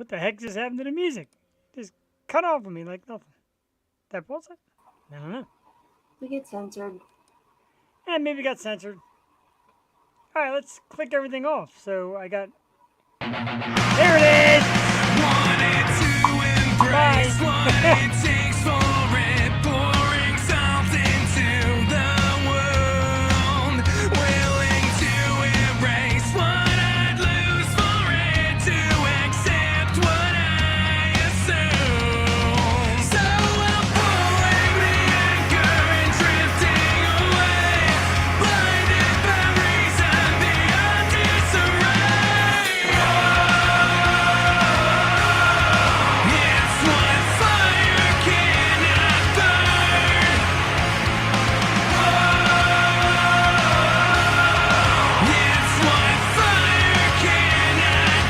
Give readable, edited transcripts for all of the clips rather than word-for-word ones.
What the heck just happened to the music? Just cut off of me like nothing. That was it? I don't know. We get censored. And maybe it got censored. All right, let's click everything off. So I got. There it is! Wanted to embrace Bye. what it takes for it, pouring something to the world. Willing to erase what I'd lose for it, to accept what I assume. So I'm pulling the anchor and drifting away, blinded by reason beyond disarray. It's what fire cannot burn. It's what fire cannot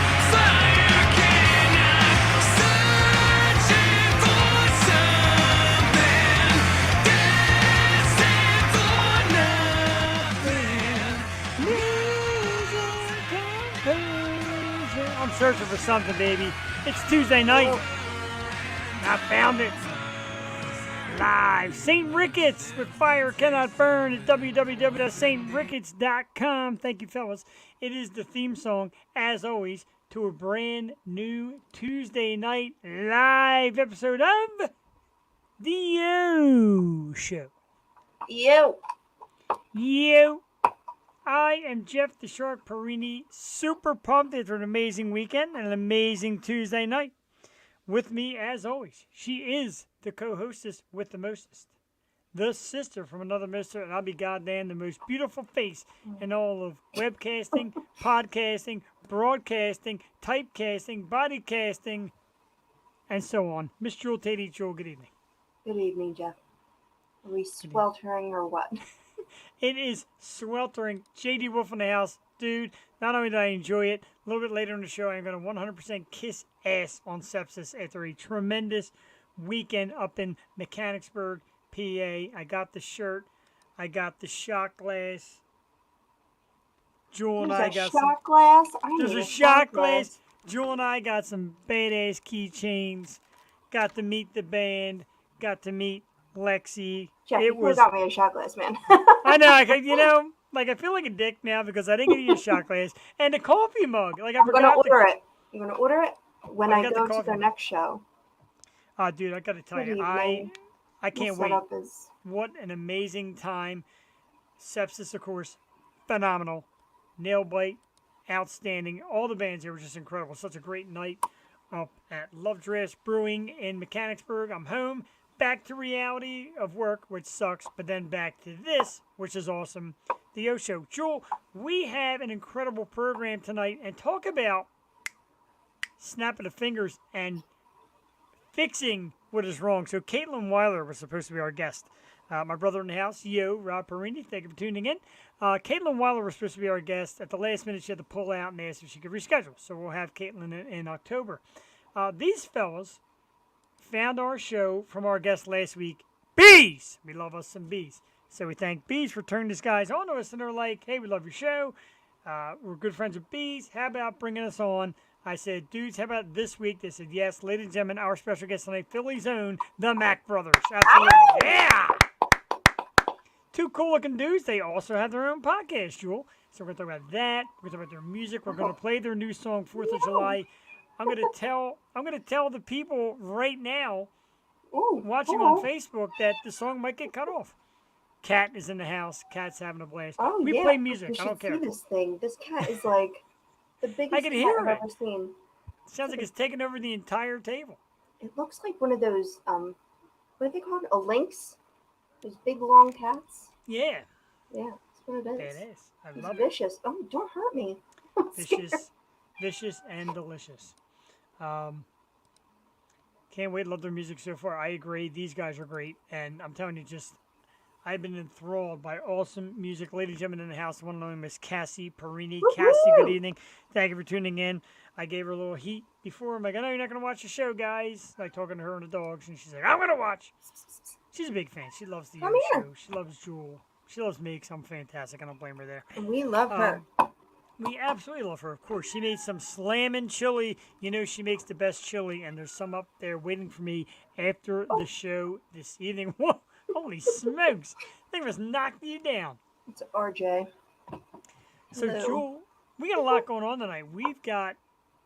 searching for something, destined for nothing. I'm searching for something, baby. It's Tuesday night. I found it. Live. St. Ricketts with Fire Cannot Burn at www.saintricketts.com. Thank you, fellas. It is the theme song, as always, to a brand new Tuesday night live episode of The Yo Show. Yo. Yo. I am Jeff the Shark Perini, super pumped after an amazing weekend and an amazing Tuesday night. With me, as always, she is the co-hostess with the mostest, the sister from another mister, and I'll be goddamn the most beautiful face in all of webcasting, podcasting, broadcasting, typecasting, bodycasting, and so on. Miss Jewel Tate. Jewel, good evening. Good evening, Jeff. Are we sweltering or what? It is sweltering. JD Wolf in the house. Dude, not only did I enjoy it, a little bit later in the show, I'm going to 100% kiss ass on sepsis after a tremendous weekend up in Mechanicsburg, PA. I got the shirt. I got the shot glass. Jewel and I got some. Shot glass? There's a shot glass. Jewel and I got some badass keychains. Got to meet the band. Got to meet Lexi. Jeff, you could've got me a shot glass, man. I know, I feel like a dick now because I didn't get you a shot glass and a coffee mug. Like I'm gonna order it. I'm gonna order it when I go to the mug. next show. Oh, dude, I gotta tell you, I can't wait. What an amazing time! Sepsis, of course, phenomenal. Nail Bite, outstanding. All the bands here were just incredible. Such a great night up at Love Dress Brewing in Mechanicsburg. I'm home. Back to reality of work, which sucks, but then back to this, which is awesome. The Yo Show. Jewel, we have an incredible program tonight, and talk about snapping the fingers and fixing what is wrong. So Caitlin Weiler was supposed to be our guest. My brother in the house, Yo, Rob Perini, thank you for tuning in. Caitlin Weiler was supposed to be our guest. At the last minute, she had to pull out and ask if she could reschedule. So we'll have Caitlin in October. These fellas found our show from our guest last week, Bees. We love us some Bees. So we thank Bees for turning these guys on to us, and they're like, hey, we love your show. We're good friends with Bees. How about bringing us on? I said, dudes, how about this week? They said, yes. Ladies and gentlemen, our special guest tonight, Philly's own, the Mack Brothers. Absolutely. Yeah! Two cool-looking dudes. They also have their own podcast, Jewel. So we're going to talk about that. We're going to talk about their music. We're going to play their new song, 4th of July. I'm gonna tell the people right now watching on Facebook that the song might get cut off. Cat is in the house. Cat's having a blast. We play music. I don't care. See this thing. This cat is like the biggest cat I've ever seen. Sounds like it's taking over the entire table. It looks like one of those what are they called? A lynx? Those big long cats? Yeah. Yeah, that's what it is. It is. I love it. Vicious. Oh, don't hurt me. Vicious and delicious. Can't wait. Love their music so far. I agree. These guys are great. And I'm telling you, I've been enthralled by awesome music. Ladies and gentlemen in the house, one and only Miss Cassie Perini. Woo-hoo! Cassie, good evening. Thank you for tuning in. I gave her a little heat before. I'm like, I know you're not going to watch the show, guys. Like talking to her and the dogs. And she's like, I'm going to watch. She's a big fan. She loves the show. She loves Jewel. She loves me because I'm fantastic. I don't blame her there. We love her. We absolutely love her, of course. She made some slammin' chili. You know she makes the best chili, and there's some up there waiting for me after the show this evening. Whoa, holy smokes. They must knock you down. It's RJ. So, Hello. Jewel, we got a lot going on tonight. We've got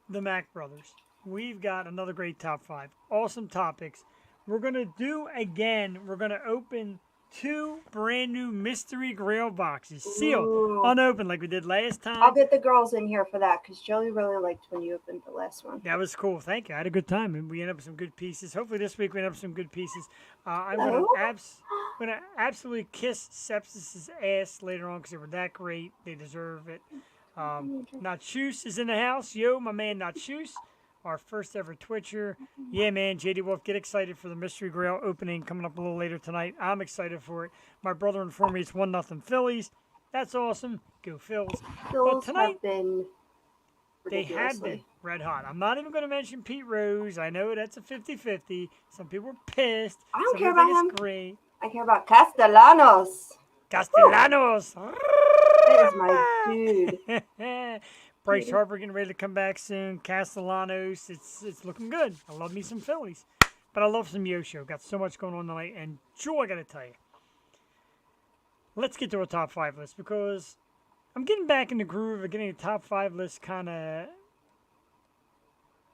the Mack brothers. We've got another great top 5. Awesome topics. We're going to do again, we're going to open 2 brand new mystery grail boxes, sealed, Ooh. unopened, like we did last time. I'll get the girls in here for that because Joey really liked when you opened the last one. That was cool. Thank you. I had a good time, and we ended up with some good pieces. Hopefully this week we end up with some good pieces. I'm going to absolutely kiss Sepsis's ass later on because they were that great. They deserve it. Nachus is in the house. Yo, my man Nachus, our first ever Twitcher. Yeah, man, JD Wolf, get excited for the Mystery Grail opening coming up a little later tonight. I'm excited for it. My brother informed me it's 1-0 Phillies. That's awesome. Go Phils. Phils tonight, have been they have ridiculously. been red hot. I'm not even going to mention Pete Rose. I know that's a 50-50. Some people are pissed. I don't Some care people about think him. it's great. I care about Castellanos. Castellanos. That is my dude. Bryce Harper getting ready to come back soon. Castellanos, it's looking good. I love me some Phillies. But I love some Yosho. Got so much going on tonight. And Joe, I got to tell you, let's get to a top 5 list because I'm getting back in the groove of getting a top 5 list kind of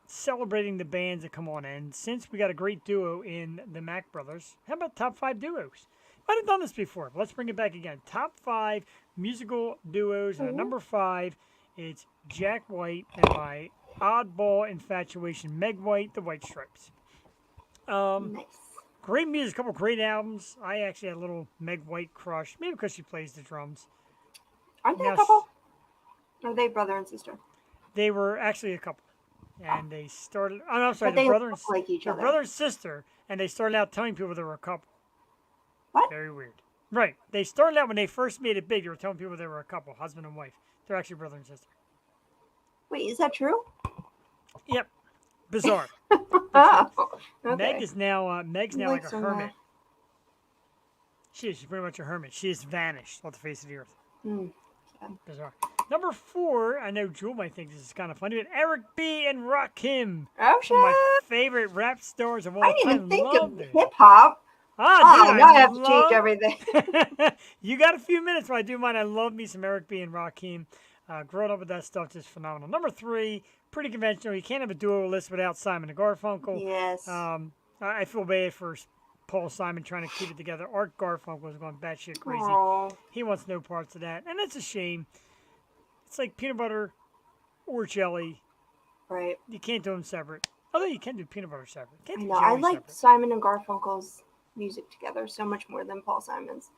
celebrating the bands that come on. And since we got a great duo in the Mack brothers, how about top 5 duos? Might have done this before, but let's bring it back again. Top 5 musical duos. And at number 5, it's Jack White and my oddball infatuation, Meg White, the White Stripes. Nice. Great music, couple great albums. I actually had a little Meg White crush, maybe because she plays the drums. Aren't they Now, a couple? Are they brother and sister? They were actually a couple, and they started. Oh, no, I'm sorry, But the they brother and look like each their other. brother and sister, and they started out telling people they were a couple. What? Very weird. Right. They started out when they first made it big. They were telling people they were a couple, husband and wife. They're actually brother and sister. Wait, is that true? Yep. Bizarre. Oh, okay. Meg's now like a Some, hermit. She's pretty much a hermit. She has vanished off the face of the earth. Bizarre. Number 4, I know Jewel might think this is kind of funny, but Eric B. and Rakim. Oh, Some of my shit. favorite rap stars of all I didn't time. even think Love of this. hip hop. Ah, Oh, dude, now I have to change love- everything. You got a few minutes while I do mine. I love me some Eric B. and Rakim. Growing up with that stuff, just phenomenal. Number 3, pretty conventional. You can't have a duo list without Simon and Garfunkel. Yes. I feel bad for Paul Simon trying to keep it together. Art Garfunkel was going batshit crazy. Aw. He wants no parts of that, and that's a shame. It's like peanut butter or jelly. Right. You can't do them separate. Although you can do peanut butter separate. Can't I do know. I jelly like separate. Simon and Garfunkel's music together so much more than Paul Simon's.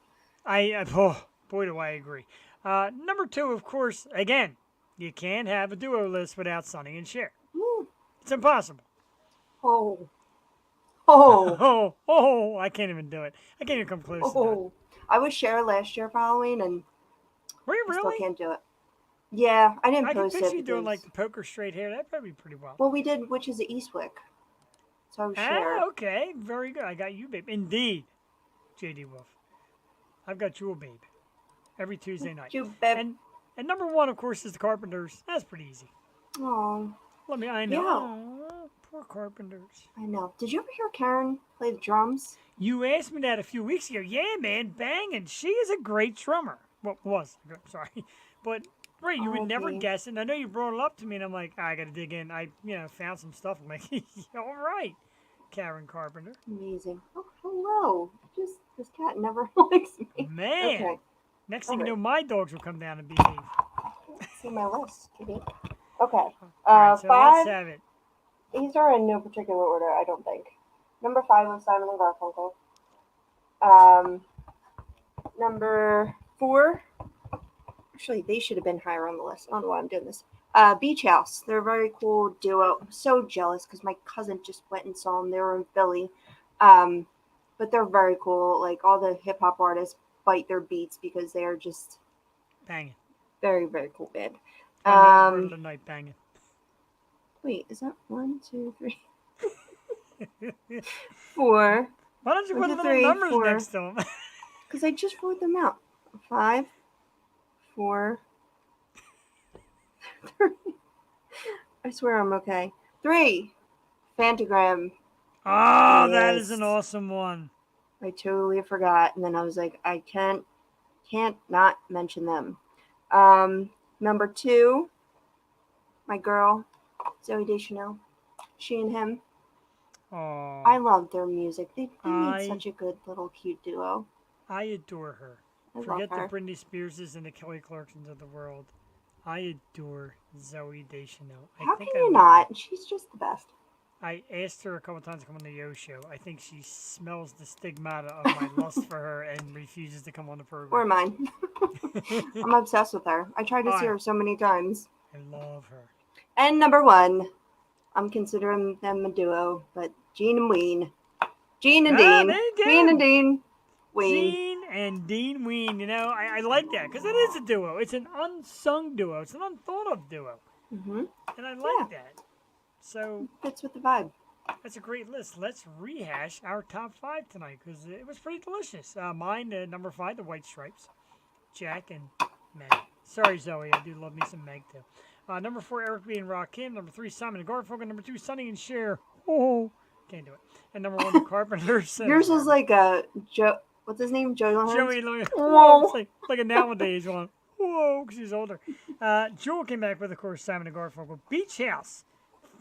Oh, boy, do I agree. Number 2, of course, again, you can't have a duo list without Sonny and Cher. Woo. It's impossible. Oh. Oh. Oh, I can't even do it. I can't even come close to that. Oh. I was Cher last year for Halloween and Were you I still really? can't do it. Yeah, I didn't I can post picture it. you doing like because- the poker straight hair. That'd probably be pretty well. Well, we did Witches of Eastwick. So I was Cher. Ah, okay. Very good. I got you, babe. Indeed, JD Wolf. I've got you, babe. Every Tuesday night. You bet. And number 1, of course, is the Carpenters. That's pretty easy. Oh, I know. Oh, poor Carpenters. I know. Did you ever hear Karen play the drums? You asked me that a few weeks ago. Yeah, man, banging. She is a great drummer. Well, was. Sorry. But, right, you would never Okay. guess it. And I know you brought it up to me, and I'm like, I got to dig in. I, found some stuff. I'm like, all right, Karen Carpenter. Amazing. Oh, hello. Just this cat never likes me. Man. Okay. Next thing you All know, my dogs will come down and behave. Let's see my list, Kitty. Okay. All right, so let's 5. have it. These are in no particular order, I don't think. Number 5 was Simon and Garfunkel. Number 4. Actually, they should have been higher on the list. I don't know why I'm doing this. Beach House. They're a very cool duo. I'm so jealous because my cousin just went and saw them. They were in Philly. But they're very cool. Like all the hip hop artists bite their beats because they are just Banging. very, very cool band. Word of the night, banging. Wait, is that 1, 2, 3, 4? Why don't you put 1, the 2, little 3, numbers 4. next to them? Because I just wrote them out. 5, 4, I swear I'm okay. 3. Fantagram. Oh, that is Yes. an awesome one. I totally forgot, and then I was like, I can't not mention them. Number 2, my girl, Zoe Deschanel. She and him. Oh, I love their music. They made I such a good little cute duo. adore her. I love Forget the her. Britney Spearses and the Kelly Clarksons of the world. I adore Zoe Deschanel. How I can you love not? She's just the best. her. I asked her a couple times to come on the Yo show. I think she smells the stigmata of my lust for her and refuses to come on the Or program. mine. I'm obsessed with her. I tried to see her so many times. I love her. And number 1, I'm considering them a duo, but Gene and Ween. Gene and Ah, Dean. there you go. Gene and Dean. Ween. Gene and Dean Ween. You know, I like that because it is a duo. It's an unsung duo. It's an unthought of duo. Mm-hmm. And I like that. So Fits with the vibe. that's a great list. Let's rehash our top 5 tonight because it was pretty delicious. Mine, number 5, the White Stripes. Jack and Meg. Sorry, Zoe. I do love me some Meg, too. Number 4, Eric B. and Rakim. Number 3, Simon and Garfunkel. Number 2, Sonny and Cher. Oh, can't do it. And number 1, the Carpenters. Yours was like a Joe. What's his name? Joey Lawrence? Joey Lawrence. Whoa. It's like a nowadays one. Whoa, because he's older. Jewel came back with, of course, Simon and Garfunkel. Beach House.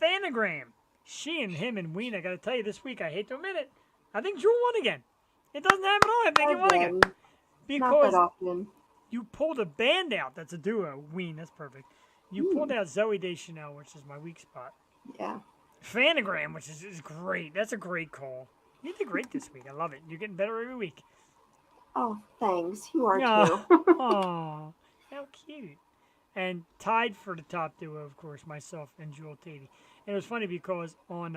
Fanagram. She and him and Ween. I got to tell you, this week, I hate to admit it, I think Jewel won again. It doesn't happen all. I think he won again. Not that Because often. you pulled a band out that's a duo. Ween, that's perfect. You pulled out Zoe Deschanel, which is my weak spot. Yeah. Fanagram, which is great. That's a great call. You did great this week. I love it. You're getting better every week. Oh, thanks. You are Aw. too. Aw, how cute. And tied for the top duo, of course, myself and Jewel Tatey. And it was funny because on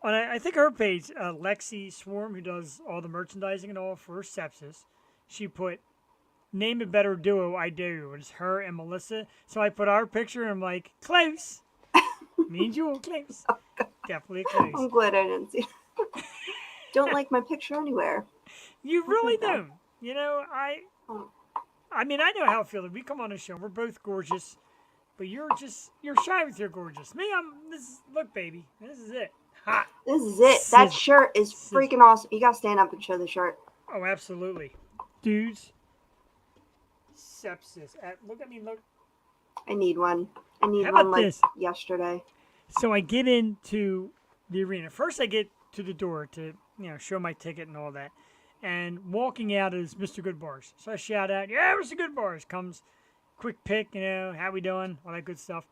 I think her page, Lexi Swarm, who does all the merchandising and all for Sepsis, she put, name a better duo, I dare you. It's her and Melissa. So I put our picture and I'm like, close. Me and Jewel, close. Definitely close. I'm glad I didn't see it. Don't like my picture anywhere. You really Okay. don't. You know, Oh. I mean, I know how I feel. We come on the show, we're both gorgeous, but you're shy with your gorgeous. Me, look, baby, this is it. Hot. This is it. That Sis- shirt is sis- freaking awesome. You gotta stand up and show the shirt. Oh, absolutely. Dudes, sepsis. Look at me, look. I need one. I need How one about like this? yesterday. So I get into the arena. First, I get to the door to, show my ticket and all that. And walking out is Mr. Goodbars. So I shout out, yeah, Mr. Goodbars. Comes, quick pick, how we doing? All that good stuff.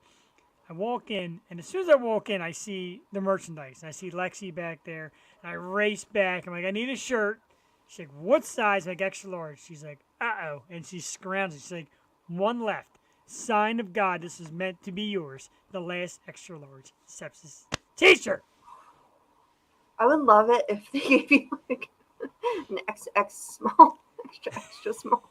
I walk in, and as soon as I walk in, I see the merchandise. And I see Lexi back there. And I race back. I'm like, I need a shirt. She's like, what size? I'm like, extra large. She's like, uh-oh. And she scrounges. She's like, one left. Sign of God, this is meant to be yours. The last extra large sepsis t-shirt. I would love it if they gave you like an XX small, extra small.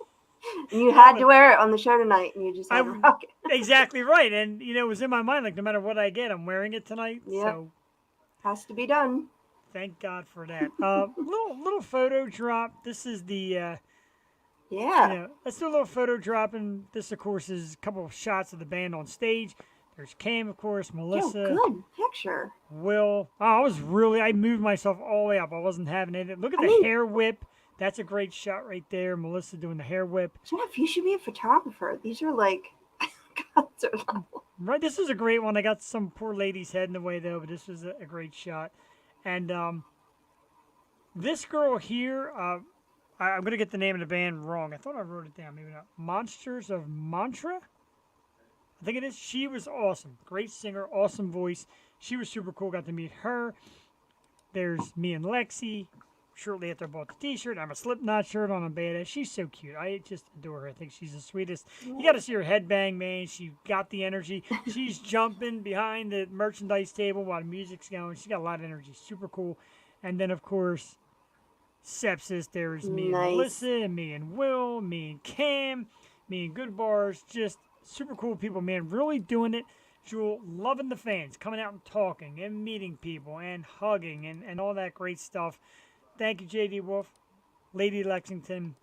And you had to wear it on the show tonight, and you just had to rock it. Exactly right. And, it was in my mind, like, no matter what I get, I'm wearing it tonight. Yep. So Has to be done. thank God for that. Little photo drop. This is the, Yeah. let's do a little photo drop. And this, of course, is a couple of shots of the band on stage. There's Cam, of course, Melissa, Good picture. Will. Oh, I moved myself all the way up. I wasn't having it. Look at the hair whip. That's a great shot right there. Melissa doing the hair whip. Jeff, you should be a photographer. These are like concert level. Right, this is a great one. I got some poor lady's head in the way, though, but this was a great shot. And this girl here, I'm going to get the name of the band wrong. I thought I wrote it down. Maybe not. Monsters of Mantra? I think it is. She was awesome. Great singer, awesome voice. She was super cool. Got to meet her. There's me and Lexi. Shortly after I bought the t-shirt, I'm a Slipknot shirt on. A badass. She's so cute. I just adore her. I think she's the sweetest. You got to see her headbang, man. She got the energy. She's jumping behind the merchandise table while the music's going. She got a lot of energy. Super cool. And then, of course, Sepsis. There's me and Melissa, and me and Will, me and Cam, me and Goodbars. Just super cool people, man. Really doing it. Jewel, loving the fans, coming out and talking and meeting people and hugging and all that great stuff. Thank you, J.D. Wolf, Lady Lexington.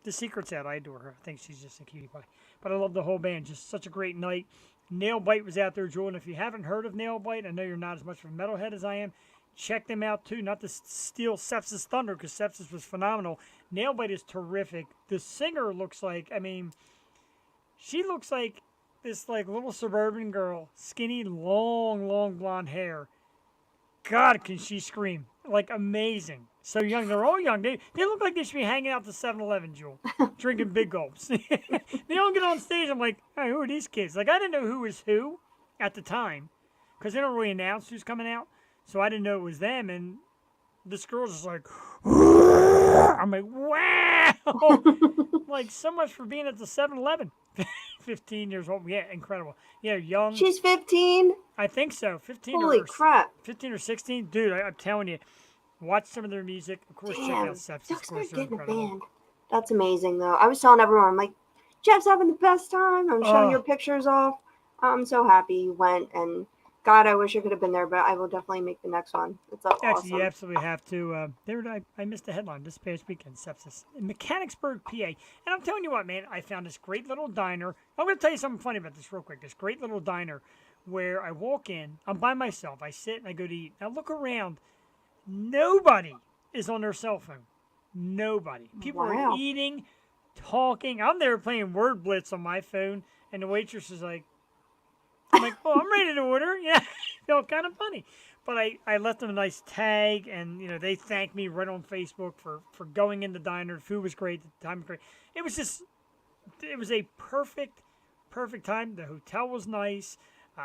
the secret's out. I adore her. I think she's just a cutie pie. But I love the whole band. Just such a great night. Nail Bite was out there, Jewel. And if you haven't heard of Nail Bite, I know you're not as much of a metalhead as I am. Check them out too. Not to steal Sepsis Thunder, because Sepsis was phenomenal. Nail Bite is terrific. The singer looks like, I mean, she looks like this like little suburban girl, skinny, long blonde hair. God, can she scream? Like, amazing. So young. They're all young. They look like they should be hanging out the 7-Eleven, Jewel, drinking big gulps. They all get on stage. I'm like, hey, who are these kids? Like, I didn't know who was who at the time, because they don't really announce who's coming out. So I didn't know it was them. And this girl's just like, I'm like, wow. Like, so much for being at the 7-Eleven. 15 years old. Yeah, incredible. Yeah, young. She's 15. I think so. 15 Holy crap. 15 or 16. Dude, I'm telling you, watch some of their music. Of course, check Damn. out Sepsis. Doug's Of course, they're getting a incredible. band. That's amazing, though. I was telling everyone, I'm like, Jeff's having the best time. I'm showing Oh. your pictures off. I'm so happy you went. And God, I wish I could have been there, but I will definitely make the next one. It's Actually, awesome. you absolutely have to. I missed the headline this past weekend, Sepsis. In Mechanicsburg, PA. And I'm telling you what, man, I found this great little diner. I'm going to tell you something funny about this real quick. This great little diner where I walk in, I'm by myself, I sit and I go to eat. I look around, nobody is on their cell phone. Nobody. People Wow. are eating, talking. I'm there playing Word Blitz on my phone, and the waitress is like, I'm like, oh, I'm ready to order. Yeah, felt kind of funny. But I left them a nice tag, and, you know, they thanked me right on Facebook for going in the diner. The food was great. The time was great. It was a perfect time. The hotel was nice.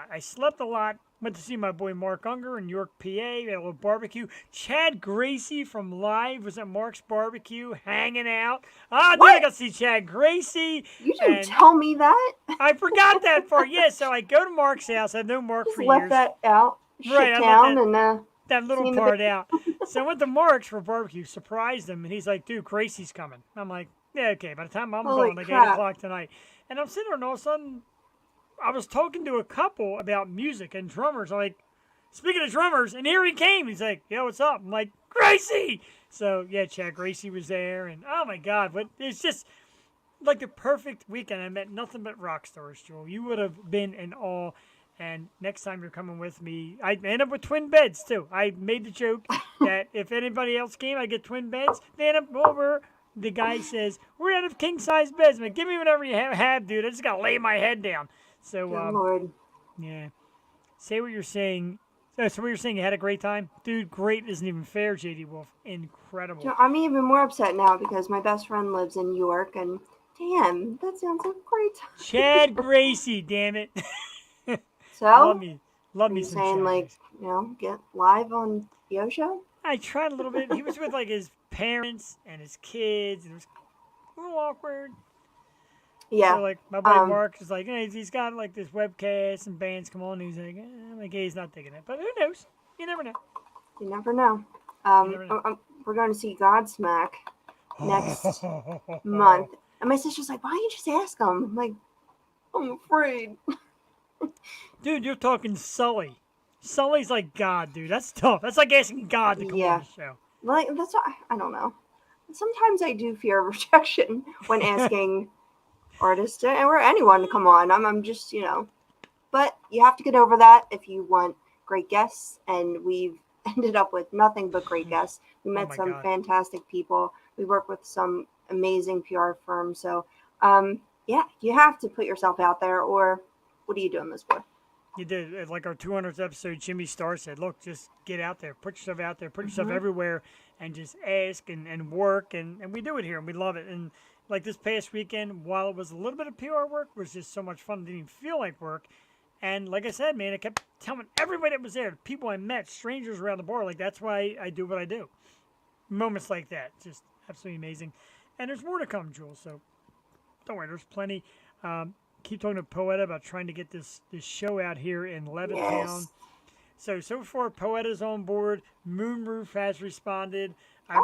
I slept a lot. Went to see my boy Mark Unger in York, PA. We had a little barbecue. Chad Gracie from Live was at Mark's barbecue, hanging out. Ah, dude, I got to see Chad Gracie. You didn't and tell me that. I forgot that part. Yeah, so I go to Mark's house. I've known Mark Just for left years. that out. Right, I Shit left town that- and That little seen the part out. So I went to Mark's for barbecue, surprised him, and he's like, dude, Gracie's coming. I'm like, yeah, okay. By the time I'm Holy going, like crap. 8 o'clock tonight. And I'm sitting there, and all of a sudden, I was talking to a couple about music and drummers. I'm like, speaking of drummers, and here he came. He's like, yo, what's up? I'm like, Gracie! So, yeah, Chad Gracie was there, and oh my God, but it's just like the perfect weekend. I met nothing but rock stars, Joel. You would have been in awe. And next time you're coming with me, I end up with twin beds too. I made the joke that if anybody else came, I'd get twin beds. They end up over. The guy says, we're out of king size beds. I'm like, give me whatever you have, dude. I just got to lay my head down. So, good Lord. yeah. Say what you're saying. So what you're saying, you had a great time? Dude, great isn't even fair, JD Wolf. Incredible. You know, I'm even more upset now because my best friend lives in York, and damn, that sounds like a great time. Chad Gracie, damn it. So, Love me are you some saying, Chad like, Gracie. you know, get live on Yo Show? I tried a little bit. He was with like his parents and his kids, and it was a little awkward. Yeah. So like my boy um, Mark is like, hey, he's got like this webcast and bands come on. And he's like, I'm like, hey, he's not digging it, but who knows? You never know. You never know. never know. We're going to see Godsmack next month. And my sister's like, why don't you just ask him? I'm like, I'm afraid. Dude, you're talking Sully. Sully's like God, dude. That's tough. That's like asking God to come Yeah. on the show. Like, that's what I don't know. Sometimes I do fear rejection when asking artists or anyone to come on. I'm just, you know, but you have to get over that if you want great guests. And we've ended up with nothing but great guests. We met my some God. fantastic people. We work with some amazing PR firms. So, yeah, you have to put yourself out there, or what are you doing this for? You did. Like our 200th episode, Jimmy Starr said, look, just get out there. Put yourself out there. Put yourself everywhere and just ask and work. And we do it here, and we love it. And like this past weekend, while it was a little bit of PR work, it was just so much fun. It didn't even feel like work. And like I said, man, I kept telling everybody that was there, the people I met, strangers around the bar, like that's why I do what I do. Moments like that, just absolutely amazing. And there's more to come, Jules, so don't worry, there's plenty. Keep talking to Poeta about trying to get this show out here in Levittown. Yes. So far, Poeta's on board. Moonroof has responded. I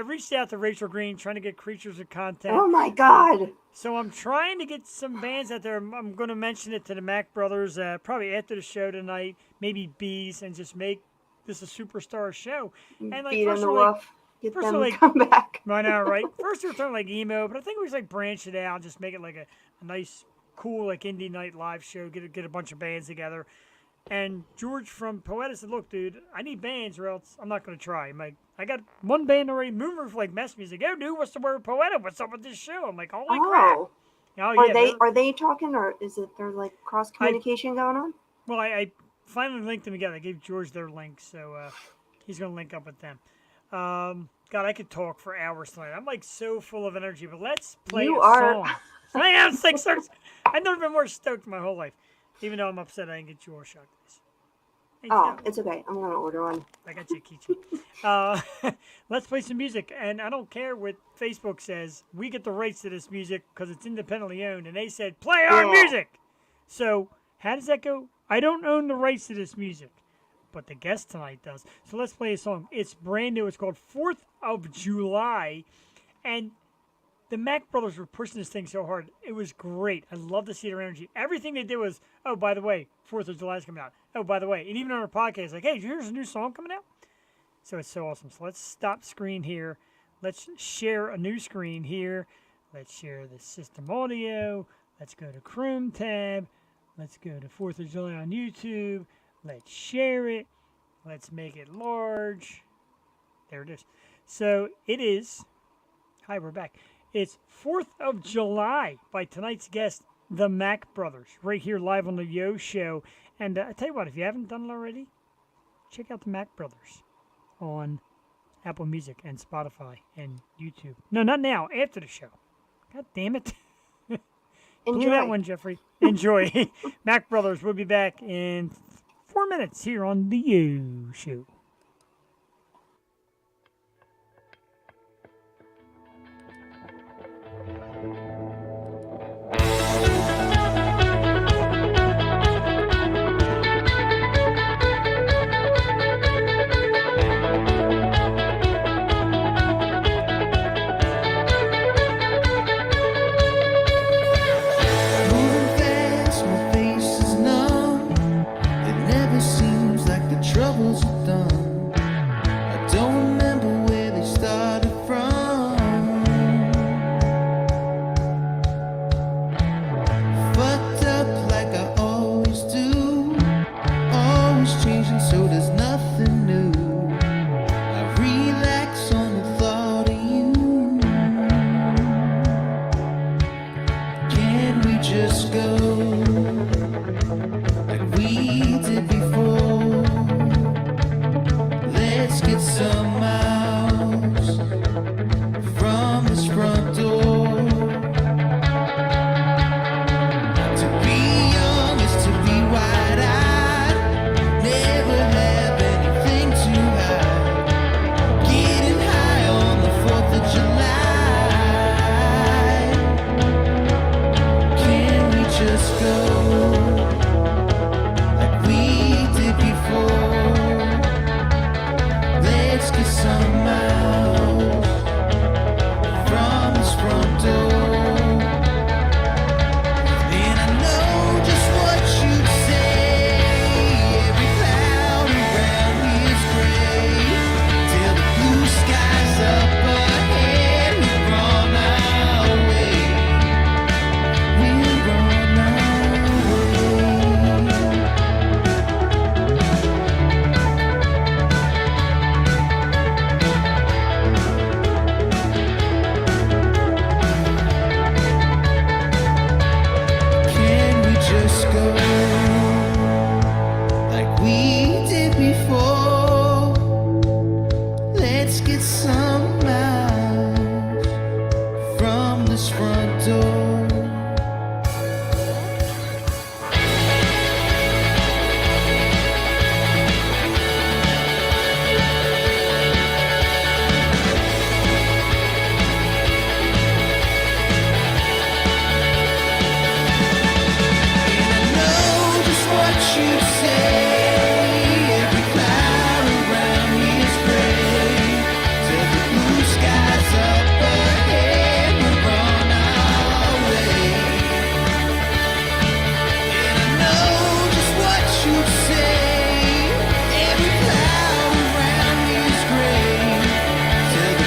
reached out to Rachel Green trying to get Creatures of Content. Oh my God. So I'm trying to get some bands out there. I'm going to mention it to the Mack brothers probably after the show tonight, maybe Bees, and just make this a superstar show. And like Beat in first the of all, like, Wolf. Get First them of all, to come back. I know, right? First we were talking like emo, but I think we just like branch it out, just make it like a nice, cool like indie night live show. Get a bunch of bands together. And George from Poeta said, "Look, dude, I need bands, or else I'm not going to try." I'm like, "I got one band already. Moonroof like messed me. He's like, yo, dude, what's the word with Poeta? What's up with this show?" I'm like, "Holy crap!" Oh, Oh are yeah, they talking, or is it there's like cross communication going on? well, I finally linked them together. I gave George their link, so he's going to link up with them. God, I could talk for hours tonight. I'm like so full of energy, but let's play You a are. song. I am six stoked. I've never been more stoked in my whole life, even though I'm upset I didn't get you all shot. Hey, Oh, it's okay. I'm gonna order one. I got you, Kichi. Let's play some music, and I don't care what Facebook says. We get the rights to this music because it's independently owned, and they said play our music. So how does that go? I don't own the rights to this music, but the guest tonight does. So let's play a song. It's brand new. It's called 4th of July, and the Mack brothers were pushing this thing so hard. It was great. I love to see their energy. Everything they did was, oh, by the way, 4th of July is coming out. Oh, by the way. And even on our podcast, like, hey, here's a new song coming out. So it's so awesome. So let's stop screen here. Let's share a new screen here. Let's share the system audio. Let's go to Chrome tab. Let's go to 4th of July on YouTube. Let's share it. Let's make it large. There it is. So it is. Hi, we're back. It's 4th of July by tonight's guest, the Mack Brothers, right here live on the Yo Show. And I tell you what, if you haven't done it already, check out the Mack Brothers on Apple Music and Spotify and YouTube. No, not now, after the show. God damn it. Blew that one, Jeffrey. Enjoy. Mack Brothers will be back in 4 minutes here on the Yo Show. Moving fast, my face is numb. It never seems like the troubles are done. I don't remember where they started from. Fucked up like I always do. Always changing, so there's nothing new. I relax on the thought of you. Can we just go like we did before? Let's get some miles from this front door. To be young is to be wide-eyed. Never have anything to hide. Getting high on the 4th of July. Can we just go like we did before? Let's get some miles from this front door. And I know just what you'd say. Every cloud around me is gray. Till the blue sky's up ahead. We're on our way. We're on our way. Can we just go like we did before? Let's get some miles from this front door. Know just what you say. Every cloud around me is gray. Till the blue sky's up ahead. We're on our way. And I know just what you say. Every cloud around me is gray. Till the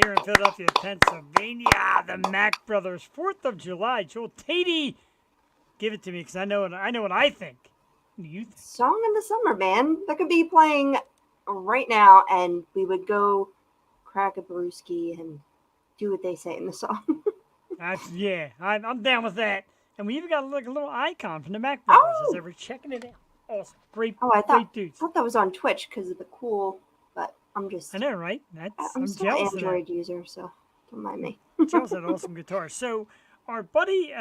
here in Philadelphia, Pennsylvania. The Mack Brothers, 4th of July. Joel Tatey, give it to me because I know what I think. What do you think? Song in the summer, man. That could be playing right now, and we would go crack a brewski and do what they say in the song. I'm down with that. And we even got like a little icon from the Mack Brothers as they were checking it out. Awesome, great, great dudes. I thought that was on Twitch because of the cool. But I'm just. I know, right? I'm still jealous an Android user, so don't mind me. Jealous of that awesome guitar. So our buddy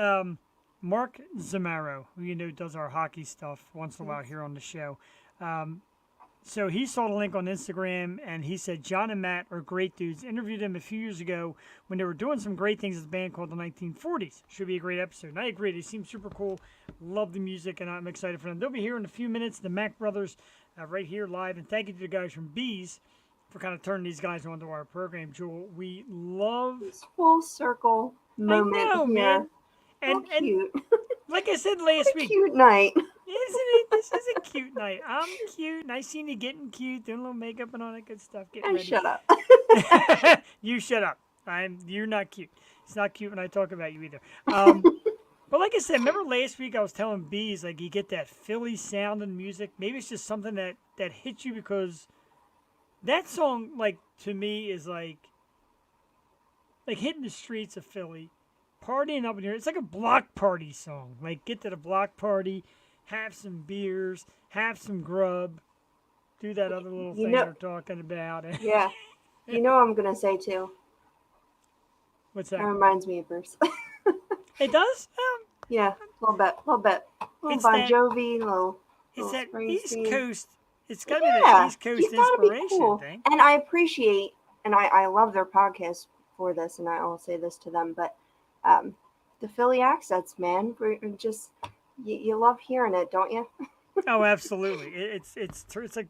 Mark Zamaro, who you know does our hockey stuff once in a while here on the show. So he saw the link on Instagram, and he said John and Matt are great dudes. Interviewed them a few years ago when they were doing some great things as a band called the 1940s. Should be a great episode. And I agree. They seem super cool. Love the music, and I'm excited for them. They'll be here in a few minutes. The Mack Brothers right here live. And thank you to the guys from Bees for kind of turning these guys onto our program, Jewel. We love this full circle moment I know, here. Man. And cute. Like I said last week. Cute night. Isn't it? This is a cute night. I'm cute. Nice seeing you getting cute, doing a little makeup and all that good stuff. Getting ready. Shut up. You shut up. You're not cute. It's not cute when I talk about you either. But like I said, remember last week I was telling Bees, like, you get that Philly sound in music. Maybe it's just something that hits you because that song, like, to me is like hitting the streets of Philly, partying up in here. It's like a block party song. Like, get to the block party, have some beers, have some grub, do that other little thing you're talking about. Yeah. You know what I'm going to say, too? What's that? It reminds me of Bruce. It does? Yeah, a little bit. A little Bon Jovi, It's that East Springsteen. Coast. It's got to be that East Coast inspiration cool. thing. And I appreciate, and I love their podcast for this, and I will say this to them, but the Philly accents, man, we're just, you love hearing it, don't you? Oh, absolutely. It's like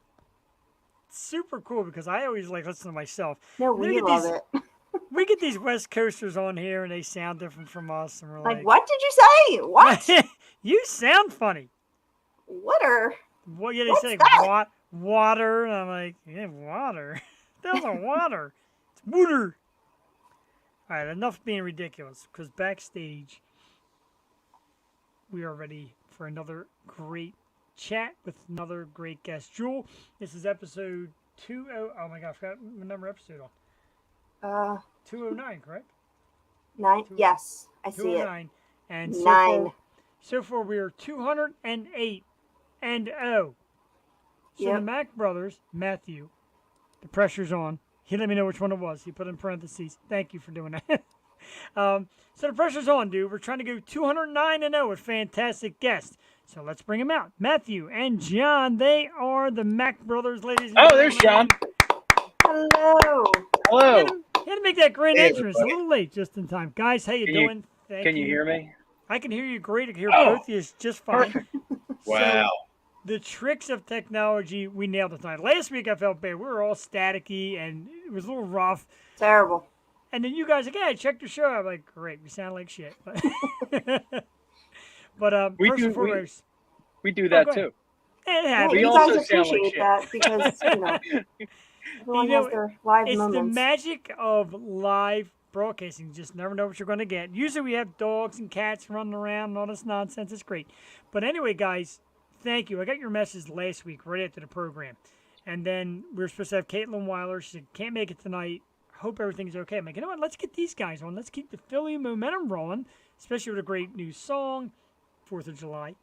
super cool because I always like listen to myself. No, we love it. We get these West Coasters on here and they sound different from us, and we're like, what did you say? What? You sound funny. Water. Well, yeah, they say water, and I'm like, yeah, water. There's a water. It's water. All right, enough being ridiculous, because backstage, we are ready for another great chat with another great guest. Jewel, this is episode 20. Oh my gosh, I forgot the number episode on. 209, correct? 9. Yes, I see it. 209. And 9. So far we are 208 and 0. So the Mack Brothers, Matthew, the pressure's on. He let me know which one it was. He put in parentheses. Thank you for doing that. So the pressure's on, dude. We're trying to go 209 and 0 with fantastic guests. So let's bring them out. Matthew and John, they are the Mack Brothers, ladies and gentlemen. Oh, there's John. Hello. Hello. He had to make that grand entrance a little late, just in time. Guys, how you doing? Can you hear me? I can hear you great. I can hear both of you just fine. Wow. So, the tricks of technology, we nailed it tonight. Last week I felt bad. We were all staticky, and it was a little rough. Terrible. And then you guys, like, hey, I checked your show. I'm like, great, we sound like shit. But we first do, and foremost, we do that too. It happens. We you also guys sound like appreciate shit. that because, everyone has their live it's moments. the magic of live broadcasting. You just never know what you're going to get. Usually we have dogs and cats running around and all this nonsense. It's great. But anyway, guys, thank you. I got your message last week right after the program. And then we were supposed to have Caitlin Weiler. She said, can't make it tonight. Hope everything's okay. I'm like, you know what? Let's get these guys on. Let's keep the Philly momentum rolling, especially with a great new song, 4th of July.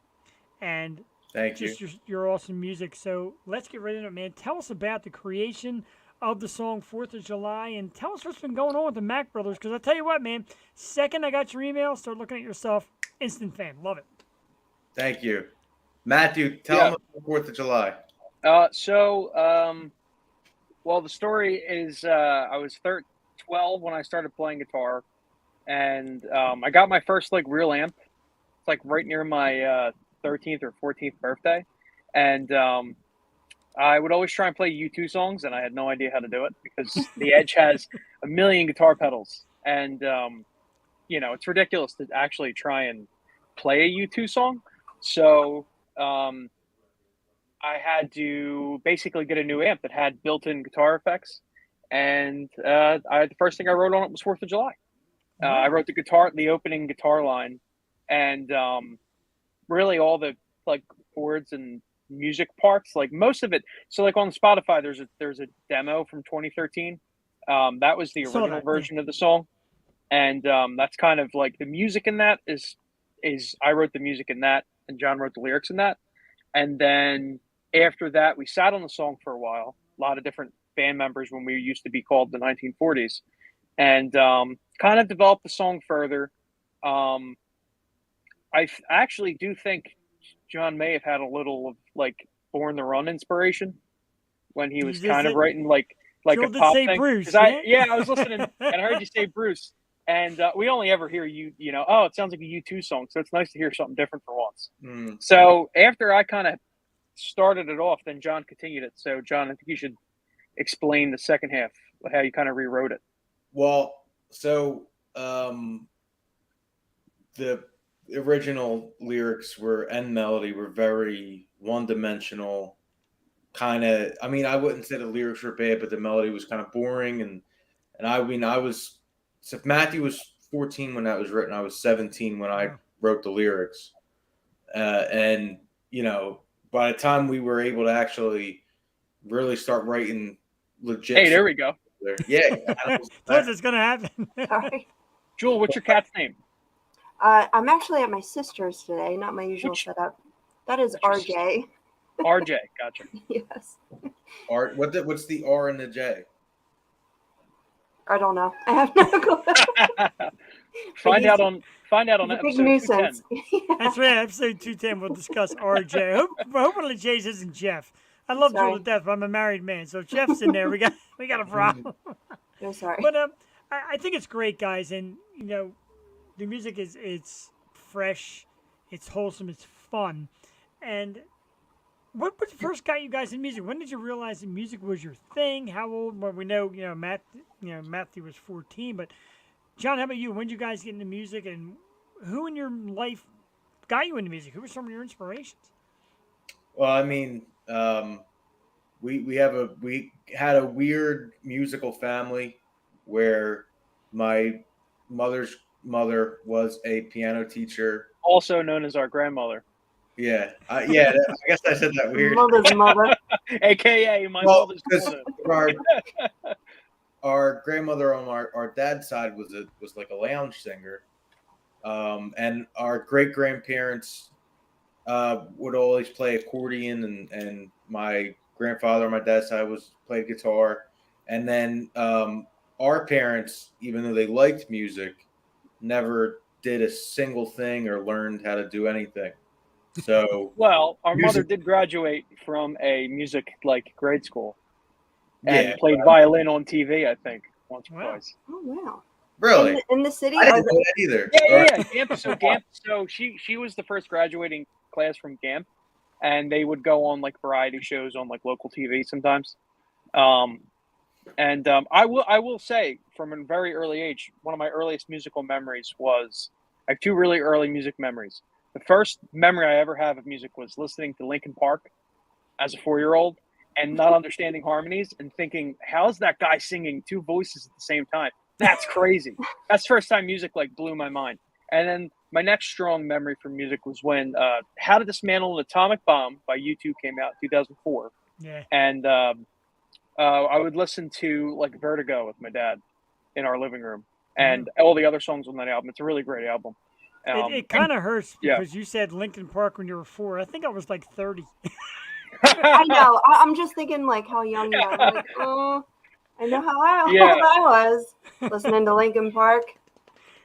And Thank you. just your awesome music. So let's get right into it, man. Tell us about the creation of the song 4th of July, and tell us what's been going on with the Mack Brothers, because I tell you what, man, second I got your email, start looking at your stuff, instant fan. Love it. Thank you. Matthew, tell them about the 4th of July. Well, the story is I was 12 when I started playing guitar, and I got my first like real amp. It's like right near my 13th or 14th birthday, and I would always try and play U2 songs, and I had no idea how to do it because the Edge has a million guitar pedals, and it's ridiculous to actually try and play a U2 song. So I had to basically get a new amp that had built-in guitar effects, and the first thing I wrote on it was 4th of July. I wrote the opening guitar line, and really all the like chords and music parts, like most of it. So like on Spotify, there's a demo from 2013. That was the original version of the song, and that's kind of like the music in that is I wrote the music in that, and John wrote the lyrics in that. And then after that, we sat on the song for a while. A lot of different band members when we used to be called the 1940s, and kind of developed the song further. I actually do think John may have had a little of like Born to Run inspiration when he was kind of writing like a pop thing. Bruce, I was listening and I heard you say Bruce, and we only ever hear oh, it sounds like a U2 song, so it's nice to hear something different for once. So after I kind of started it off, then John continued it. So John, I think you should explain the second half, how you kind of rewrote it. Well, so the original lyrics and melody were very one-dimensional. Kind of, I mean, I wouldn't say the lyrics were bad, but the melody was kind of boring. And I mean, so if Matthew was 14 when that was written, I was 17 when I wrote the lyrics. And, by the time we were able to actually really start writing legit. Hey, there we go. Yeah. That's what's going to happen. Sorry. Jewel, what's your cat's name? I'm actually at my sister's today, not my usual setup. That is RJ. RJ, gotcha. Yes. What's the R and the J? I don't know. I have no clue. Find out on episode big nuisance. 210. That's right. Episode 210, we'll discuss RJ. Hopefully Jay's isn't Jeff. I love Joel to death, but I'm a married man. So if Jeff's in there, we got a problem. No, sorry. But I think it's great, guys, and the music it's fresh, it's wholesome, it's fun. And what first got you guys in music? When did you realize that music was your thing? How old? Well, we know Matthew was 14, but John, how about you? When did you guys get into music, and who in your life got you into music? Who were some of your inspirations? Well, I mean, we had a weird musical family where my mother's mother was a piano teacher, also known as our grandmother. Yeah, I guess I said that weird. Mother's mother, AKA my mother's mother. Our grandmother on our dad's side was like a lounge singer, and our great grandparents would always play accordion, and my grandfather on my dad's side played guitar, and then our parents, even though they liked music, never did a single thing or learned how to do anything. So well, our mother did graduate from a music grade school and played violin on TV, I think, once or twice. Oh wow! Really? In the city? I didn't know that either. Yeah. GAMP. So she was the first graduating class from GAMP, and they would go on variety shows on local TV sometimes. I will say, from a very early age, one of my earliest musical memories was I have two really early music memories. The first memory I ever have of music was listening to Linkin Park as a 4-year-old and not understanding harmonies and thinking, how's that guy singing two voices at the same time? That's crazy. That's the first time music blew my mind. And then my next strong memory from music was when How to Dismantle an Atomic Bomb by U2 came out in 2004. Yeah. And I would listen to Vertigo with my dad in our living room and all the other songs on that album. It's a really great album. It kind of hurts because you said Linkin Park when you were 4. I think I was 30. I know. I'm just thinking how young you are. I'm oh, I know how old I was listening to Linkin Park.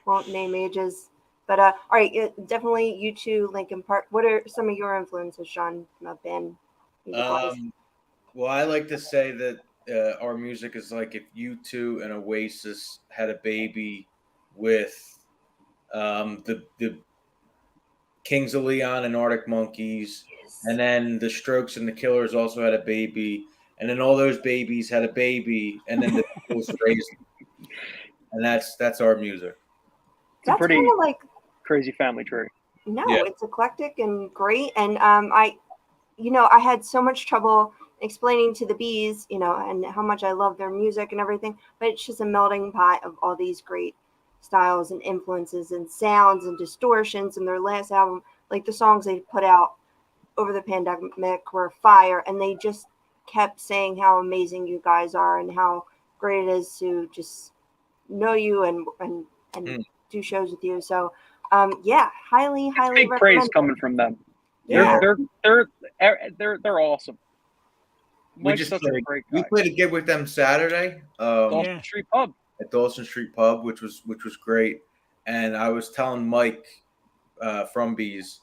Won't name ages, but all right, definitely U2, Linkin Park. What are some of your influences, Sean, band music-wise? Well, I like to say that our music is like if U2 and Oasis had a baby with the Kings of Leon and Arctic Monkeys, and then the Strokes and the Killers also had a baby, and then all those babies had a baby, and then the Beatles raised them. And that's our music. That's pretty kind of crazy family tree. No, it's eclectic and great, and I had so much trouble explaining to the bees, and how much I love their music and everything. But it's just a melting pot of all these great styles and influences and sounds and distortions. And their last album, like the songs they put out over the pandemic, were fire, and they just kept saying how amazing you guys are and how great it is to just know you and do shows with you. So yeah, highly Big recommend praise it. coming from them. Yeah. They're awesome. We played a gig with them Saturday. Dawson Street Pub. At Dawson Street Pub, which was great. And I was telling Mike from Bees,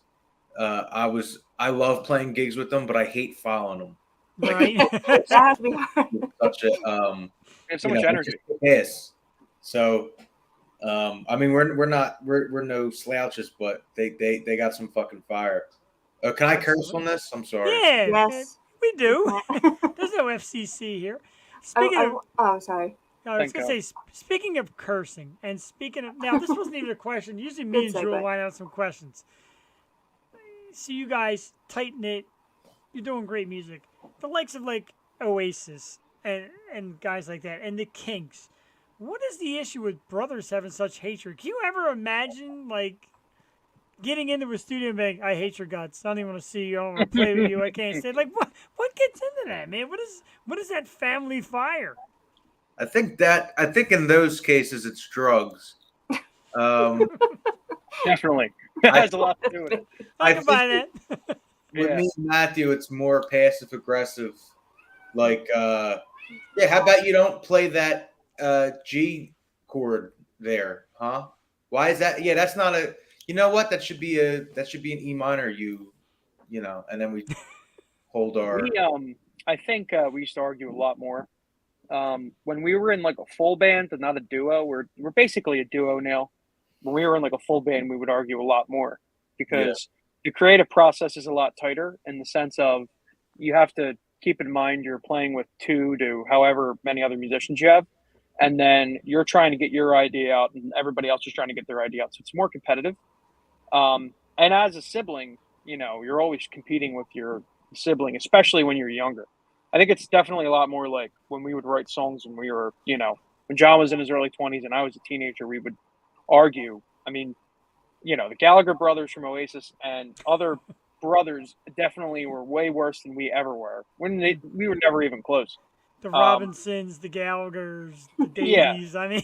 I love playing gigs with them, but I hate following them. Right. That has to be hard. Such a They have so much energy. Yes. So I mean we're no slouches, but they got some fucking fire. Can I curse on this? I'm sorry. Yeah. Yes. We do. There's no FCC here. Speaking of, sorry. I was going to say, speaking of cursing, and speaking of, now this wasn't even a question. Usually me and Drew line out some questions. So you guys, tight knit, you're doing great music. The likes of like Oasis and guys like that, and the Kinks. What is the issue with brothers having such hatred? Can you ever imagine like getting into a studio and being, I hate your guts. I don't even want to see you. I don't want to play with you. I can't stand. Like what gets into that, man? What is that family fire? I think in those cases it's drugs. Definitely. That has a lot to do with it. I can buy that. With me and Matthew, it's more passive aggressive. Like, how about you don't play that G chord there, huh? Why is that? Yeah, that's not a. You know what? That should be an E minor. And then we hold our. I think we used to argue a lot more. When we were in like a full band and not a duo, we're basically a duo now. When we were in like a full band, we would argue a lot more because the creative process is a lot tighter in the sense of you have to keep in mind you're playing with 2 to however many other musicians you have, and then you're trying to get your idea out, and everybody else is trying to get their idea out. So it's more competitive. And as a sibling, you're always competing with your sibling, especially when you're younger. I think it's definitely a lot more like when we would write songs when we were, when John was in his early 20s and I was a teenager, we would argue. I mean, the Gallagher brothers from Oasis and other brothers definitely were way worse than we ever were. We were never even close. The Robinsons, the Gallaghers, the Davies. Yeah. I mean,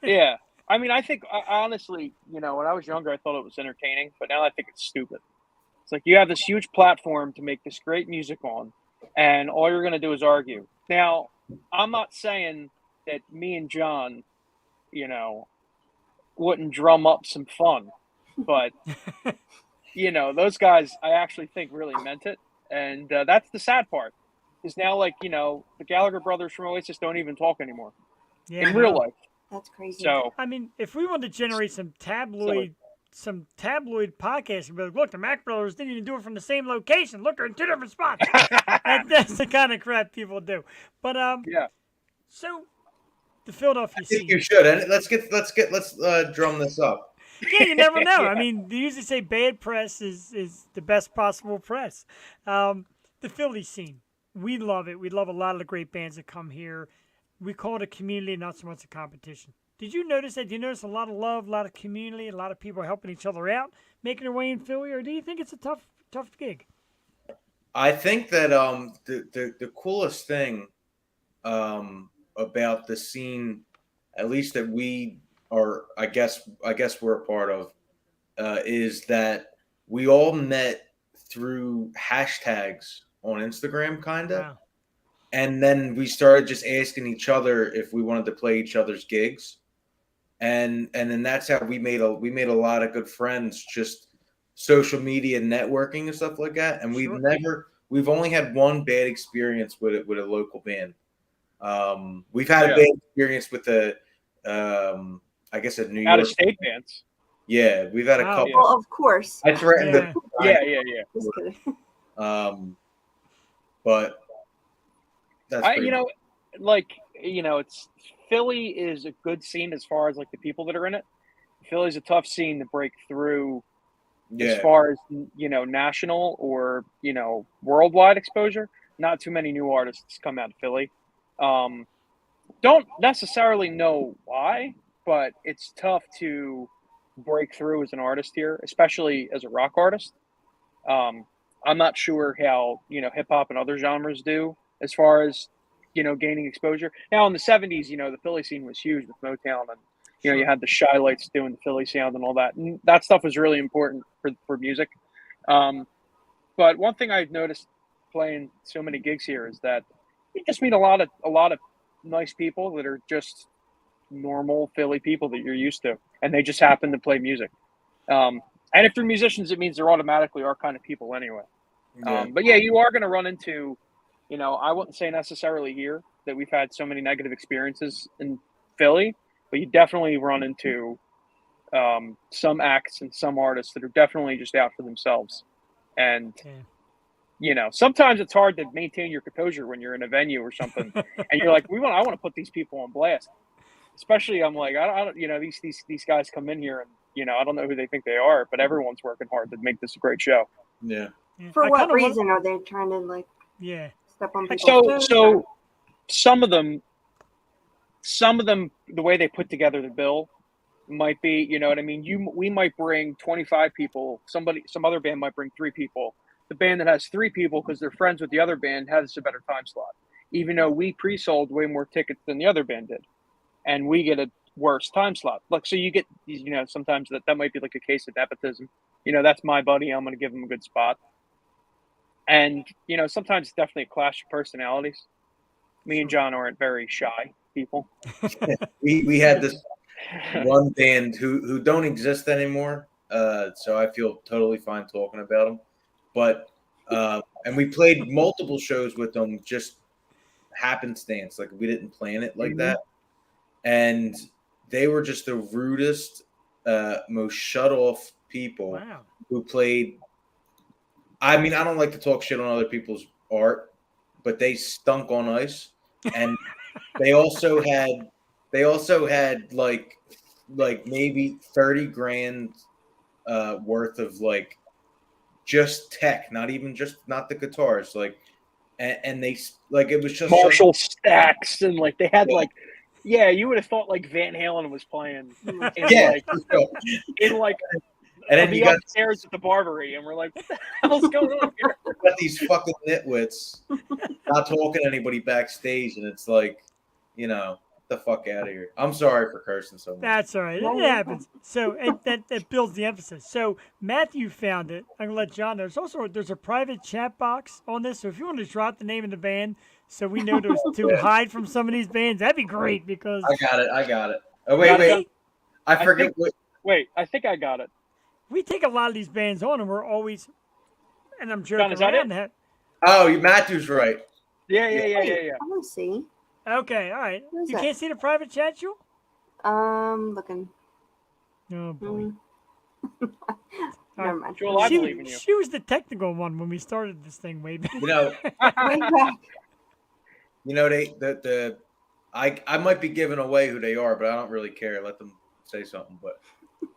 yeah. I mean, I think honestly, when I was younger, I thought it was entertaining, but now I think it's stupid. It's like you have this huge platform to make this great music on, and all you're going to do is argue. Now, I'm not saying that me and John, wouldn't drum up some fun, but, those guys, I actually think really meant it. And that's the sad part is now, like, the Gallagher brothers from Oasis don't even talk anymore in real life. That's crazy. So, I mean, if we wanted to generate some tabloid podcasts, we'd be like, look, the Mack brothers didn't even do it from the same location. Look, they're in 2 different spots. That's the kind of crap people do. But so the Philadelphia scene. I think you should. And let's drum this up. Yeah, you never know. I mean, they usually say bad press is the best possible press. The Philly scene, we love it. We love a lot of the great bands that come here. We call it a community, not so much a competition. Did you notice that? Did you notice a lot of love, a lot of community, a lot of people helping each other out, making their way in Philly, or do you think it's a tough gig? I think that the coolest thing about the scene, at least that we are, I guess we're a part of, is that we all met through hashtags on Instagram, kind of. Wow. And then we started just asking each other if we wanted to play each other's gigs. And then that's how we made a lot of good friends, just social media networking and stuff like that. And we've only had one bad experience with a local band. We've had a bad experience with I guess a New York out of state bands. Yeah, we've had a couple. Well, of course. I threatened to. Yeah. Just kidding. But that's it's Philly is a good scene as far as like the people that are in it. Philly's a tough scene to break through as far as national or worldwide exposure. not too many new artists come out of Philly. Don't necessarily know why, but it's tough to break through as an artist here, especially as a rock artist. I'm not sure how hip hop and other genres do as far as gaining exposure. Now in the '70s, the Philly scene was huge with Motown, and you had the Shy Lights doing the Philly sound and all that, and that stuff was really important for music. But one thing I've noticed playing so many gigs here is that you just meet a lot of nice people that are just normal Philly people that you're used to, and they just happen to play music. And if they're musicians, it means they're automatically our kind of people anyway. Yeah. But yeah, you are going to run into, I wouldn't say necessarily here that we've had so many negative experiences in Philly, but you definitely run into some acts and some artists that are definitely just out for themselves. And, sometimes it's hard to maintain your composure when you're in a venue or something, and you're like, I want to put these people on blast. Especially, I'm like, I don't, these guys come in here and, I don't know who they think they are, but everyone's working hard to make this a great show. Yeah. For what reason are they trying to step on people's toes? So some of them, the way they put together the bill might be, you know what I mean? We might bring 25 people. Some other band might bring 3 people. The band that has 3 people, because they're friends with the other band, has a better time slot, even though we pre-sold way more tickets than the other band did, and we get a worse time slot. Like, so you get, sometimes that might be like a case of nepotism. That's my buddy, I'm going to give him a good spot. And, sometimes it's definitely a clash of personalities. Me and John aren't very shy people. we had this one band who don't exist anymore, so I feel totally fine talking about them. But and we played multiple shows with them, just happenstance, like we didn't plan it like that. And they were just the rudest, most shut off people who played. I mean, I don't like to talk shit on other people's art, but they stunk on ice, and they also had like maybe 30 grand worth of just tech, not the guitars, and they it was just Marshall stacks, and they had you would have thought Van Halen was playing and then you got upstairs at the Barbary, and we're like, what the hell's going on here? Got these fucking nitwits not talking to anybody backstage, and it's like, the fuck out of here. I'm sorry for cursing so much. That's all right. It happens. So that builds the emphasis. So Matthew found it. I'm gonna let John know. There's a private chat box on this. So if you want to drop the name of the band, so we know to hide from some of these bands, that'd be great because I got it. Oh wait. I forget. I think I got it. We take a lot of these bands on, and we're always, and I'm joking John, is that around it? that. Oh, Matthew's right. Yeah. I want to see. Okay, all right. You that? can't see the private chat, Jewel? Looking. Oh, boy. Never mind. Jewel, I believe in you. She was the technical one when we started this thing way back. Way back. I might be giving away who they are, but I don't really care. Let them say something. But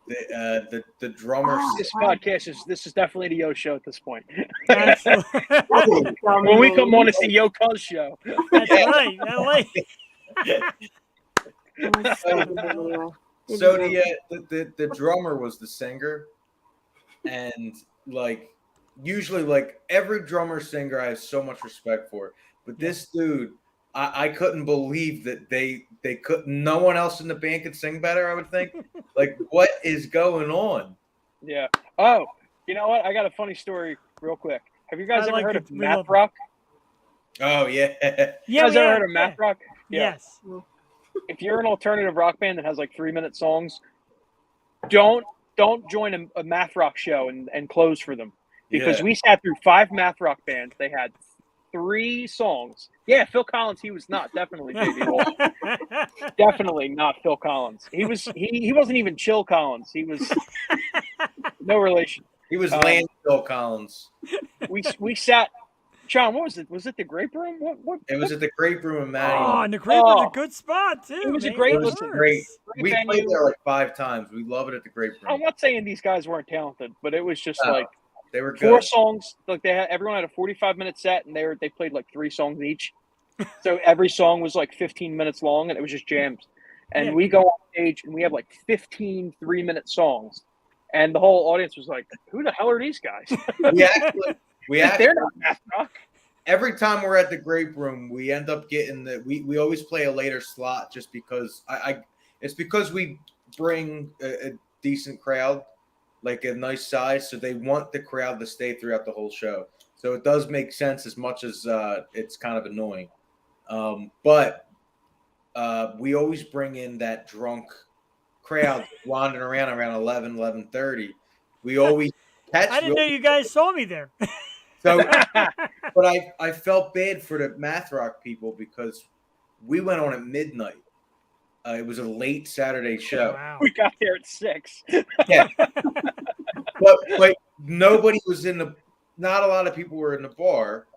the drummer. This is definitely the Yo show at this point. Absolutely. When we come on, it's the Yo Cuz show. That's right. LA. So the drummer was the singer, and usually every drummer singer I have so much respect for, but this dude, I couldn't believe that they could. No one else in the band could sing better. I would think. What is going on? Yeah. Oh, you know what? I got a funny story real quick. Have you guys ever heard of math rock? Oh yeah. You guys ever heard of math rock? Yeah. Yes. If you're an alternative rock band that has 3-minute songs, don't join a math rock show and close for them, because we sat through 5 math rock bands. They had 3 songs. Yeah, Phil Collins. He was not definitely J.B. Wall. Definitely not Phil Collins. He wasn't even Chill Collins. He was no relation. He was Land Phil Collins. We sat. John, what was it? Was it the Grape Room? What? It was at the Grape Room in Matty. Oh, and the Grape was a good spot too. It was man. a great. It was great. We played there 5 times. We love it at the Grape Room. I'm not saying these guys weren't talented, but it was just They were Four good. songs. Like everyone had a 45-minute set, and they played like 3 songs each. So every song was like 15 minutes long, and it was just jams. And Yeah. we go on stage, and we have like 15 3-minute songs, and the whole audience was like, "Who the hell are these guys?" We actually They're not math rock. every time we're at the Grape Room, we end up getting we always play a later slot just because it's because we bring a decent crowd, like a nice size, so they want the crowd to stay throughout the whole show. So it does make sense as much as it's kind of annoying. But we always bring in that drunk crowd wandering around 11:30. We always catch. I didn't know you guys saw me there. So, but I felt bad for the math rock people because we went on at midnight. It was a late Saturday show. Wow. We got there at 6. Yeah, but nobody was in the. Not a lot of people were in the bar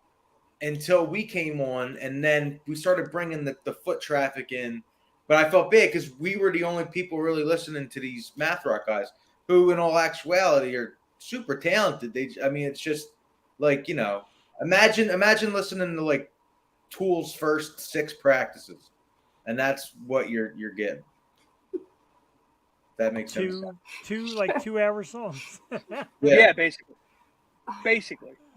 until we came on, and then we started bringing the foot traffic in. But I felt bad because we were the only people really listening to these math rock guys, who, in all actuality, are super talented. It's just like, imagine listening to like Tool's first 6 practices, and that's what you're getting. That makes sense. Two 2-hour songs. Yeah, basically.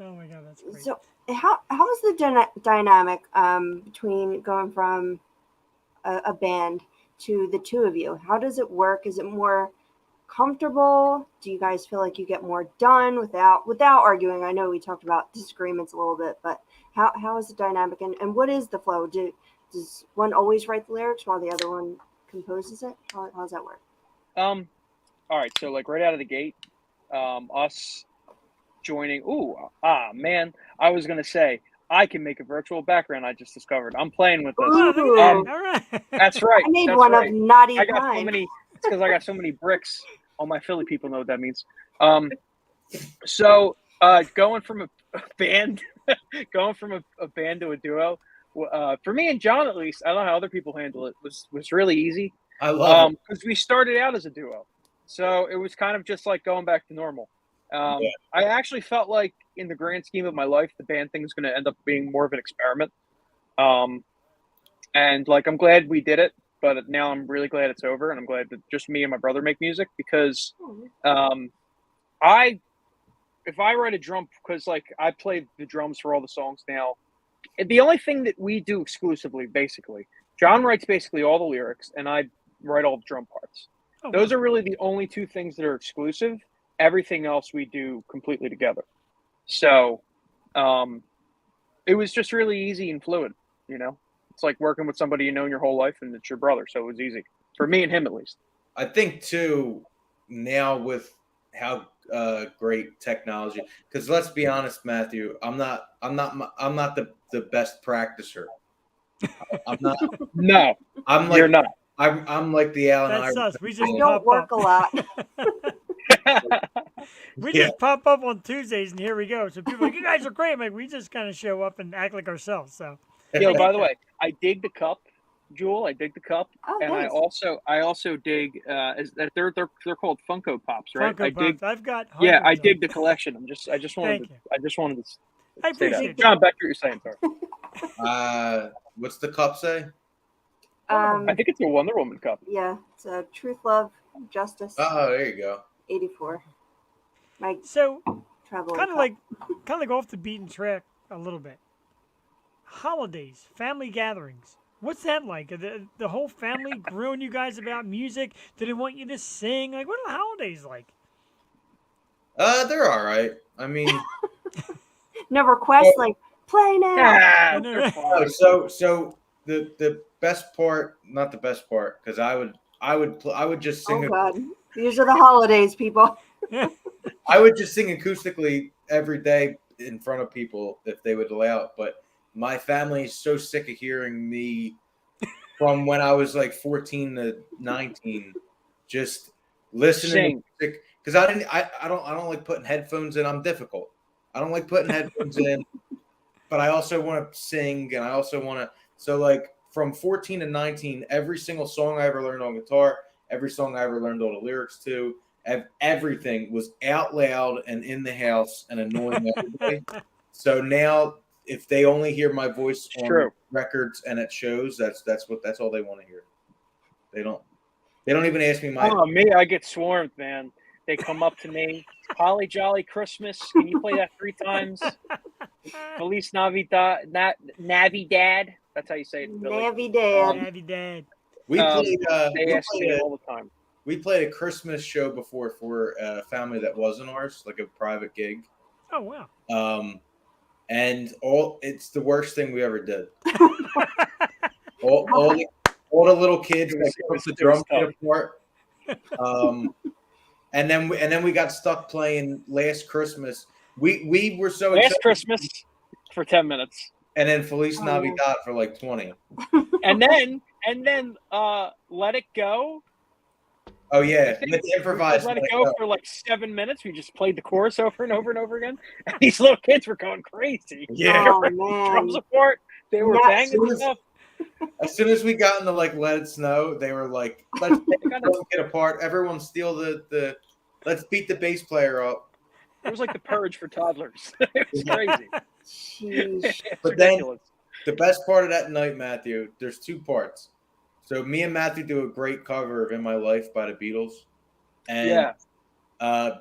Oh my god, that's great. So how is the dynamic between going from a band to the two of you? How does it work? Is it more comfortable? Do you guys feel like you get more done without arguing? I know we talked about disagreements a little bit, but how is the dynamic, and what is the flow? Does one always write the lyrics while the other one composes it? How does that work? All right. So like right out of the gate, us joining. Man, I was gonna say I can make a virtual background. I just discovered. I'm playing with this. Ooh. All right. That's right. I made that's one right. of naughty I got so pine. many. It's because I got so many bricks. All my Philly people know what that means. So going from a band, a band to a duo, for me and John at least, I don't know how other people handle it. Was really easy. I love it. Because we started out as a duo, so it was kind of just like going back to normal. I actually felt like, in the grand scheme of my life, the band thing is going to end up being more of an experiment. And like, I'm glad we did it, but now I'm really glad it's over, and I'm glad that just me and my brother make music, because if I write a drum, because like I play the drums for all the songs now, the only thing that we do exclusively, basically, John writes basically all the lyrics, and I write all the drum parts. Oh, Those are really the only 2 things that are exclusive. Everything else we do completely together. So it was just really easy and fluid, It's like working with somebody you know your whole life, and it's your brother, so it was easy. For me and him, at least. I think, too, now with how great technology, because let's be honest, Matthew, I'm not the best practicer. I'm not. No, I'm like, you're not. I'm like the Allen That's Iverson. us. We just I don't work a lot. We just pop up on Tuesdays, and here we go. So people are like, you guys are great. I'm like, we just kind of show up and act like ourselves. So. Yo, by the way, I dig the cup, Jewel. I dig the cup, Oh, and nice. I also dig. They're called Funko Pops, right? Funko Pops. I've got. Yeah, I hundreds of dig them. the collection. I just wanted to I say appreciate that. it. John, back to what you're saying, sorry. What's the cup say? I think it's a Wonder Woman cup. Yeah, it's a Truth, Love, Justice. Oh, there you go. 84. My So, travel. kind of like off the beaten track a little bit. Holidays, family gatherings. What's that like? The whole family grilling you guys about music? Do they want you to sing? Like, what are the holidays like? They're all right. I mean, no requests like play now. Ah, No, they're no. fine. so the best part, not the best part, because I would just sing. Oh God, these are the holidays, people. I would just sing acoustically every day in front of people if they would allow it. But my family is so sick of hearing me from when I was like 14 to 19, just listening to music, because I don't like putting headphones in. I'm difficult. I don't like putting headphones in, but I also want to sing, and I also want to. So like from 14 to 19, every single song I ever learned on guitar, every song I ever learned all the lyrics to, everything was out loud and in the house and annoying everybody. So now, if they only hear my voice on True. records and at shows, that's all they want to hear. They don't even ask me my. Oh, me, I get swarmed, man. They come up to me, Holly Jolly Christmas. Can you play that 3 times? Feliz Navidad, Navidad. That's how you say it in Philly. Navidad. Navidad. We played. They We ask me played, all the time. we played a Christmas show before for a family that wasn't ours, like a private gig. Oh wow. And it's the worst thing we ever did. all the little kids that took the drum kit apart. And then we got stuck playing Last Christmas. We were so Last excited. Christmas for 10 minutes. And then Feliz Navidad for like 20. And then Let It Go. Oh yeah, let's improvise. Let It Go for like 7 minutes. We just played the chorus over and over and over again. And these little kids were going crazy. Yeah. They were ripping the drums apart. They were banging stuff. As soon as we got into like Let It Snow, they were like, let's take the drum kit apart. Everyone steal the let's beat the bass player up. It was like the Purge for toddlers. It was crazy. Jeez. But then the best part of that night, Matthew, there's 2 parts. So me and Matthew do a great cover of "In My Life" by the Beatles, and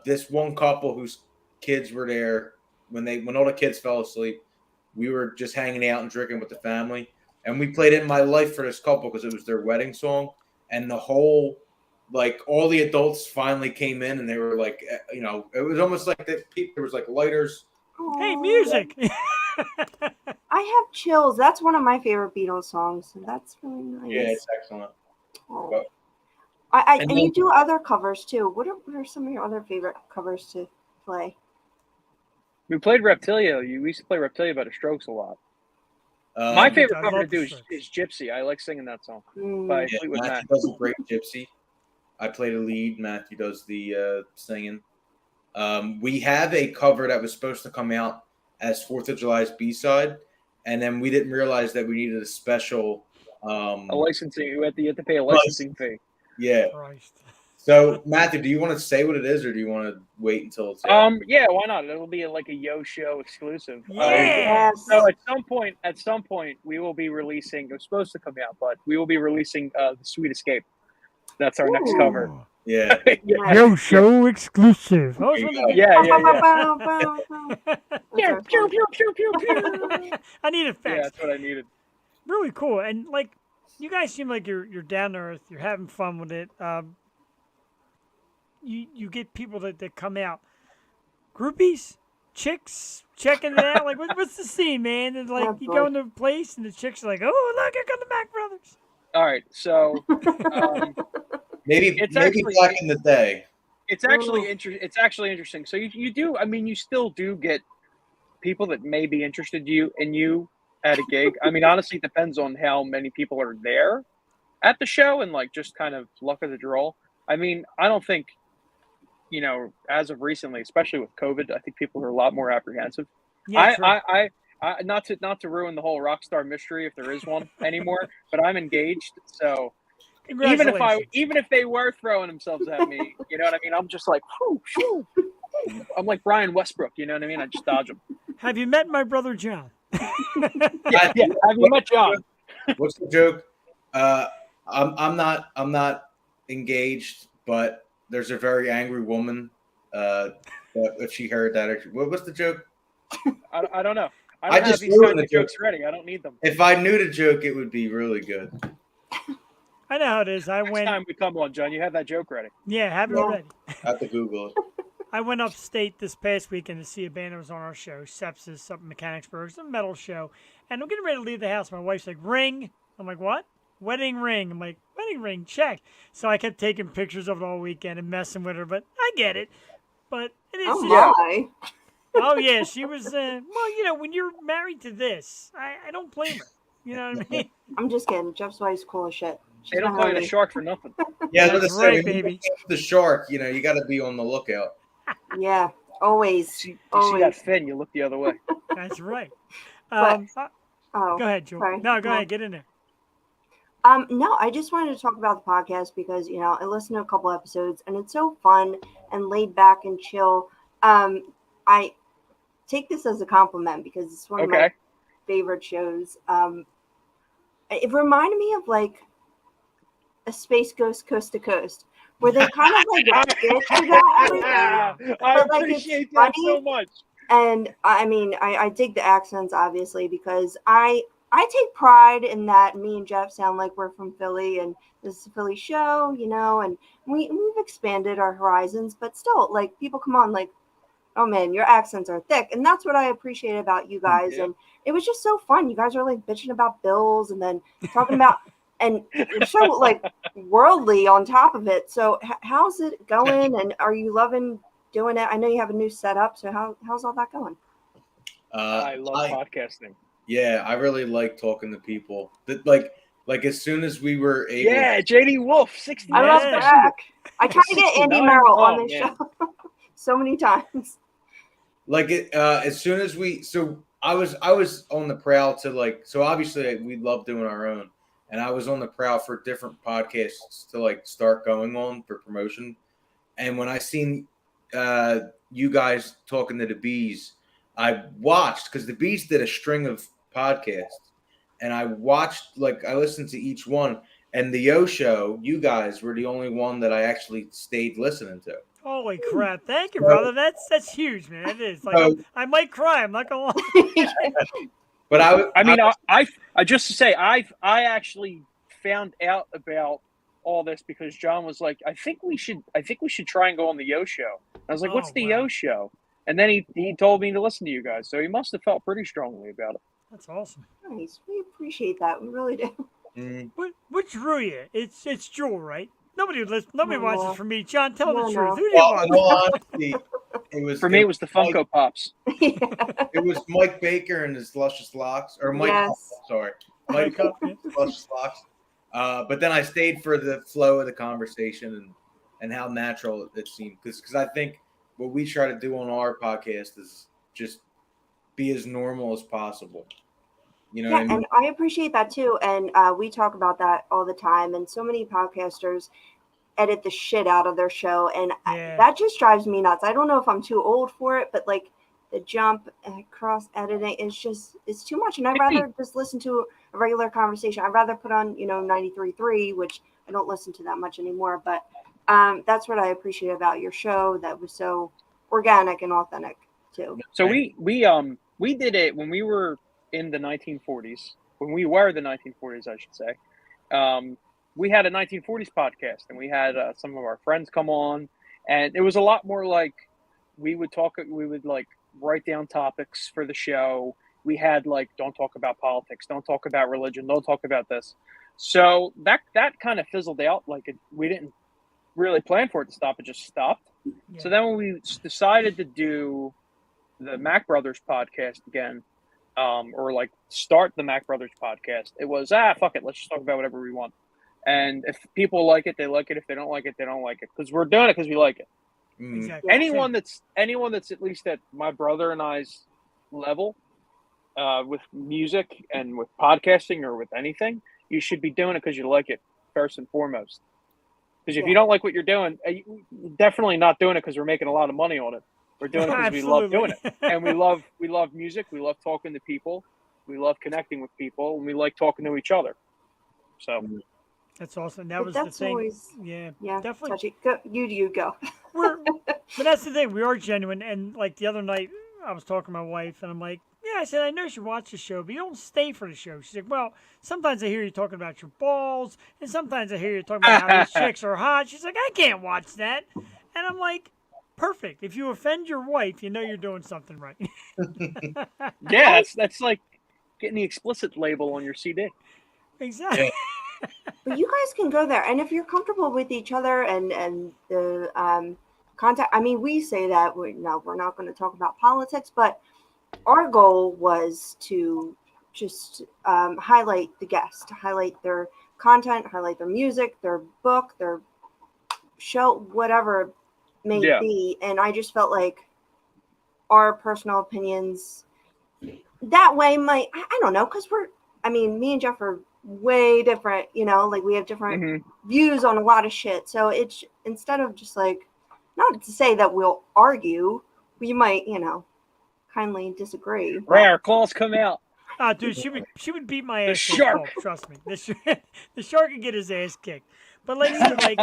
this one couple whose kids were there when all the kids fell asleep, we were just hanging out and drinking with the family, and we played "In My Life" for this couple because it was their wedding song, and the whole all the adults finally came in, and they were like, it was almost like there was like lighters. Hey, music. I have chills. That's one of my favorite Beatles songs. And that's really nice. Yeah, it's excellent. Oh. And you do other covers too. What are some of your other favorite covers to play? We played Reptilia. We used to play Reptilia by the Strokes a lot. My favorite cover to do is Gypsy. I like singing that song by Fleetwood Mac. Matthew does a great Gypsy. I play the lead. Matthew does the singing. We have a cover that was supposed to come out as 4th of July's B-side, and then we didn't realize that we needed a special a licensing. You have to pay a licensing fee. Yeah. Christ. So Matthew, do you want to say what it is, or do you want to wait until it's yeah, why not? It'll be like a Yo Show exclusive. Yeah. So at some point, we will be releasing. It was supposed to come out, but we will be releasing the Sweet Escape. That's our next cover. Yeah. Yo Show exclusive. Oh, Yeah. Pew, pew, pew, pew, pew. I need effects. Yeah, that's what I needed. Really cool. And like, you guys seem like you're down to earth. You're having fun with it. You get people that come out, groupies, chicks checking it out. Like, what's the scene, man? And like, you go into a place and the chicks are like, oh, look, here come the Mack brothers. All right, so maybe actually, back in the day. It's actually interesting. So you do. I mean, you still do get people that may be interested in you at a gig. I mean, honestly, it depends on how many people are there at the show and like just kind of luck of the draw. I mean, I don't think, as of recently, especially with COVID, I think people are a lot more apprehensive. Yeah, not to ruin the whole rock star mystery if there is one anymore, but I'm engaged, so even if they were throwing themselves at me, you know what I mean? I'm just like, whew. I'm like Brian Westbrook, you know what I mean? I just dodge them. Have you met my brother John? Yeah. Have you met John? What's the joke? I'm not engaged, but there's a very angry woman. If she heard that, what's the joke? I don't know. I don't just have these kinds of jokes ready. I don't need them. If I knew the joke, it would be really good. I know how it is. Next time we come on, John, you have that joke ready. Yeah, have it ready. I have to Google it. I went upstate this past weekend to see a band that was on our show, Sepsis, up in Mechanicsburg. It's a metal show. And I'm getting ready to leave the house. My wife's like, ring. I'm like, what? Wedding ring. I'm like, wedding ring, check. So I kept taking pictures of it all weekend and messing with her, but I get it. But it is. Oh, yeah, she was, when you're married to this, I don't blame her. You know what I mean? I'm just kidding. Jeff's wife's cool as shit. They don't call you the shark for nothing. Yeah, that's right, baby. The shark, you got to be on the lookout. Yeah, always. You see that fin, you look the other way. That's right. Go Go ahead, Joel. sorry. No, go ahead. Get in there. No, I just wanted to talk about the podcast because, I listened to a couple episodes and it's so fun and laid back and chill. I take this as a compliment because it's one of my Okay. favorite shows. It reminded me of like a Space Ghost Coast to Coast, where they kind of like bitch about everything. I But, like, it's appreciate that so funny. much. And I mean, I dig the accents obviously because I take pride in that me and Jeff sound like we're from Philly and this is a Philly show, and we've expanded our horizons, but still, like, people come on like, oh man, your accents are thick, and that's what I appreciate about you guys. Yeah. And it was just so fun. You guys are like bitching about bills and then talking about, and you're so like worldly on top of it. So how's it going? And are you loving doing it? I know you have a new setup, so how's all that going? I love podcasting. Yeah, I really like talking to people. Like as soon as we were able. Yeah, JD Wolf, 69 I love Yeah. Mack. I tried to get Andy 69? Merrill Oh, on this man. show so many times. Like it as soon as I was on the prowl to so obviously we love doing our own, and I was on the prowl for different podcasts to start going on for promotion. And when I seen you guys talking to the Bees, I watched because the Bees did a string of podcasts, and I watched I listened to each one. And the Yo Show, you guys were the only one that I actually stayed listening to. Holy crap! Thank you, brother. That's huge, man. It is. Like, I might cry. I'm not gonna lie. But I just to say, I actually found out about all this because John was like, I think we should try and go on the Yo Show. I was like, what's the Yo Show? And then he told me to listen to you guys, so he must have felt pretty strongly about it. That's awesome. Nice. We appreciate that. We really do. What drew you? It's Jewel, right? Nobody watches No. for me. John, tell the No, truth. no. Who do you Well, in watch? all honesty, It was the Funko Pops. Yeah. It was Mike Baker and his luscious locks, or Mike. Yes. Sorry, Mike Up, yeah. luscious locks. But then I stayed for the flow of the conversation and how natural it seemed, because I think what we try to do on our podcast is just be as normal as possible. You know what I mean? And I appreciate that too. And we talk about that all the time. And so many podcasters edit the shit out of their show. And that just drives me nuts. I don't know if I'm too old for it, but like the jump and cross editing is it's too much. And I'd rather just listen to a regular conversation. I'd rather put on, 93.3, which I don't listen to that much anymore. But that's what I appreciate about your show. That was so organic and authentic too. So we did it when we were in the 1940s, when we were the 1940s, I should say. We had a 1940s podcast, and we had some of our friends come on, and it was a lot more like we would write down topics for the show. We had don't talk about politics, don't talk about religion, don't talk about this. So that kind of fizzled out. We didn't really plan for it to stop; it just stopped. Yeah. So then when we decided to do the Mack Brothers podcast again, or start the Mack Brothers podcast, it was fuck it, let's just talk about whatever we want. And if people like it, they like it. If they don't like it, they don't like it. Because we're doing it because we like it. Exactly. Anyone that's at least at my brother and I's level, with music and with podcasting or with anything, you should be doing it because you like it first and foremost. Because if you don't like what you're doing, you're definitely not doing it because we're making a lot of money on it. We're doing it because we love doing it, and we love music. We love talking to people. We love connecting with people, and we like talking to each other. So that's awesome. That was the thing. Always, yeah, definitely. Touchy. Go, you go. But that's the thing. We are genuine, and the other night, I was talking to my wife, and I'm like, yeah, I said, I know you should watch the show, but you don't stay for the show. She's like, well, sometimes I hear you talking about your balls, and sometimes I hear you talking about how these chicks are hot. She's like, I can't watch that. And I'm like, perfect. If you offend your wife, you know you're doing something right. Yeah, that's like getting the explicit label on your CD. Exactly. Yeah. But you guys can go there, and if you're comfortable with each other and the contact, I mean, we say that we're not going to talk about politics, but our goal was to just highlight the guest, highlight their content, highlight their music, their book, their show, whatever it may be. And I just felt like our personal opinions that way might, I don't know, because me and Jeff are way different, like we have different views on a lot of shit. So it's instead of just like, not to say that we'll argue, we might, kindly disagree. But... Rare claws come out. Dude, she would beat my The ass. shark. Trust me, the shark could get his ass kicked. But like, even like,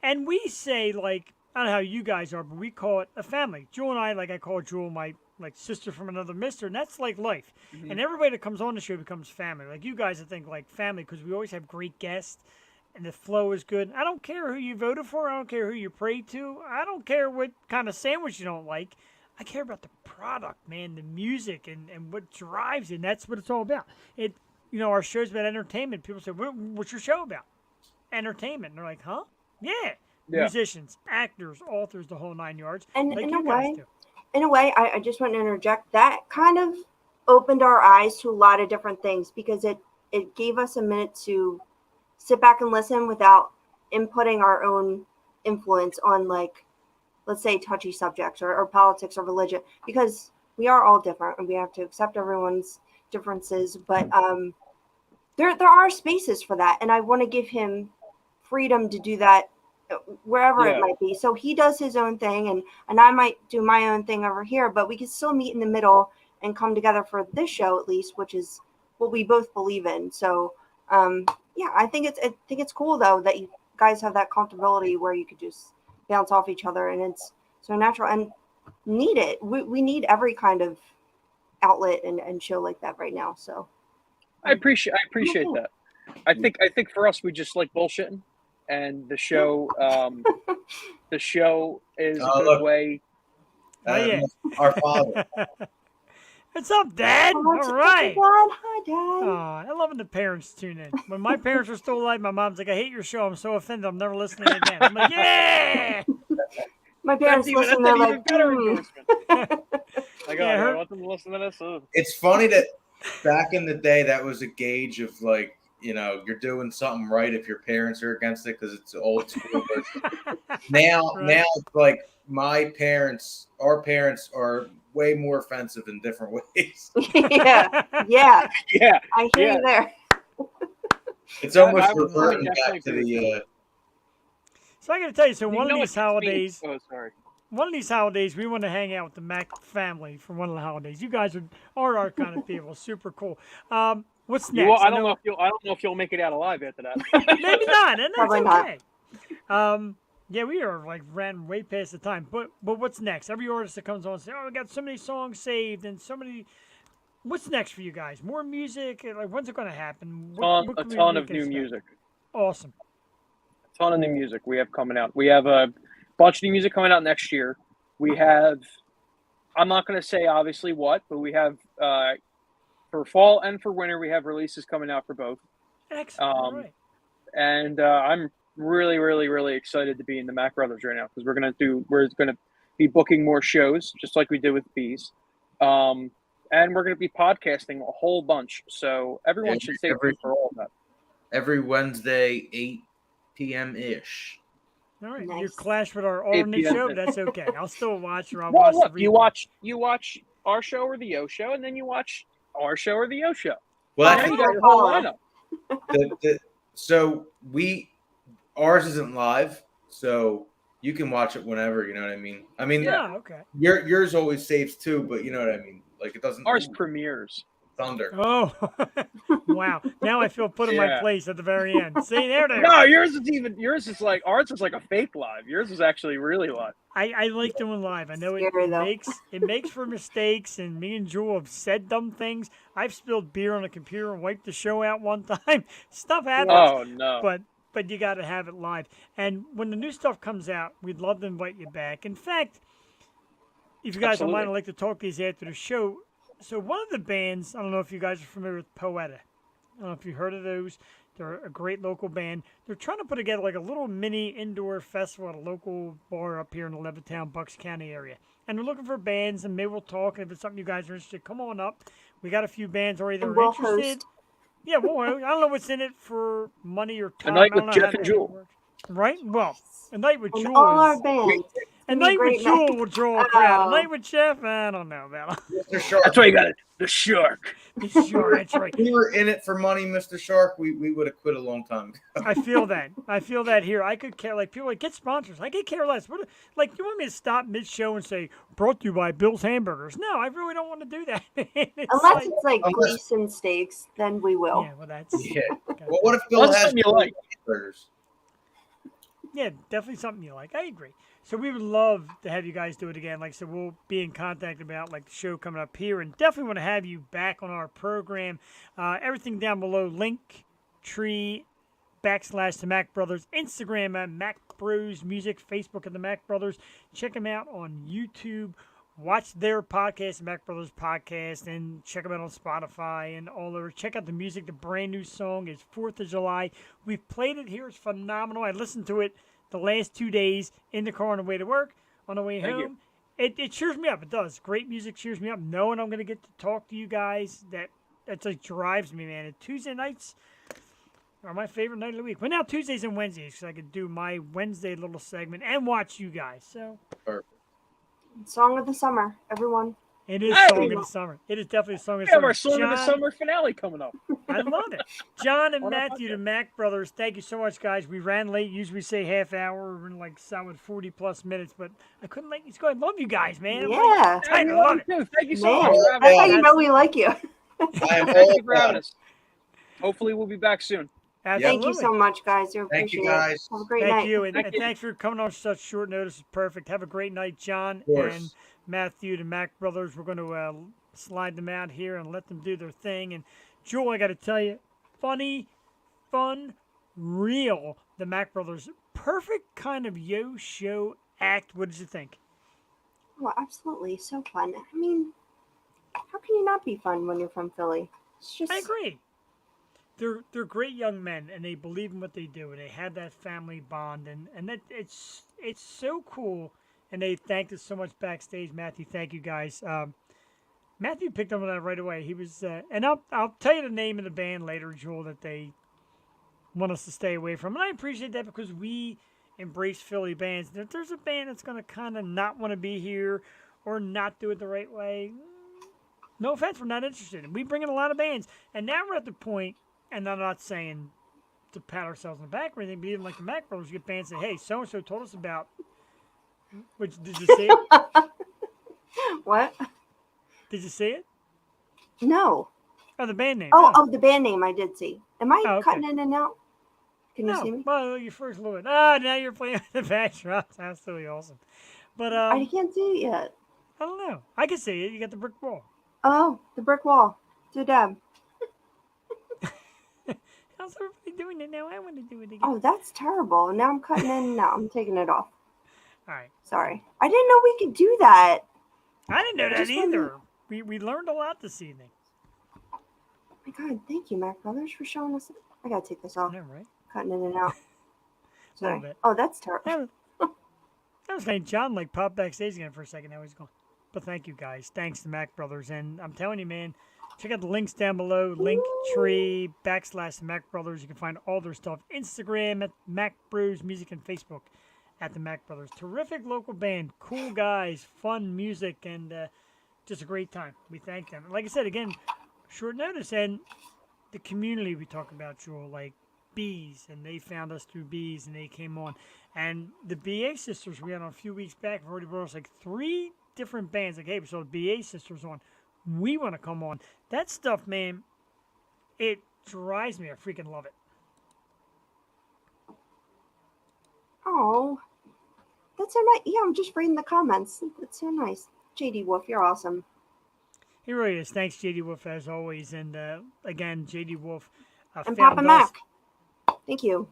and we say like, I don't know how you guys are, but we call it a family. Jewel and I, like I call Jewel my like sister from another mister, and that's like life. And everybody that comes on the show becomes family. Like you guys, I think like family because we always have great guests, and the flow is good. I don't care who you voted for. I don't care who you prayed to. I don't care what kind of sandwich you don't like. I care about the product, man, the music, and what drives it. And that's what it's all about. Our show's about entertainment. People say, what's your show about? Entertainment. And they're like, huh? Yeah. Musicians, actors, authors, the whole 9 yards. And like in a way, I just want to interject. That kind of opened our eyes to a lot of different things because it gave us a minute to sit back and listen without inputting our own influence on, like, let's say touchy subjects or politics or religion, because we are all different and we have to accept everyone's differences. But there are spaces for that. And I want to give him freedom to do that wherever it might be. So he does his own thing and I might do my own thing over here, but we can still meet in the middle and come together for this show at least, which is what we both believe in. So I think it's cool though that you guys have that comfortability where you could just bounce off each other and it's so natural and need it. We need every kind of outlet and show like that right now. So I appreciate that. I think for us we just like bullshitting, and the show is a good way. Our father. What's up, Dad? Hello, All right. Hi, Dad. Oh, I love when the parents tune in. When my parents were still alive, my mom's like, I hate your show. I'm so offended. I'm never listening again. I'm like, yeah. My parents listen. They're like, Like, I want them to listen to this. It's funny that back in the day, that was a gauge of like, you're doing something right if your parents are against it because it's old school. Now it's like our parents are way more offensive in different ways. yeah. I hear you there. It's almost reverting back to the. So I got to tell you, so one of these holidays. Oh, sorry. One of these holidays, we want to hang out with the Mack family for one of the holidays. You guys are our kind of people. Super cool. What's next? Well, I don't know if you'll make it out alive after that. Maybe not, and that's Probably okay. Not. Yeah, we are like ran way past the time. But what's next? Every artist that comes on says, "Oh, we got so many songs saved and so many." What's next for you guys? More music? Like, when's it going to happen? A ton of new music. Awesome. A ton of new music we have coming out. We have a bunch of new music coming out next year. We have, I'm not going to say obviously what, but we have for fall and for winter, we have releases coming out for both. Excellent. All right. And I'm really, really, really excited to be in the Mack Brothers right now because we're going to be booking more shows just like we did with Bees. And we're going to be podcasting a whole bunch. So everyone should stay tuned for all of that. Every Wednesday, 8 p.m.-ish. All right, Nice. You clash with our alternate show, but that's okay. I'll still watch, or I'll Well, watch look, the you watch our show or the Yo show, and then you watch our show or the Yo show. Well, now you got your whole lineup. So ours isn't live, so you can watch it whenever. You know what I mean? Yeah, okay. Yours always saves too, but you know what I mean. Like it doesn't. Ours premieres. Thunder. Oh, wow! Now I feel put in my place at the very end. See, there they are. No, yours is like ours is like a fake live. Yours is actually really live. I like doing live. I know it makes for mistakes, and me and Jewel have said dumb things. I've spilled beer on a computer and wiped the show out one time. Stuff happens. Oh no! But you got to have it live. And when the new stuff comes out, we'd love to invite you back. In fact, if you guys don't mind, I'd like to talk to you after the show. So one of the bands, I don't know if you guys are familiar with Poeta. I don't know if you've heard of those. They're a great local band. They're trying to put together like a little mini indoor festival at a local bar up here in the Levittown, Bucks County area. And they're looking for bands, and maybe we'll talk. And if it's something you guys are interested, come on up. We got a few bands already that are interested. Host. Yeah, well, I don't know what's in it for money or time. A night with Jeff and Jewel. Right? Well, a night with And Jewel. all our bands. A night with Jewel will draw a crowd. A night with Jeff, I don't know about it. Mr. Shark. That's why you got it. The shark. Sure, that's right. If we were in it for money, Mr. Shark, we would have quit a long time ago. I feel that. I feel that here. I could care, like, people like, get sponsors. I could care less. What, like, you want me to stop mid-show and say, brought to you by Bill's Hamburgers? No, I really don't want to do that. Unless it's like Unless- Gleason Steaks, then we will. Yeah, well, that's... Yeah. Well, what if Bill What's has something you like? burgers? Yeah, definitely something you like. I agree. So we would love to have you guys do it again. Like I said, we'll be in contact about like the show coming up here, and definitely want to have you back on our program. Everything down below, link tree / the Mack Brothers, Instagram at Mack Bros Music, Facebook at the Mack Brothers. Check them out on YouTube. Watch their podcast, the Mack Brothers Podcast, and check them out on Spotify and all over. Check out the music. The brand new song is 4th of July. We've played it here. It's phenomenal. I listened to it the last 2 days in the car on the way to work, on the way Thank home. It cheers me up. It does. Great music cheers me up. Knowing I'm going to get to talk to you guys, that just drives me, man. And Tuesday nights are my favorite night of the week. Well, now Tuesdays and Wednesdays, because I could do my Wednesday little segment and watch you guys. So Perfect. Song of the summer, everyone. it is Hey! Song of the Summer. It is definitely Song of We the have Summer. our Song of the John- Summer finale coming up. I love it. John and On our Matthew, the podcast. Mack Brothers, thank you so much, guys. We ran late. Usually we say half hour. We're in like solid 40+ minutes, but I couldn't let you go. I love you guys, man. I'm like, Yeah. I love it. Too. Thank you so Man, much for having that's how us. you know we like you. I am Thank all you for having about it. us. Hopefully, we'll be back soon. Absolutely. Thank you so much, guys. I Thank appreciate you, guys. it. Have a great Thank night. you, and, Thank and you. thanks for coming on such short notice. It's perfect. Have a great night, John course. and Matthew, the Mack Brothers. We're going to slide them out here and let them do their thing. And Joel, I got to tell you, funny, fun, real. The Mack Brothers, perfect kind of show act. What did you think? Well, absolutely. So fun. I mean, how can you not be fun when you're from Philly? It's just I agree. They're great young men, and they believe in what they do, and they have that family bond, and that it's so cool. And they thanked us so much backstage, Matthew. Thank you guys. Matthew picked up on that right away. He was, and I'll tell you the name of the band later, Joel, that they want us to stay away from, and I appreciate that because we embrace Philly bands. If there's a band that's going to kind of not want to be here or not do it the right way, no offense, we're not interested. And we bring in a lot of bands, and now we're at the point. And I'm not saying to pat ourselves on the back or anything, but even like the Mack Brothers, you get bands say, hey, so-and-so told us about, which, did you see it? what? Did you see it? No. Oh, the band name. Oh, the band name I did see. Am I Oh, okay. cutting in and out? Can you see No. me? Well, you first look at now you're playing the backdrop. That's absolutely awesome. But, I can't see it yet. I don't know. I can see it. You got the brick wall. Oh, the brick wall. To Deb. How's everybody doing it now? I want to do it again. Oh, that's terrible. Now I'm cutting in. Now I'm taking it off. All right. Sorry. I didn't know we could do that. I didn't know that Just wanted- either. We learned a lot this evening. Oh my God. Thank you, Mack Brothers, for showing us. I got to take this off. I know, right? Cutting in and out. Little Sorry. bit. Oh, that's terrible. That was kind. John like popped backstage again for a second. Now he's gone. But thank you guys. Thanks to Mack Brothers. And I'm telling you, man, check out the links down below. Linktree / the Mack Brothers. You can find all their stuff. Instagram at Mack Bros Music and Facebook at the Mack Brothers. Terrific local band. Cool guys. Fun music. And just a great time. We thank them. Like I said, again, short notice. And the community we talk about, Joel, like Bees. And they found us through Bees. And they came on. And the BA Sisters we had on a few weeks back have already brought us like 3 different bands. Like, hey, we saw the BA Sisters on. We want to come on. That stuff, man, it drives me. I freaking love it. Oh, that's so nice. Yeah, I'm just reading the comments. That's so nice. JD Wolf, you're awesome. He really is. Thanks, JD Wolf, as always. And again, JD Wolf And found Papa us. Mack. Thank you.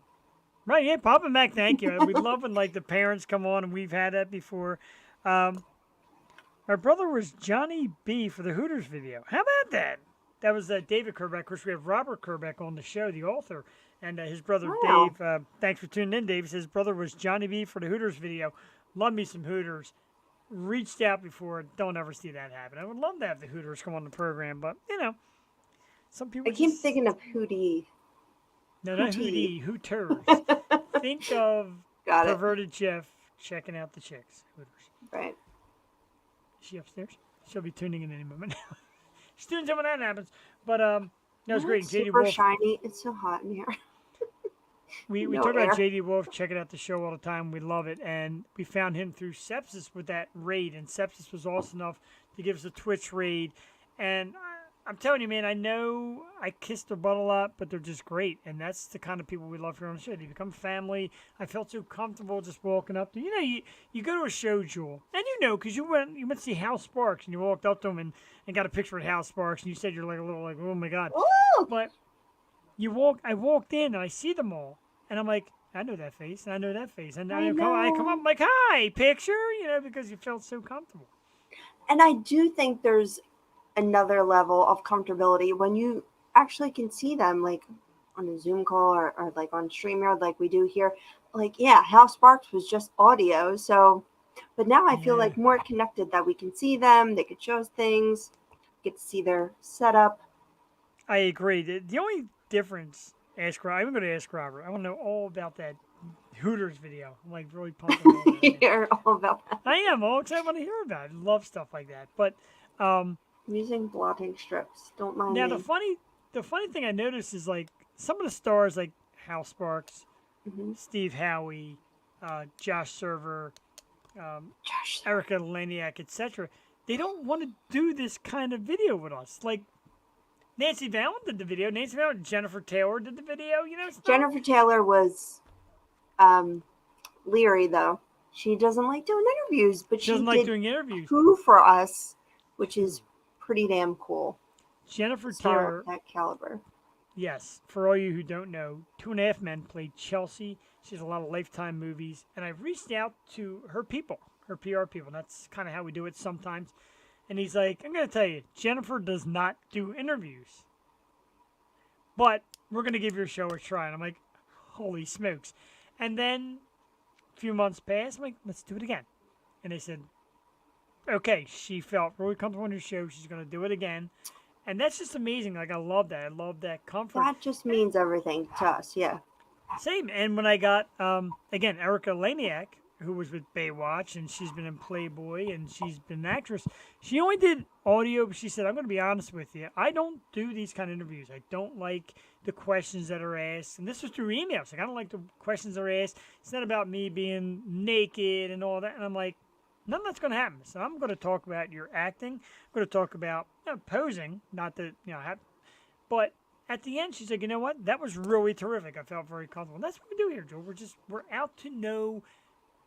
Right, yeah, Papa Mack, thank you. We love when like the parents come on, and we've had that before. Our brother was Johnny B for the Hooters video. How about that? That was David Kerbeck. Of course, we have Robert Kerbeck on the show, the author, and his brother Wow. Dave. Thanks for tuning in, Dave. His brother was Johnny B for the Hooters video. Love me some Hooters. Reached out before. Don't ever see that happen. I would love to have the Hooters come on the program, but some people. I keep just- thinking of Hootie. No, not Hootie. Hooters. Think of Got it. perverted Jeff checking out the chicks. Hooters. Right. Is she upstairs? She'll be tuning in any moment now. She's doing something when that happens. But that was Oh, great. it's JD super Wolf. shiny. It's so hot in here. We No talk about air. JD Wolf checking out the show all the time. We love it, and we found him through Sepsis with that raid, and Sepsis was awesome enough to give us a Twitch raid. And I'm telling you, man, I know I kissed their butt a lot, but they're just great, and that's the kind of people we love here on the show. They become family. I felt so comfortable just walking up to you go to a show, Jewel, and because you went to see Hal Sparks, and you walked up to him and got a picture with Hal Sparks, and you said you're like a little like, oh my god, Ooh! but I walked in and I see them all, and I'm like, I know that face, and I know that face, and I I come up, know. I'm like, hi, picture, because you felt so comfortable. And I do think there's another level of comfortability when you actually can see them, like on a Zoom call or like on StreamYard, like we do here. Like, yeah, Hal Sparks was just audio, so. But now I feel Yeah, like more connected that we can see them. They could show us things. Get to see their setup. I agree. The only difference, I'm going to ask Robert. I want to know all about that Hooters video. I'm like really pumped about all that, man. You're all about that. I am all excited. I want to hear about it. I love stuff like that. But um, I'm using blotting strips. Don't mind now me. the funny thing I noticed is like some of the stars like Hal Sparks, Hmm. Steve Howie, Josh Server, Josh. Erica Laniak, etc. They don't want to do this kind of video with us. Like Nancy Valen did the video. Nancy Valen, Jennifer Taylor did the video. Stuff. Jennifer Taylor was leery though. She doesn't like doing interviews, but She doesn't like did doing interviews. 2 for us, which is pretty damn cool. Jennifer Star Taylor, of that caliber. yes. For all you who don't know, 2.5 Men played Chelsea. She has a lot of Lifetime movies, and I've reached out to her people, her PR people. And that's kind of how we do it sometimes. And he's like, I'm going to tell you, Jennifer does not do interviews. But we're going to give your show a try. And I'm like, holy smokes. And then a few months passed. I'm like, let's do it again. And they said, okay, she felt really comfortable on your show. She's going to do it again. And that's just amazing. Like, I love that. I love that comfort. That just means everything to us, yeah. Same. And when I got, again, Erica Laniak, who was with Baywatch, and she's been in Playboy, and she's been an actress. She only did audio, but she said, I'm going to be honest with you. I don't do these kind of interviews. I don't like the questions that are asked. And this was through emails. Like, I don't like the questions that are asked. It's not about me being naked and all that. And I'm like, none of that's going to happen. So I'm going to talk about your acting. I'm going to talk about posing. Not that, but at the end, she's like, you know what? That was really terrific. I felt very comfortable. And that's what we do here, Joe. We're out to know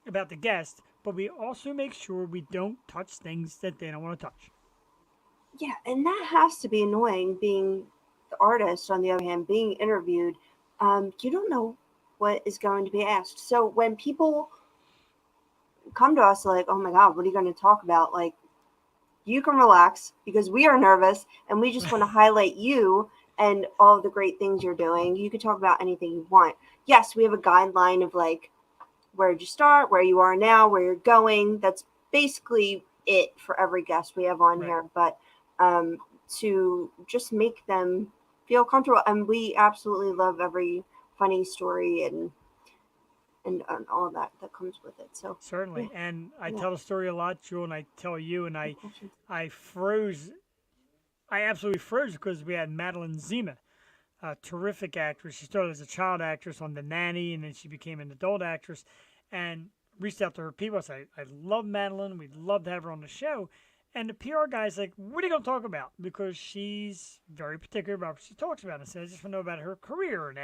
about the guest, but we also make sure we don't touch things that they don't want to touch. Yeah, and that has to be annoying being the artist, on the other hand, being interviewed. You don't know what is going to be asked. So when people come to us like, oh my God, what are you going to talk about? Like, you can relax because we are nervous and we just want to highlight you and all the great things you're doing. You can talk about anything you want. Yes, we have a guideline of like, where did you start, where you are now, where you're going. That's basically it for every guest we have on Right. here. But to just make them feel comfortable. And we absolutely love every funny story and all that comes with it. So Certainly. And I Yeah. tell the story a lot, Jewel, and I tell you, and good question. I froze. I absolutely froze because we had Madeline Zima, a terrific actress. She started as a child actress on The Nanny, and then she became an adult actress, and reached out to her people. I said, I love Madeline. We'd love to have her on the show. And the PR guy's like, what are you going to talk about? Because she's very particular about what she talks about. I said, I just want to know about her career and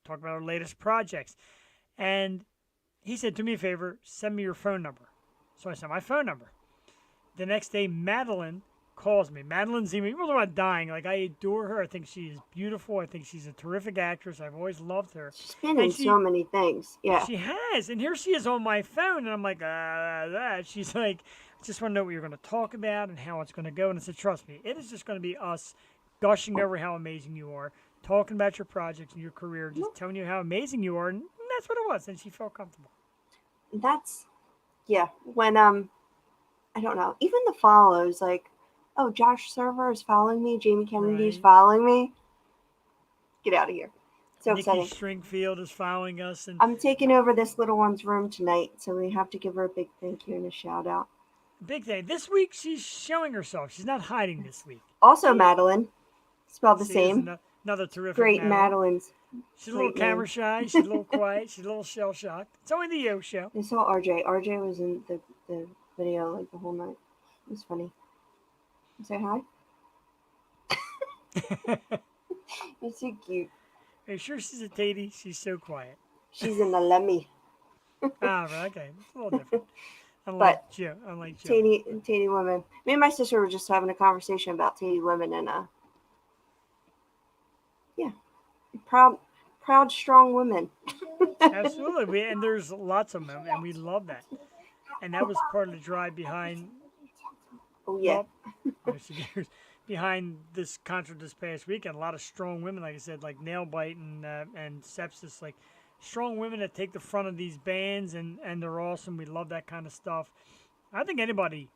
talk about her latest projects. And he said, do me a favor, send me your phone number. So I sent my phone number. The next day, Madeline calls me. Madeline Zima, even though I'm dying, like I adore her. I think she is beautiful. I think she's a terrific actress. I've always loved her. She's been in so many things. Yeah. She has. And here she is on my phone. And I'm like, she's like, I just want to know what you're going to talk about and how it's going to go. And I said, trust me, it is just going to be us gushing over how amazing you are, talking about your projects and your career, just telling you how amazing you are. And that's what it was. And she felt comfortable. That's, yeah. When, I don't know, even the follows, like, oh, Josh Server is following me. Jamie Kennedy's Right. following me. Get out of here. So Nikki exciting. Stringfield is following us. And I'm taking over this little one's room tonight, so we have to give her a big thank you and a shout out. big thing. This week she's showing herself. She's not hiding this week. Also, Madeline, spelled the See, there's same. another terrific Great Madeline. Madeline's. She's a little great name. camera shy. She's a little quiet. She's a little shell shocked. It's only the Yo show. I saw RJ. RJ was in the video like the whole night. It was funny. Say hi. You're so cute. Are you sure she's a tatey? She's so quiet. She's in the Lemmy. Right, okay. It's a little different. Unlike Joe. Tatey women. Me and my sister were just having a conversation about tatey women and yeah, proud strong women. Absolutely. And there's lots of them, and we love that. And that was part of the drive behind. Oh yeah. Behind this concert this past weekend, a lot of strong women, like I said, like Nailbite and Sepsis, like strong women that take the front of these bands, and they're awesome. We love that kind of stuff. I think anybody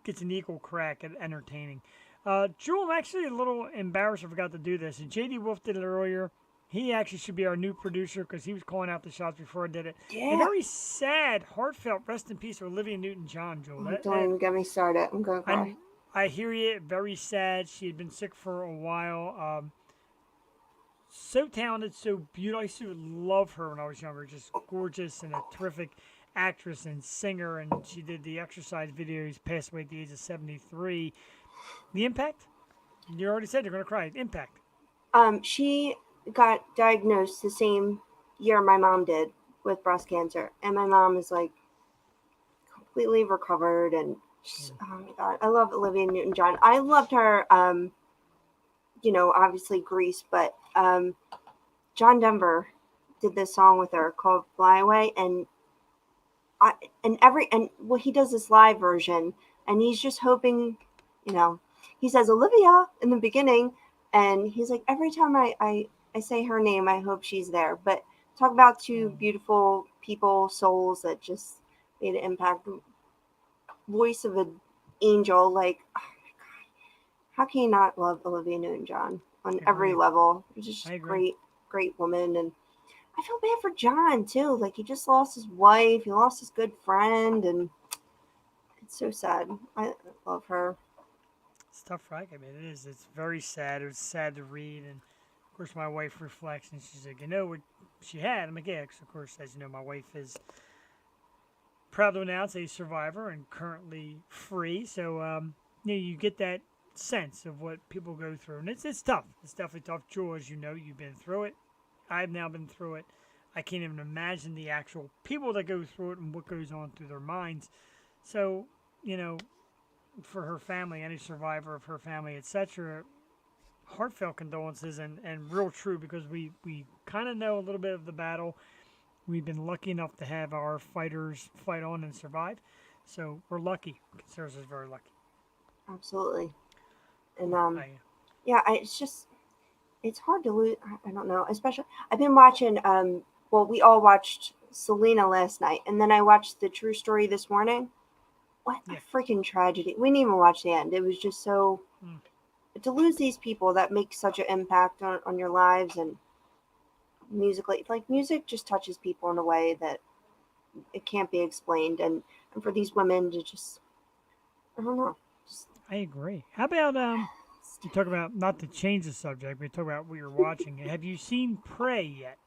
gets an equal crack at entertaining. Jewel, I'm actually a little embarrassed I forgot to do this. And JD Wolf did it earlier. He actually should be our new producer because he was calling out the shots before I did it. Yeah. A very sad, heartfelt rest in peace for Olivia Newton-John, Jewel. Don't even get me started. I'm going to cry. I hear you. Very sad. She had been sick for a while. So talented, so beautiful. I used to love her when I was younger. Just gorgeous and a terrific actress and singer. And she did the exercise videos. Passed away at the age of 73. The impact? You already said you're going to cry. Impact. She got diagnosed the same year my mom did with breast cancer, and my mom is like completely recovered and. Oh my god, I love Olivia Newton-John. I loved her, obviously Grease, but John Denver did this song with her called "Fly Away," and he does this live version, and he's just hoping, he says Olivia in the beginning, and he's like, every time I say her name, I hope she's there. But talk about two beautiful people, souls that just made an impact. Voice of an angel, like, oh my god, how can you not love Olivia Newton-John on every level? She's just a great woman. And I feel bad for John too, like he just lost his wife, he lost his good friend, and it's so sad. I love her. It's tough, right? I mean, it is. It's very sad. It was sad to read, and of course my wife reflects and she's like, what she had. I'm like, yeah, 'cause of course, as you know, my wife is proud to announce a survivor and currently free. So, you get that sense of what people go through. And it's tough. It's definitely tough. Joel, as you know, you've been through it. I've now been through it. I can't even imagine the actual people that go through it and what goes on through their minds. So, for her family, any survivor of her family, etc., heartfelt condolences and real true, because we kind of know a little bit of the battle. We've been lucky enough to have our fighters fight on and survive. So we're lucky. Considers us very lucky. Absolutely. And it's hard to lose. I don't know. Especially, I've been watching, we all watched Selena last night, and then I watched the True Story this morning. What a freaking tragedy. We didn't even watch the end. It was just so, to lose these people that make such an impact on your lives, and musically, like music just touches people in a way that it can't be explained, and for these women to just, I don't know. I agree. How about you talk about, not to change the subject, but talk about what you're watching. Have you seen Prey yet?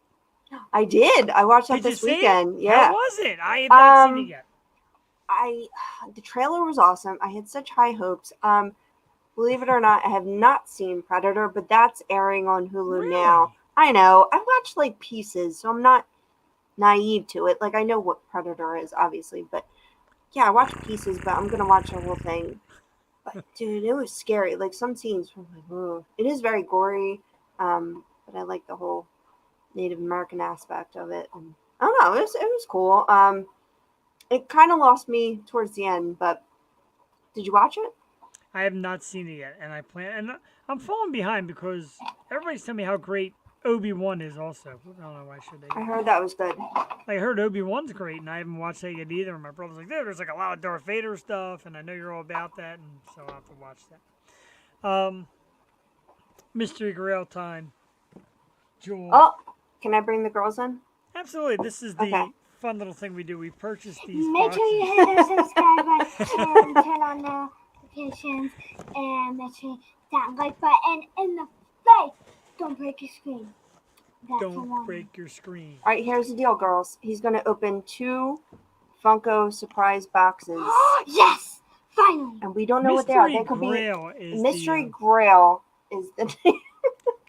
I did. I watched that this weekend. Yeah. How was it? I have not seen it yet. The trailer was awesome. I had such high hopes. Believe it or not, I have not seen Predator, but that's airing on Hulu now. I know. I watched like pieces, so I'm not naive to it. Like, I know what Predator is, obviously, but yeah, I watched pieces, but I'm gonna watch the whole thing. But dude, it was scary. Like, some scenes were like, oh, it is very gory, but I like the whole Native American aspect of it. And I don't know, it was cool. It kind of lost me towards the end, but did you watch it? I have not seen it yet, and I'm falling behind because everybody's telling me how great Obi-Wan is also. I don't know why should they. I heard that was good. I heard Obi-Wan's great, and I haven't watched that yet either. My brother's like, there's like a lot of Darth Vader stuff, and I know you're all about that, and so I'll have to watch that. Mystery Grail time. Jewel. Oh, can I bring the girls in? Absolutely. This is the fun little thing we do. We purchase these Make boxes. sure you hit the subscribe button and turn on notifications, and make sure you hit that like button in the face. Don't break your screen. That's a Don't warning. break your screen. All right, here's the deal, girls. He's going to open 2 Funko surprise boxes. Yes! Finally! And we don't know what they are. They could Grail be is Mystery the, Grail is the name.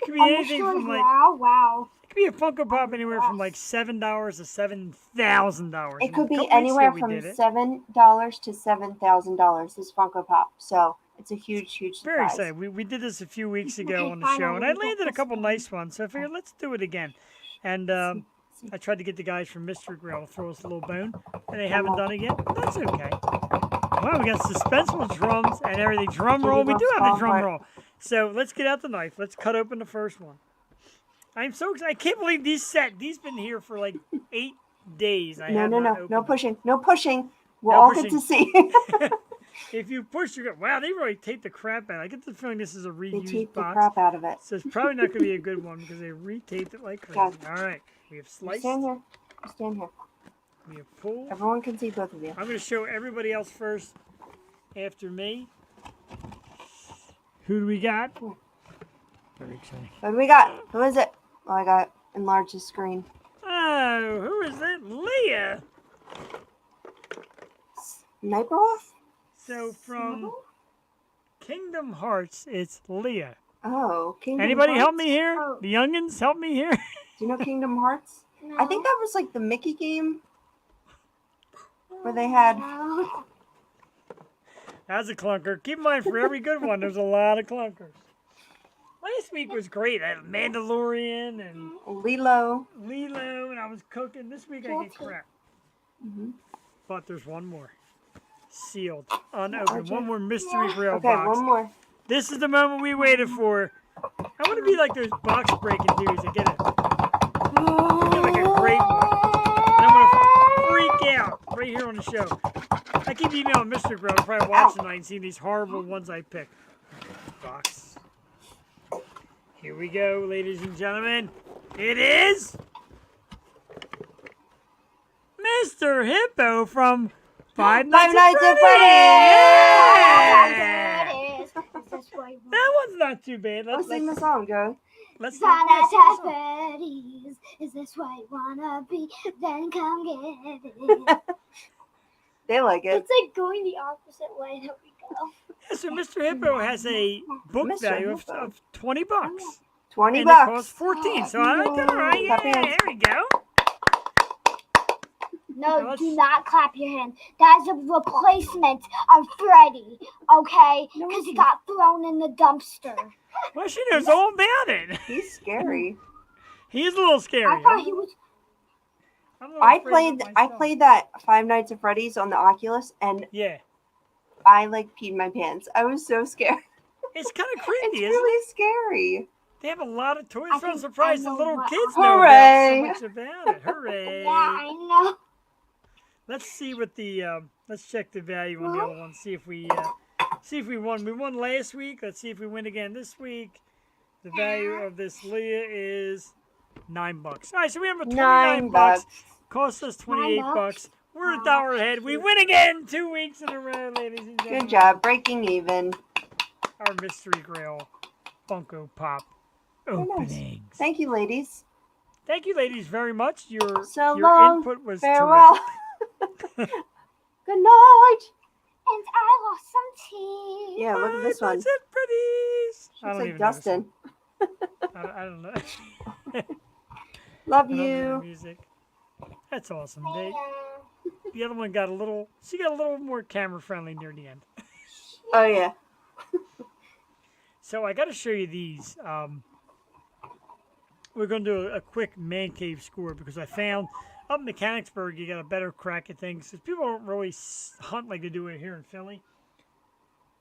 could be anything from like Wow. it could be a Funko Pop anywhere from like $7 to $7,000. It could A be couple weeks anywhere ago we from did it. $7 to $7,000. This Funko Pop. So it's a huge, huge surprise. Very excited. We did this a few weeks ago Okay, on the show, finally and I we get landed a this couple one. nice ones. So I figured let's do it again. And I tried to get the guys from Mystery Grill to throw us a little bone, and they haven't done it yet. But that's okay. Well, we got suspenseful drums and everything. Drum roll. We do have the drum roll. So let's get out the knife. Let's cut open the first one. I'm so excited. I can't believe these been here for like 8 days. No pushing. No pushing. We'll No all pushing. get to see. If you push, you go, wow, they really taped the crap out. I get the feeling this is a They reused taped the box. crap out of it. So it's probably not going to be a good one because they retaped it like crazy. Okay. All right. We have You sliced. stand here. You stand here. We have pulled. Everyone can see both of you. I'm going to show everybody else first after me. Who do we got? Very exciting. What do we got? Who is it? Oh, I got enlarge the screen. Oh, who is it? Leah. Sniper off? So from Kingdom Hearts, it's Leah. Oh, Kingdom Anybody Hearts? help me here? Oh. The youngins, help me here. Do you know Kingdom Hearts? No. I think that was like the Mickey game where they had. No. That's a clunker. Keep in mind, for every good one, there's a lot of clunkers. Last week was great. I had Mandalorian and Lilo. Lilo, and I was cooking. This week I get crap. Mm-hmm. But there's one more. Sealed. Unopened. One more mystery Yeah. grill Okay, box. one more. This is the moment we waited for. I want to be like those box breaking dudes that get like a great one. And I'm going to freak out right here on the show. I keep emailing Mr. Grill, probably watching tonight and seeing these horrible ones I picked. Box. Here we go, ladies and gentlemen. It is Mr. Hippo from Five Nights at Freddy's. Yeah! That one's not too bad. Let's sing the song, Joe. Let's Five let's Nights sing the at song. Freddy's. Is this where you wanna be? Then come get it. They like it. It's like going the opposite way that we go. Yeah, so Mr. Hippo has a book Mr. value Hippo. of $20. 20 And bucks. it costs 14. So I did all right. Clap your Yeah, hands. there we go. No, Now let's- do not clap your hand. That is a replacement of Freddy, okay? No, Because he it's got thrown in the dumpster. Well, she knows all about it. He's scary. He is a little scary. I thought he was. I'm a little I afraid of myself. played that Five Nights at Freddy's on the Oculus, and Yeah. I like peed my pants. I was so scared. It's kind of It's creepy, isn't it? really scary. They have a lot of toys. I I'm think surprised I the know little what- kids know about Hooray! so much about it. Hooray! Yeah, I know. Let's see what the let's check the value on the other one. See if we won. We won last week. Let's see if we win again this week. The value of this Leah is $9. All right, so we have a 29 $9. bucks. Cost us 28 $9. bucks. We're a dollar ahead. We win again 2 weeks in a row, ladies and gentlemen. Good job, breaking even. Our mystery grail Funko Pop Very nice. openings. Thank you, ladies. Thank you, ladies, very much. Your So your long. input was Farewell. terrific. Good night. And I lost some teeth. Yeah, look at this one. That's it, pretties. I Looks don't like even know this Dustin. one. I don't know. Love I don't know the you. music. That's awesome. The other one got a little. She got a little more camera friendly near the end. Oh yeah. So I got to show you these. We're going to do a quick man cave score because I found up in Mechanicsburg you got a better crack at things because people don't really hunt like they do it here in Philly.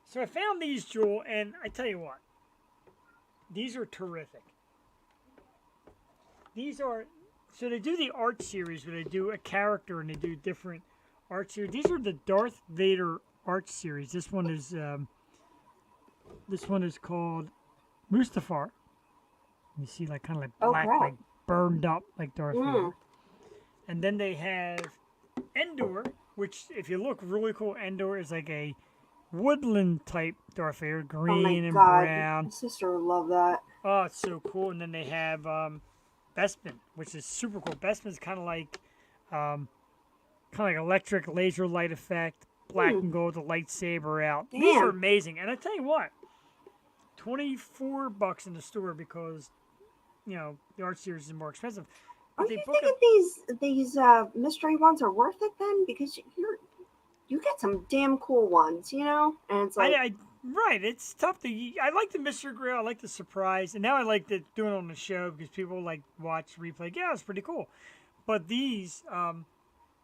So I found these, Jewel, and I tell you what, these are terrific. These are, so they do the art series where they do a character and they do different art series. These are the Darth Vader art series. This one is called Mustafar. You see, like kind of like Oh, black, crap. like burned up, like Darth Vader. And then they have Endor, which, if you look really cool, Endor is like a woodland type Darth Vader, Oh my green and god, brown. my sister would love that. Oh, it's so cool. And then they have Bespin, which is super cool. Bespin's kind of like electric laser light effect, black and gold, the lightsaber out. These are Damn. amazing. And I tell you what, $24 in the store because, you know, the art series is more expensive. But Are they you book thinking these mystery ones are worth it then? Because you get some damn cool ones, you know? And it's like, right, it's tough to. I like the mystery grill. I like the surprise, and now I like doing it on the show because people like watch replay. Yeah, it's pretty cool. But these,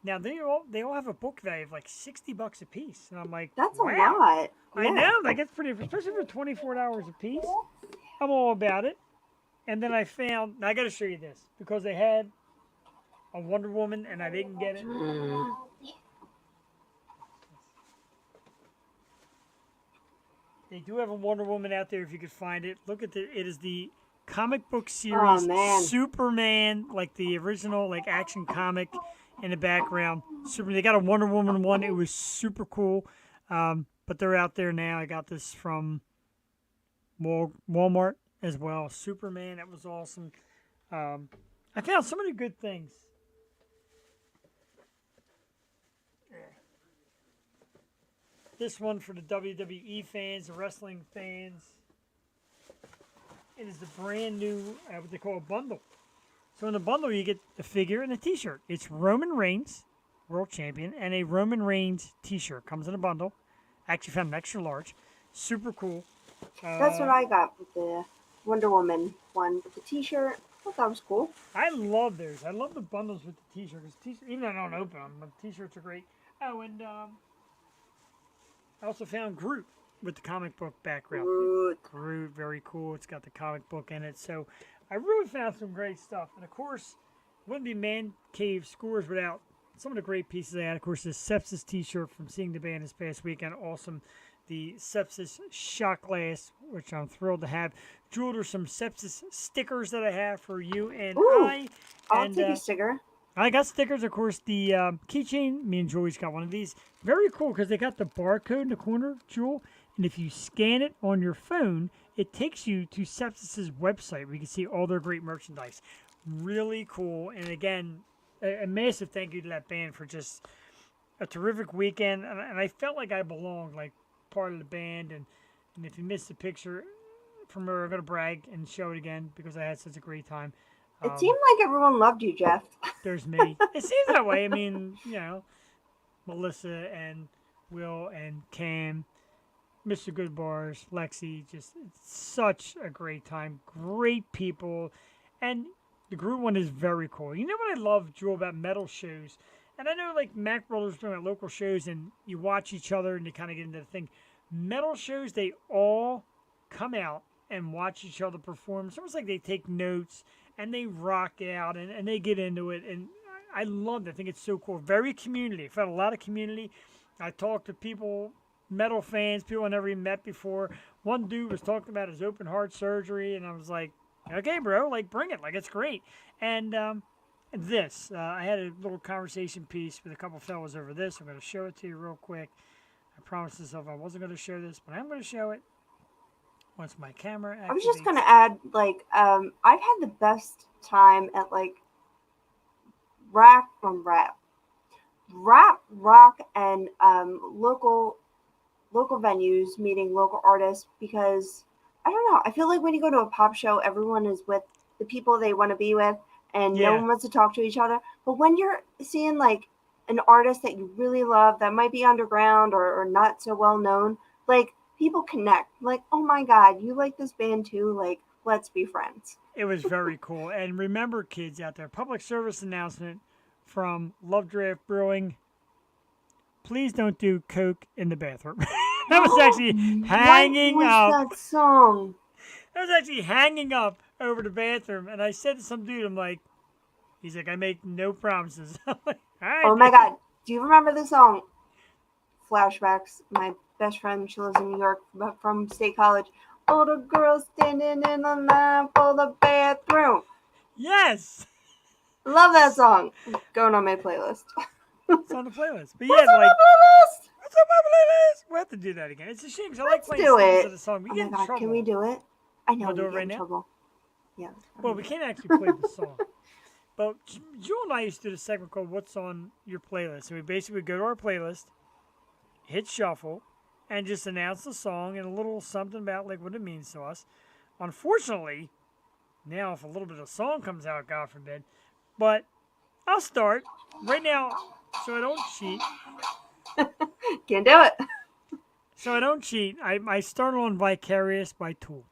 now they all have a book value of like $60 a piece, and I'm like, that's wow. a lot. I Yeah. know, like it's pretty, especially for $24 a piece. I'm all about it. And then I found. Now I got to show you this because they had a Wonder Woman, and I didn't get it. They do have a Wonder Woman out there if you could find it. Look at it is the comic book series man. Superman, like the original like action comic in the background. Superman. They got a Wonder Woman one. It was super cool. But they're out there now. I got this from Walmart as well. Superman, that was awesome. I found so many good things. This one for the WWE fans, the wrestling fans. It is the brand new, what they call a bundle. So in the bundle, you get a figure and a T-shirt. It's Roman Reigns, world champion, and a Roman Reigns T-shirt. Comes in a bundle. I actually found an extra large. Super cool. That's what I got with the Wonder Woman one. With the T-shirt, I thought that was cool. I love those. I love the bundles with the T-shirt. Even though I don't open them, but T-shirts are great. Oh, and I also found Groot with the comic book background. Groot, very cool. It's got the comic book in it. So I really found some great stuff. And of course, wouldn't be Man Cave Scores without some of the great pieces I had. Of course, this Sepsis T-shirt from seeing the band this past weekend. Awesome. The Sepsis shot glass, which I'm thrilled to have. Jewel, there's some Sepsis stickers that I have for you and I'll take a sticker. I got stickers, of course. The keychain, me and Julie's got one of these. Very cool because they got the barcode in the corner, Jewel. And if you scan it on your phone, it takes you to Sepsis's website where you can see all their great merchandise. Really cool. And again, a massive thank you to that band for just a terrific weekend. And I felt like I belonged, like part of the band. And if you missed the picture from her, I'm going to brag and show it again because I had such a great time. It seemed like everyone loved you, Jeff. There's me. It seems that way. I mean, you know, Melissa and Will and Cam, Mr. Goodbars, Lexi, just such a great time. Great people. And the Groot one is very cool. You know what I love, Jewel, about metal shows? And I know, like, Mack Brothers doing at local shows, and you watch each other and you kind of get into the thing. Metal shows, they all come out and watch each other perform. It's almost like they take notes and they rock out and they get into it. And I love it. I think it's so cool. Very community. I found a lot of community. I talked to people, metal fans, people I never even met before. One dude was talking about his open heart surgery, and I was like, okay, bro, like, bring it. Like, it's great. And I had a little conversation piece with a couple fellas over this. I'm going to show it to you real quick. I promised myself I wasn't going to show this, but I'm going to show it once my camera activates. I was just going to add, like, I've had the best time at, like, rap, rock, and local venues, meeting local artists, because, I don't know, I feel like when you go to a pop show, everyone is with the people they want to be with, and no one wants to talk to each other. But when you're seeing, like, an artist that you really love that might be underground or not so well known, like, people connect. Like, oh my God, you like this band too? Like, let's be friends. It was very cool. And remember, kids out there, public service announcement from Love Draft Brewing. Please don't do coke in the bathroom. That was actually hanging up. What was that song? That was actually hanging up over the bathroom. And I said to some dude, I'm like, he's like, I make no promises. I'm like, all right. Oh my God. Do you remember the song? Flashbacks. My best friend, she lives in New York from State College. All the girls standing in the line for the bathroom. Yes. Love that song. Going on my playlist. It's on the playlist. But yeah, What's on like, my playlist? what's on my playlist? We'll have to do that again. It's a shame because I like Let's playing do snippets it. of the song. We Oh get my in god, trouble. can we do it? I know Wanna do we it get right in now? trouble. Yeah. Well, we can't actually play the song. But Jewel and I used to do a segment called What's on Your Playlist. So we basically go to our playlist, hit shuffle, and just announce the song and a little something about like what it means to us. Unfortunately, now if a little bit of song comes out, God forbid. But I'll start right now so I don't cheat. Can't do it. So I don't cheat. I started on Vicarious by Tool.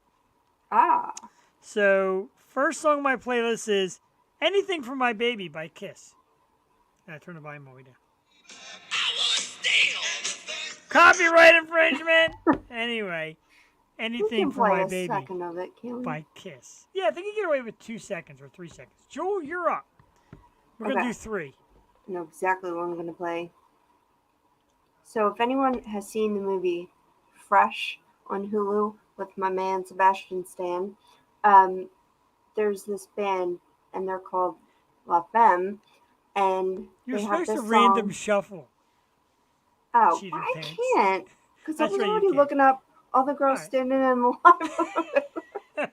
Ah. So first song on my playlist is Anything for My Baby by Kiss. I turn the volume all the way down. Copyright infringement. Anyway, We Anything can for play My a Baby second of it, can we? by Kiss. Yeah, I think you get away with 2 seconds or 3 seconds. Joel, you're up. We're gonna Okay. do 3. I know exactly what I'm going to play. So, if anyone has seen the movie Fresh on Hulu with my man Sebastian Stan, there's this band and they're called La Femme, and You're they have supposed to this random song. shuffle. Oh, cheater I pants. can't because I That's was right, you already can't. looking up all the girls Alright. standing in the line.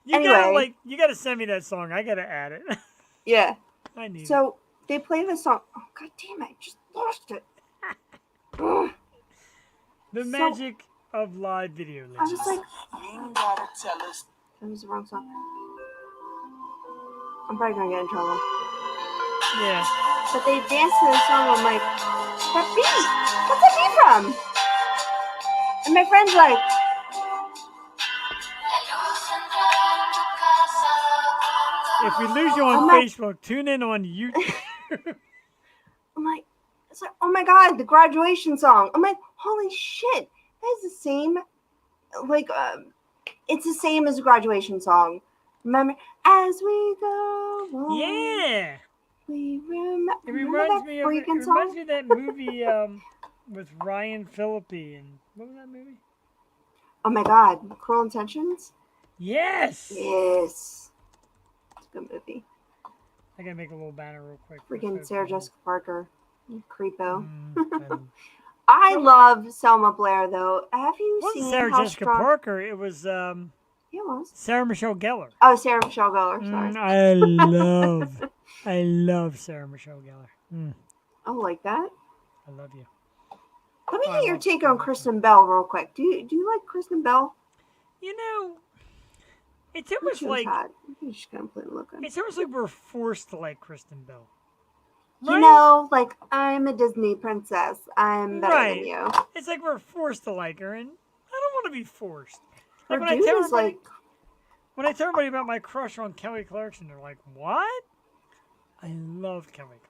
You gotta Anyway. you gotta send me that song. I gotta add it. Yeah. I need it. So they play this song. Oh god damn it! I just lost it. Ugh. The so- magic of live video. I was Legends. like, that was the wrong song. I'm probably gonna get in trouble. Yeah. But they dance to this song. I'm like, that beat. What's that beat from? And my friend's like, If we lose you on I'm not- Facebook, tune in on YouTube. I'm like, it's like, oh my god, the graduation song. I'm like, holy shit, that is the same. Like, it's the same as a graduation song. Remember, as we go on, Yeah. we remember. It Remember reminds that me of freaking song? that movie with Ryan Phillippe and what was that movie? Oh my god, Cruel Intentions. Yes. Yes, it's a good movie. I gotta make a little banner real quick. for Freaking folks Sarah at home. Jessica Parker, you creepo. I I love Selma Blair though. Have you it wasn't seen Sarah how Jessica strong? Parker. It was Yeah, it was. Sarah Michelle Gellar. Oh, Sarah Michelle Gellar. Sorry. I love Sarah Michelle Gellar. Oh, like that. I love you. Let me Oh, I get your love take Sarah on Kristen Bell real quick. Do you like Kristen Bell? You know, it's I almost she was like hot. She's just gonna play looking. it's almost like we're forced to like Kristen Bell. You know, like I'm a Disney princess. I'm better Right. than you. It's like we're forced to like her, and I don't want to be forced. Her Like when I dude tell is everybody, like, when I tell everybody about my crush on Kelly Clarkson, they're like, "What?" I love Kelly Clarkson.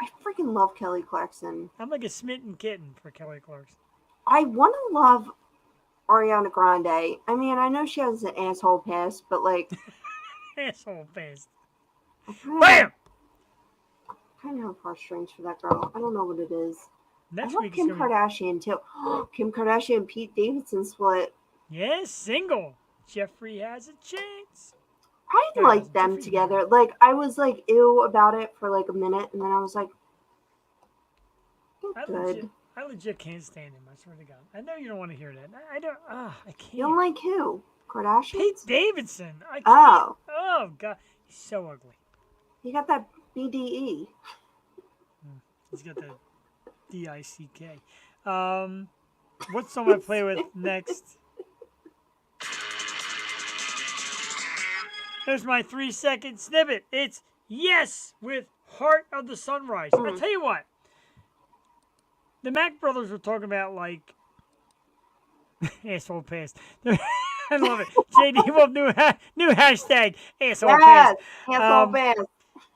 I freaking love Kelly Clarkson. I'm like a smitten kitten for Kelly Clarkson. I want to love Ariana Grande. I mean, I know she has an asshole past, but like, Asshole face. I Bam! kind of have heartstrings for that girl. I don't know what it is. Next I love week is Kim gonna be Kardashian too. Kim Kardashian and Pete Davidson split. yes, single. Jeffrey has a chance. I Yeah, like them Jeffrey's together. Like I was like ew about it for like a minute, and then I was like, I good. legit can't stand him. I swear to God. I know you don't want to hear that. I don't. I can't. You don't like who? Kardashian? Pete Davidson. I can't. Oh. Oh God, he's so ugly. You got that BDE. He's got the DICK. What song I play with next? There's my 3-second snippet. It's Yes with Heart of the Sunrise. I tell you what, the Mack brothers were talking about like asshole past. I love it. JD Wolf new hashtag asshole Yes, past. asshole fast.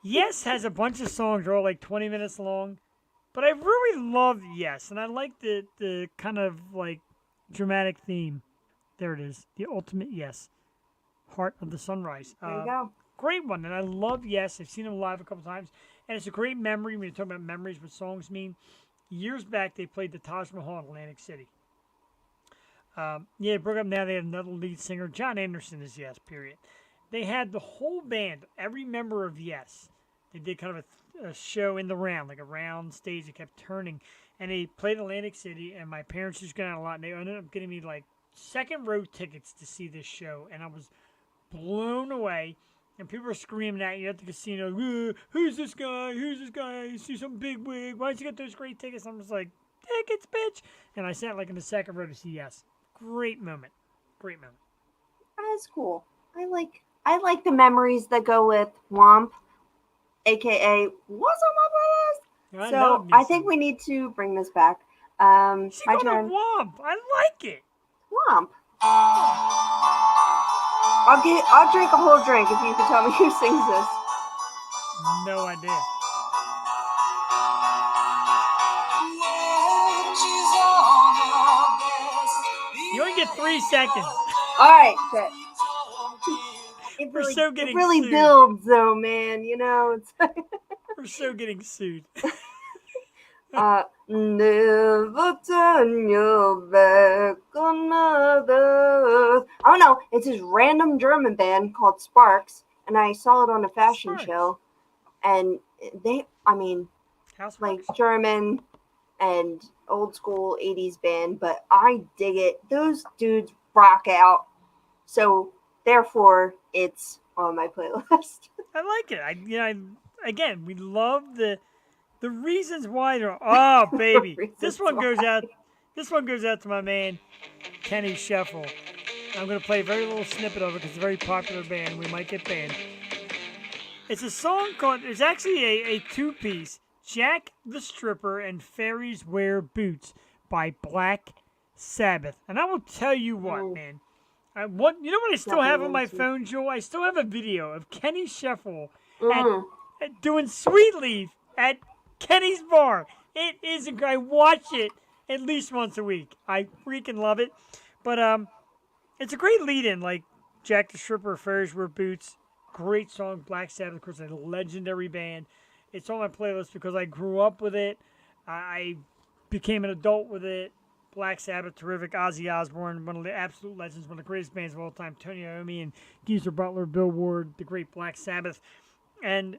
Yes has a bunch of songs that are all like 20 minutes long, but I really love Yes, and I like the kind of like dramatic theme. There it is, the ultimate Yes, Heart of the Sunrise. There you go. Great one, and I love Yes. I've seen them live a couple times, and it's a great memory when you're talking about memories, what songs mean. Years back, they played the Taj Mahal in Atlantic City. Yeah, they broke up now. They had another lead singer. John Anderson is Yes, period. They had the whole band, every member of Yes, They did kind of a show in the round, like a round stage that kept turning. And they played Atlantic City, and my parents just got out a lot, and they ended up getting me like second row tickets to see this show, and I was blown away. And people were screaming at you at the casino, "Who's this guy? Who's this guy? You see some big wig? Why'd you get those great tickets?" I'm just like, "Tickets, bitch!" And I sat like in the second row to see Yes. Great moment. Great moment. That's cool. I like the memories that go with Womp, aka What's on my playlist. So I think we need to bring this back. My She called turn. it Womp. I like it. Womp. I'll drink a whole drink if you can tell me who sings this. No idea. You only get 3 seconds. All right, shit. We're so getting it really sued. builds, though, man. You know, it's like We're so getting sued. never turn your back on others. Oh no, it's this random German band called Sparks, and I saw it on a fashion Sparks. show, and I mean, House like Sparks? German and old school 80s band, but I dig it. Those dudes rock out. So therefore it's on my playlist. I like it. Again, we love the reasons why they're. Oh, baby, this one goes out. This one goes out to my man Kenny Sheffel. I'm gonna play a very little snippet of it because it's a very popular band. We might get banned. It's a song called. There's actually a 2-piece. Jack the Stripper and Fairies Wear Boots by Black Sabbath. And I will tell you what, man. You know what I still have on my phone, Joel? I still have a video of Kenny Sheffel at doing Sweet Leaf at Kenny's Bar. It is I watch it at least once a week. I freaking love it. But it's a great lead-in, like Jack the Stripper, Fairies Wear Boots. Great song. Black Sabbath, of course, a legendary band. It's on my playlist because I grew up with it. I became an adult with it. Black Sabbath, terrific. Ozzy Osbourne, one of the absolute legends, one of the greatest bands of all time. Tony Iommi and Geezer Butler, Bill Ward, the great Black Sabbath. And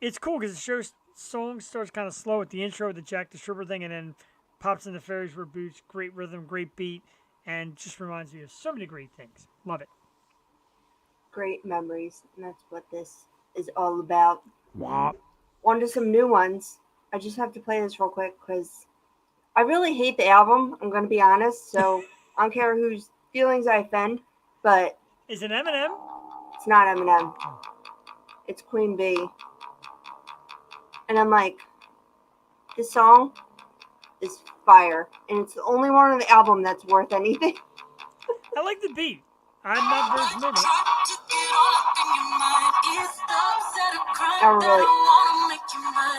it's cool because the song starts kind of slow at the intro with the Jack the Stripper thing and then pops into Fairies Wear Boots. Great rhythm, great beat, and just reminds me of so many great things. Love it. Great memories, and that's what this is all about. Wow. On to some new ones. I just have to play this real quick because I really hate the album. I'm going to be honest, so I don't care whose feelings I offend, but Is it Eminem? it's not Eminem. It's Queen Bee. And I'm like, this song is fire, and it's the only one on the album that's worth anything. I like the beat. I'm not very familiar.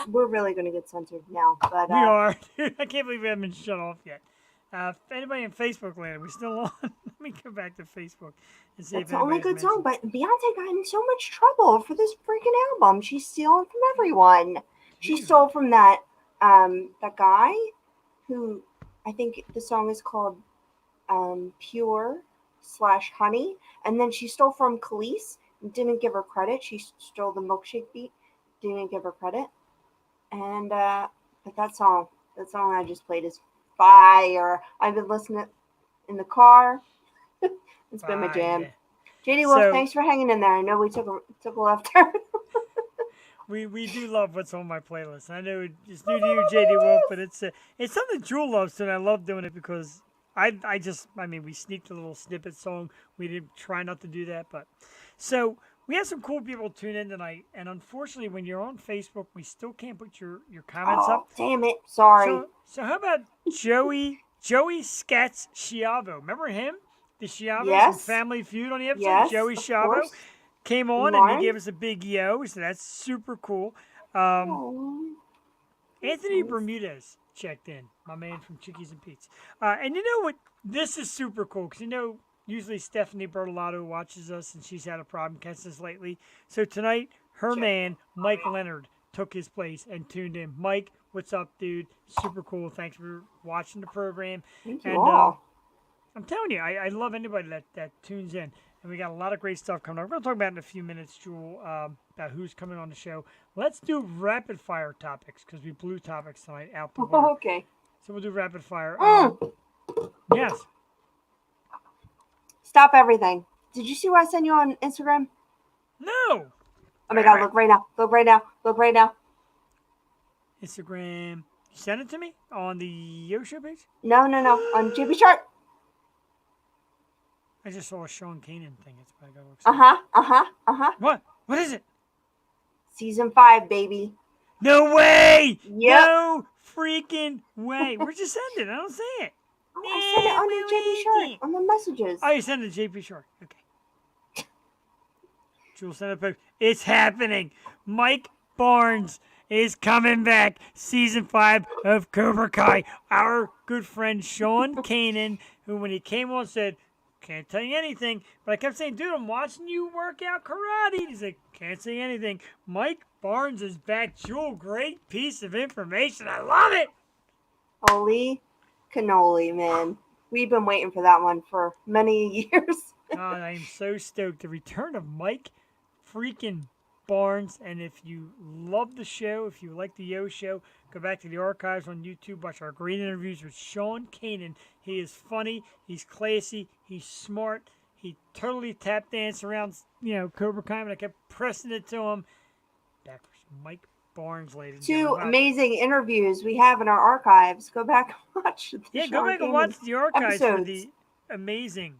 We're really going to get censored now. But We are. Dude, I can't believe we haven't been shut off yet. If anybody in Facebook land, are we still on? Let me go back to Facebook and see It's if the only anybody's good song, mentioned. but Beyonce got in so much trouble for this freaking album. She's stealing from everyone. She stole from that guy who, I think the song is called Pure/Honey, and then she stole from Khalees and didn't give her credit. She stole the milkshake beat, didn't give her credit, and but that song I just played is fire. I've been listening in the car. It's been my jam. Yeah. JD Wolf, So- thanks for hanging in there. I know we took a left turn. We do love what's on my playlist. I know it's new to you, JD Wolf, but it's something Jewel loves too, and I love doing it because we sneaked a little snippet song. We didn't try not to do that, but so we have some cool people tune in tonight, and unfortunately, when you're on Facebook, we still can't put your comments up. Damn it. Sorry. So how about Joey Scats Schiavo? Remember him? The Schiavos Yes. from Family Feud on the episode? Yes, Joey of Schiavo course. came on and Martin. he gave us a big yo, so that's super cool. Oh. Anthony nice. Bermudez checked in, my man from Chickies and Pete's. And you know what? This is super cool because usually Stephanie Bertolotto watches us and she's had a problem catching us lately. So tonight, her man, Mike Leonard, took his place and tuned in. Mike, what's up, dude? Super cool. Thanks for watching the program. Thank you And all. I'm telling you, I love anybody that tunes in. and we got a lot of great stuff coming up. We're going to talk about it in a few minutes, Jewel, about who's coming on the show. Let's do rapid fire topics because we blew topics tonight out the water. Okay. So we'll do rapid fire. Yes. Stop everything. Did you see what I sent you on Instagram? No. Oh my God, look right now. Look right now. Look right now. Instagram. You sent it to me on the Yo Show page? No. On JB Shark. I just saw a Sean Kanan thing. It's probably got to look. What? What is it? Season 5, baby. No way! Yep. No freaking way. Where'd you send it? I don't see it. Oh, I sent it on the JB Shark, on the messages. Oh, you sent it to JP Shark. Okay. Jewel sent it. It's happening. Mike Barnes is coming back. Season 5 of Cobra Kai. Our good friend Sean Kanan, who when he came on said, can't tell you anything. But I kept saying, dude, I'm watching you work out karate. He's like, can't say anything. Mike Barnes is back. Jewel, great piece of information. I love it. Holy cannoli, man. We've been waiting for that one for many years. God, I am so stoked. The return of Mike freaking Barnes. And if you love the show, if you like the Yo Show, go back to the archives on YouTube. Watch our great interviews with Sean Kanan. He is funny. He's classy. He's smart. He totally tap danced around, Cobra Kai, and I kept pressing it to him. Back with Mike Barnes, ladies and 2 gentlemen. amazing interviews we have in our archives. Go back and watch the Yeah, Sean go back and Kanan watch the archives for episodes. the amazing.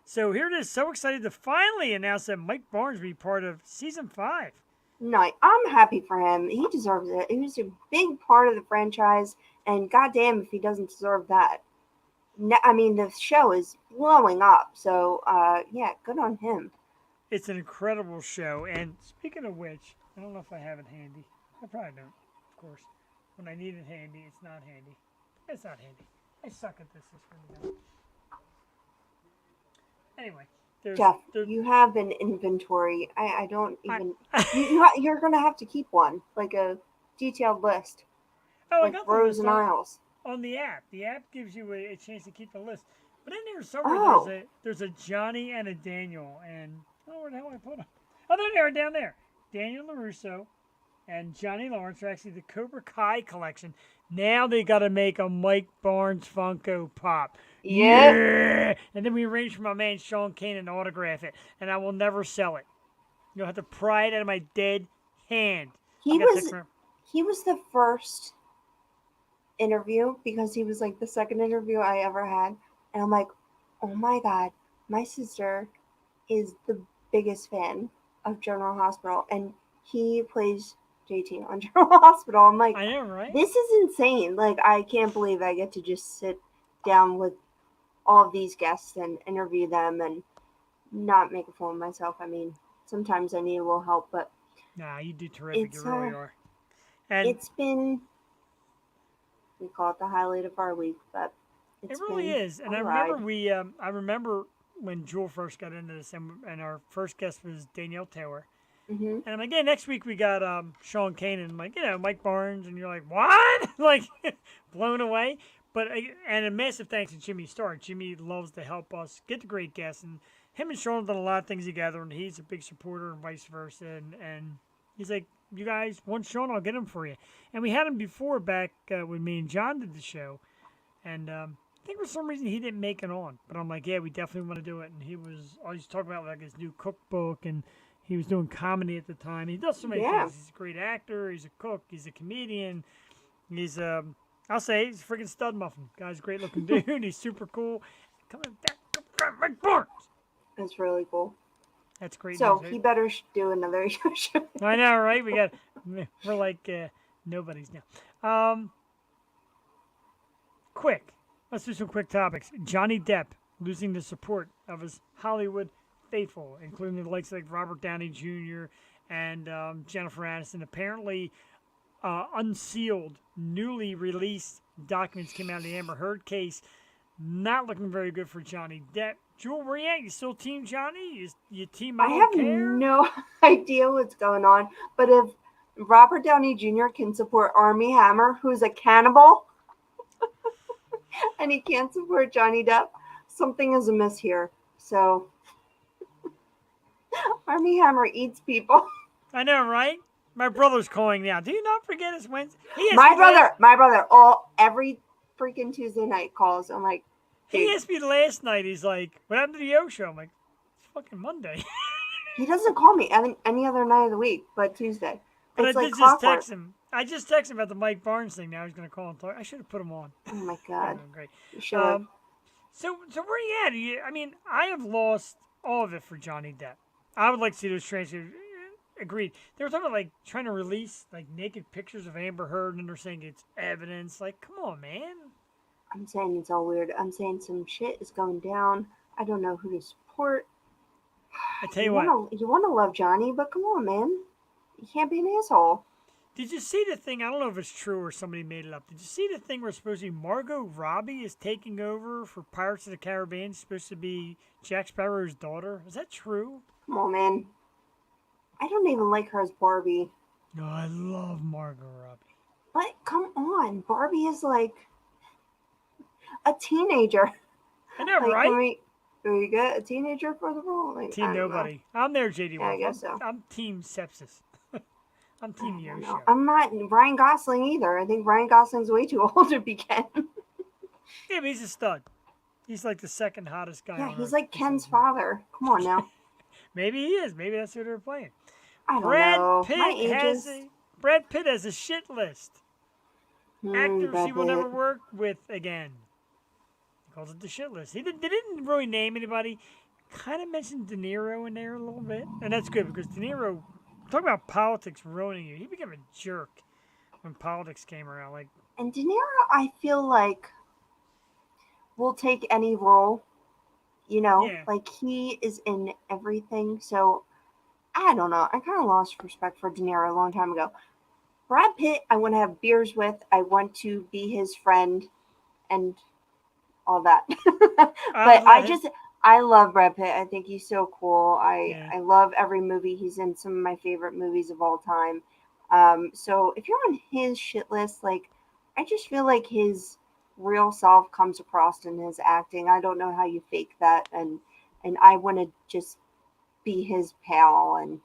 So here it is. So excited to finally announce that Mike Barnes will be part of Season 5. No, I'm happy for him. He deserves it. He was a big part of the franchise, and goddamn if he doesn't deserve that. I mean, the show is blowing up, so yeah, good on him. It's an incredible show. And speaking of which, I don't know if I have it handy. I probably don't, of course. When I need it handy, it's not handy. It's not handy. I suck at this. Anyway, Jeff, you have an inventory. I don't even. You're gonna have to keep one, like a detailed list, I like got the rows list and aisles. on the app. The app gives you a chance to keep the list. But in there somewhere, there's a Johnny and a Daniel, and where the hell I put them? Oh, there they are down there. Daniel LaRusso and Johnny Lawrence are actually the Cobra Kai collection. Now they got to make a Mike Barnes Funko Pop. Yeah. And then we arranged for my man Sean Kanan to autograph it, and I will never sell it. You'll have to pry it out of my dead hand. He was the first interview because he was like the second interview I ever had, and I'm like, oh my God, my sister is the biggest fan of General Hospital, and he plays JT on General Hospital. I'm like, I know, right? This is insane. Like, I can't believe I get to just sit down with all of these guests and interview them and not make a fool of myself. I mean, sometimes I need a little help, but nah, you do terrific. You really are. And it's been, we call it the highlight of our week, but it really is. And I remember when Jewel first got into this, and our first guest was Danielle Taylor. Mm-hmm. And I'm like, yeah, next week we got Sean Kanan. I'm like, Mike Barnes. And you're like, what? Like, blown away. But, and a massive thanks to Jimmy Starr. Jimmy loves to help us get the great guests. And him and Sean have done a lot of things together. And he's a big supporter and vice versa. And he's like, you guys want Sean? I'll get him for you. And we had him before back when me and John did the show. And I think for some reason he didn't make it on. But I'm like, yeah, we definitely want to do it. And he was always talking about like his new cookbook, and he was doing comedy at the time. He does so many things. He's a great actor. He's a cook. He's a comedian. He's I'll say he's a freaking stud muffin. Guy's a great looking dude. He's super cool. Coming back to Mike Barnes. That's really cool. That's great. So news, he better do another show. I know, right? We're like nobodies now. Quick. Let's do some quick topics. Johnny Depp losing the support of his Hollywood faithful, including the likes like Robert Downey Jr. and Jennifer Aniston. Apparently, unsealed, newly released documents came out of the Amber Heard case. Not looking very good for Johnny Depp. Jewel, where you at? You still team Johnny? You team I have no idea what's going on, but if Robert Downey Jr. can support Armie Hammer, who's a cannibal, and he can't support Johnny Depp, something is amiss here. So Army Hammer eats people. I know, right? My brother's calling now. Do you not forget it's Wednesday? He asked My me last- brother, every freaking Tuesday night calls. I'm like, He dude, asked me last night. He's like, "What happened to the O show?" I'm like, "It's fucking Monday." he doesn't call me any other night of the week but Tuesday. But It's I like did just clockwork. text him. I just texted him about the Mike Barnes thing. Now he's gonna call and talk. I should have put him on. Oh my Oh, god, great. you should have. So where you at? I mean, I have lost all of it for Johnny Depp. I would like to see those transcripts. Agreed. They were talking about like trying to release like naked pictures of Amber Heard, and they're saying it's evidence. Like, come on, man. I'm saying it's all weird. I'm saying some shit is going down. I don't know who to support. I tell you what. You want to love Johnny, but come on, man. You can't be an asshole. Did you see the thing? I don't know if it's true or somebody made it up. Did you see the thing where supposedly Margot Robbie is taking over for Pirates of the Caribbean? It's supposed to be Jack Sparrow's daughter. Is that true? Come on, man. I don't even like her as Barbie. No, I love Margot Robbie. But come on, Barbie is like a teenager. I know, Like, right? can we get a teenager for the role? Like, Team I don't know. nobody. I'm there, JD. Yeah, I Wolf. guess so. I'm Team Sepsis. I'm Team I don't Yo know. Show. I'm not Ryan Gosling either. I think Ryan Gosling's way too old to be Ken. Yeah, but he's a stud. He's like the second hottest guy. Yeah, on he's earth like besides Ken's me. father. Come on now. Maybe he is. Maybe that's who they're playing. I don't Brad know. Pitt My age has is... Brad Pitt has a shit list. Actors Brad he will never Pitt. work with again. He calls it the shit list. They didn't really name anybody. Kind of mentioned De Niro in there a little bit, and that's good because De Niro. Talk about politics ruining you. He became a jerk when politics came around. Like, And De Niro, I feel like, will take any role. You know, Yeah. like he is in everything. So I don't know. I kind of lost respect for De Niro a long time ago. Brad Pitt, I want to have beers with. I want to be his friend, and all that. I love Brad Pitt. I think he's so cool. I love every movie he's in. Some of my favorite movies of all time. So if you're on his shit list, like, I just feel like his real self comes across in his acting. I don't know how you fake that, and I want to just be his pal, and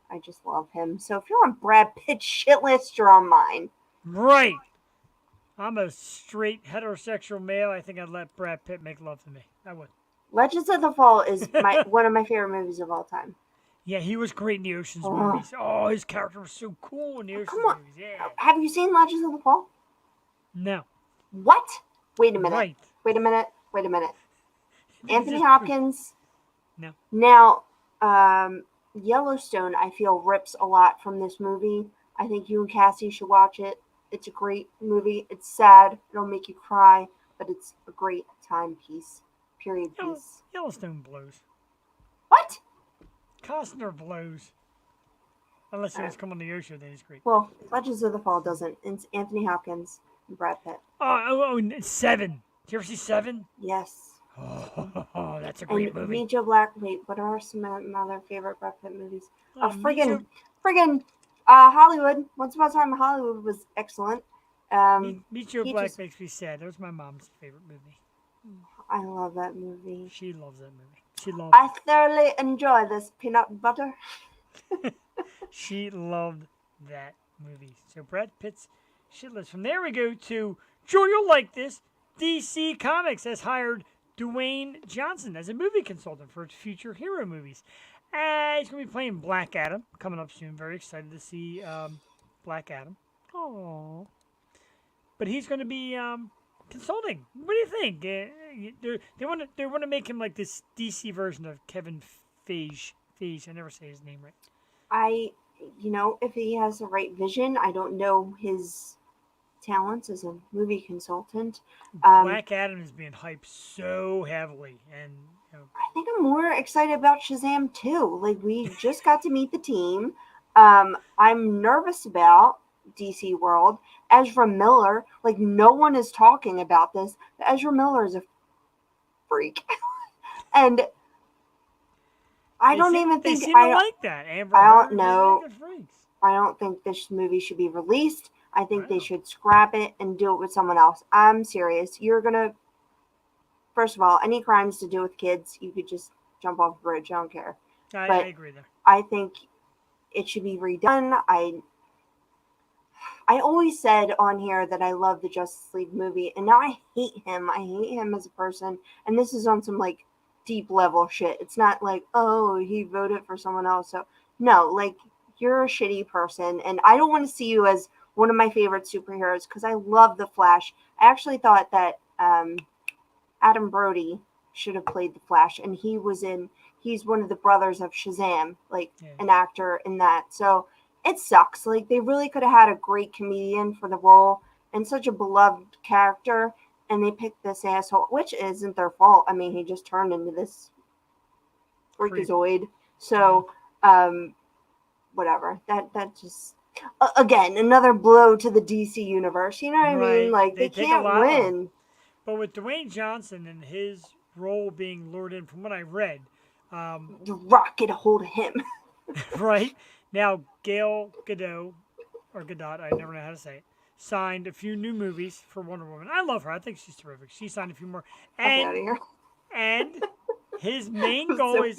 I just love him. So if you're on Brad Pitt's shit list, you're on mine. right. I'm a straight heterosexual male. I think I'd let Brad Pitt make love to me. I would. Legends of the Fall is one of my favorite movies of all time. Yeah, he was great in the Ocean's movies. Oh, his character was so cool in the Ocean's Come on. movies. Yeah. Have you seen Legends of the Fall? No. What? Wait a minute. Right. Wait a minute. Anthony Just- Hopkins. No. Now, Yellowstone, I feel, rips a lot from this movie. I think you and Cassie should watch it. It's a great movie. It's sad. It'll make you cry, but it's a great timepiece. Period piece. Yellowstone blows. What? Costner blows. Unless he wants to come on the Ocean, then he's great. Well, Legends of the Fall doesn't. It's Anthony Hopkins and Brad Pitt. And it's Seven. Did you ever see Seven? Yes. Oh, that's a great And movie. Meet Joe Black. Wait, what are some of my other favorite Brad Pitt movies? Meet Friggin' Hollywood. Once Upon a Time in Hollywood was excellent. Meet Joe he Black just- makes me sad. That was my mom's favorite movie. I love that movie. She loves that movie. She loved I thoroughly enjoy this peanut butter. She loved that movie. So Brad Pitt's shit list. From there we go to Joe. You'll like this. DC Comics has hired Dwayne Johnson as a movie consultant for its future hero movies. He's going to be playing Black Adam coming up soon. Very excited to see Black Adam. Oh, but he's going to be consulting. What do you think? They want to make him like this DC version of Kevin Feige. Feige. I never say his name right. If he has the right vision, I don't know his talents as a movie consultant. Black Adam is being hyped so heavily, and I think I'm more excited about Shazam too. Like, we just got to meet the team. I'm nervous about DC World. Ezra Miller, like, no one is talking about this. Ezra Miller is a freak, and I don't even think they seem to like that. Amber I don't Heard, know. they're freaks. I don't think this movie should be released. I think they Wow. should scrap it and do it with someone else. I'm serious. First of all, any crimes to do with kids, you could just jump off a bridge. I don't care. I agree there. I think it should be redone. I always said on here that I love the Justice League movie, and now I hate him. I hate him as a person, and this is on some like deep level shit. It's not like, oh, he voted for someone else. So no, like, you're a shitty person, and I don't want to see you as one of my favorite superheroes because I love the Flash. I actually thought that Adam Brody should have played the Flash, and he's one of the brothers of Shazam, like an actor in that. So it sucks. Like, they really could have had a great comedian for the role and such a beloved character, and they picked this asshole, which isn't their fault. I mean, he just turned into this freakazoid. So, whatever. That just again, another blow to the DC universe. You know what I mean? Like, they can't win. But with Dwayne Johnson and his role being lured in, from what I read, The Rock get a hold of him. right now, Gal Gadot, or Gadot, I never know how to say it, signed a few new movies for Wonder Woman. I love her. I think she's terrific. She signed a few more. Get out of here. And his main goal is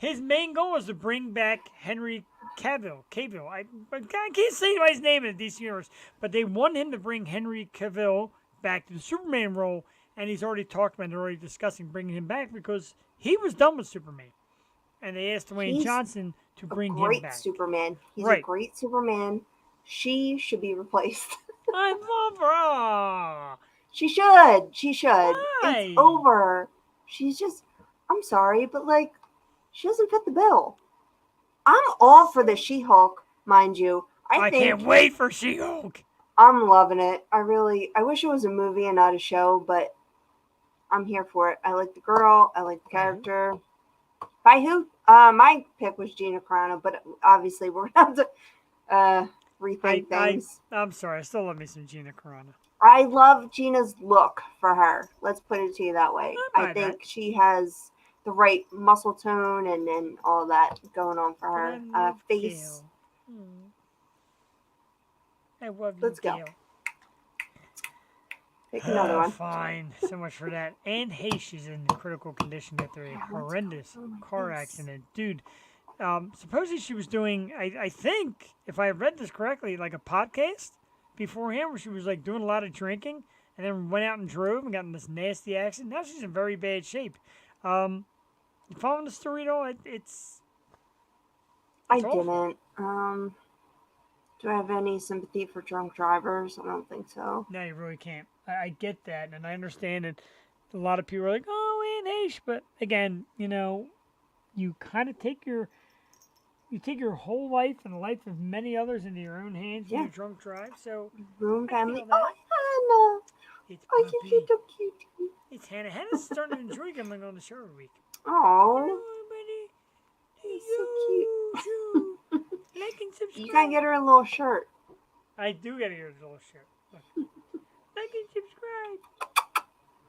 to bring back Henry Cavill. I can't say anybody's name in the DC universe, but they want him to bring Henry Cavill back to the Superman role, and he's already talked about, they're already discussing bringing him back because he was done with Superman, and they asked Dwayne Johnson to bring him back. Superman. He's a great Superman. She should be replaced. I love her. She should. Why? It's over. She's just, I'm sorry, but like, she doesn't fit the bill. I'm all for the She-Hulk, mind you. I can't wait for She-Hulk. I'm loving it. I wish it was a movie and not a show, but I'm here for it. I like the girl. I like the character. By who? My pick was Gina Carano, but obviously we're going to have to rethink things. I'm sorry. I still love me some Gina Carano. I love Gina's look for her. Let's put it to you that way. I think she has the right muscle tone and all that going on for her. Face. I love you. Let's go. Pick another one. Fine. So much for that. Anne Heche is in critical condition after a horrendous car accident. Dude, supposedly she was doing, I think, if I read this correctly, like a podcast beforehand where she was like doing a lot of drinking and then went out and drove and got in this nasty accident. Now she's in very bad shape. You following the story at all? I didn't. Do I have any sympathy for drunk drivers? I don't think so. No, you really can't. I get that, and I understand it. A lot of people are like, "Oh, Anne Heche," but again, you kind of take your whole life and the life of many others into your own hands when you drunk drive. So room family. Oh, Hannah. It's you're so cute. It's Hannah. Hannah's starting to enjoy coming on the show every week. Oh, buddy. He's so cute. Like and subscribe. You gotta get her a little shirt. I do gotta get her a little shirt. Like and subscribe.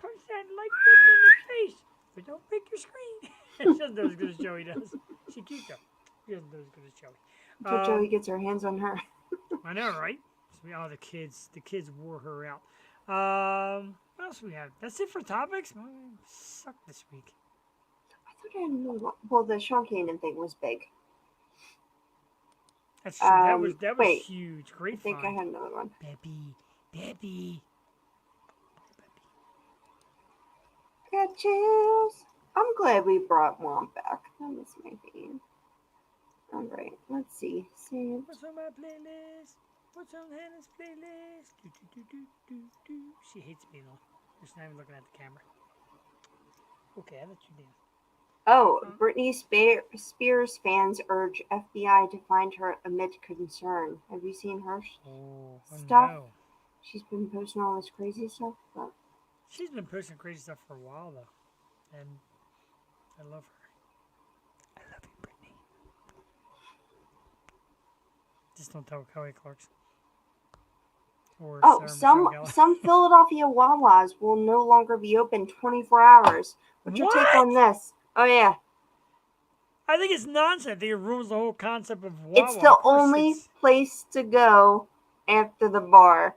Punch that like button in the face, but don't break your screen. She doesn't do as good as Joey does. She's cute though. She doesn't do as good as Joey. Until Joey gets her hands on her. I know, right? Oh, the kids wore her out. What else we have? That's it for topics. Suck this week. I thought I had another one. Well, the Sean Kanan thing was big. That's true. That was huge. Great. I think I had another one. Baby. Got chills. I'm glad we brought Womp back. That was my theme. All right, let's see. What's on my playlist? What's on Hannah's playlist? She hates me though. Just not even looking at the camera. Okay, I let you down. Oh, Britney Spears fans urge FBI to find her amid concern. Have you seen her stuff? No. She's been posting all this crazy stuff. But she's been posting crazy stuff for a while though, and I love her. I love you, Britney. Just don't tell Kelly Clarkson. Or some Philadelphia Wawas will no longer be open 24 hours. What's your take on this? Oh, yeah. I think it's nonsense. I think it ruins the whole concept of Wawa. It's the only place to go after the bar.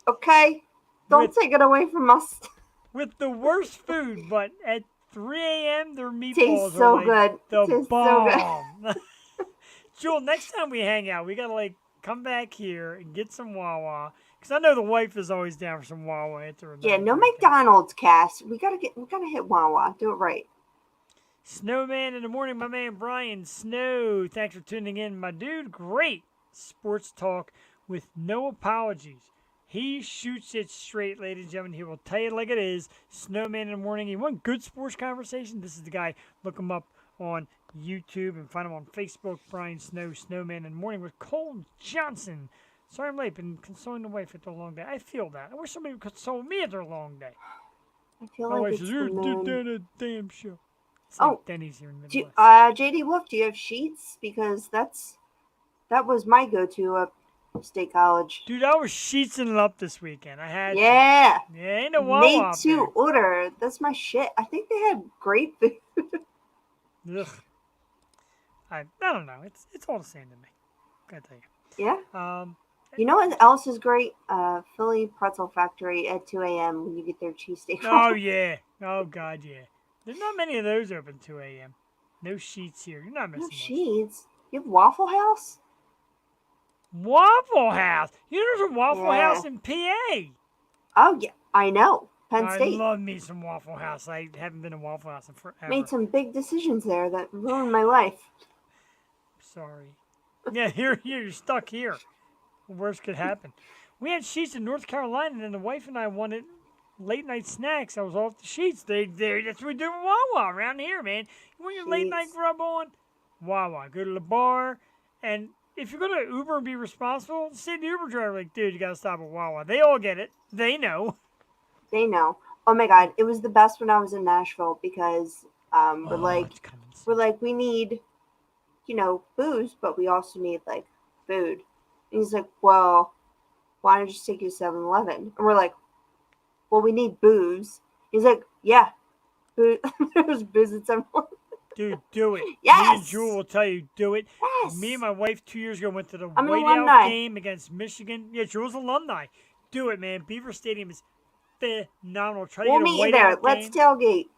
Okay? Don't take it away from us. With the worst food, but at 3 a.m. Their meatballs Tastes are so like good. the Tastes so good. bomb. Jewel, next time we hang out, we gotta like come back here and get some Wawa. Cause I know the wife is always down for some Wawa after a night Yeah, of no drinking. McDonald's, Cass. We gotta hit Wawa. Do it right. Snowman in the morning, my man Brian Snow. Thanks for tuning in, my dude. Great sports talk with no apologies. He shoots it straight, ladies and gentlemen. He will tell you like it is. Snowman in the morning. You want good sports conversation? This is the guy. Look him up on YouTube and find him on Facebook. Brian Snow, Snowman in the morning with Cole Johnson. Sorry I'm late. Been consoling the wife after a long day. I feel that. I wish somebody would console me after a long day. I feel My like wife it's says, the "You did moon. that a damn show." It's Oh, like Denny's here in the Midwest. JD Wolf, do you have sheets? Because that was my go-to at State College. Dude, I was sheetzing it up this weekend. I had Yeah. to. Yeah, ain't no Wawa Made up to order. That's my shit. I think they had great food. there. Ugh. I don't know. It's all the same to me. Gotta tell Yeah. you. You know what else is great? Philly Pretzel Factory at 2 a.m. when you get their cheesesteak. Oh yeah. Oh god, yeah. There's not many of those open 2 a.m. No sheets here. You're not No missing much. sheets. You have Waffle House? Waffle House. You know there's a Waffle Yeah. House in PA. Oh yeah, I know. Penn I State love me some Waffle House. I haven't been to Waffle House in forever. made some big decisions there that ruined my life. Sorry. Yeah, you're stuck here. The worst could happen. We had sheets in North Carolina, and the wife and I wanted late night snacks. I was off the sheets. That's what we do with Wawa around here, man. You want your late night Sheets. grub on? Wawa. Go to the bar, and if you're gonna Uber and be responsible, say to the Uber driver, like, dude, you gotta stop at Wawa. They all get it. They know. They know. Oh my god, it was the best when I was in Nashville because It's coming soon. we need, booze, but we also need like food. And he's like, well, why don't I just take you to 7-Eleven? And we're like, well, we need booze. He's like, yeah, booze. There's booze at 7-Eleven. Dude, do it. Me and Yes! Jewel will tell you, do it. Yes. Me and my wife 2 years ago went to the I'm an whiteout alumni. game against Michigan. Yeah, Jewel's alumni. Do it, man. Beaver Stadium is phenomenal. Try to We'll get a meet you there. whiteout Let's game. tailgate.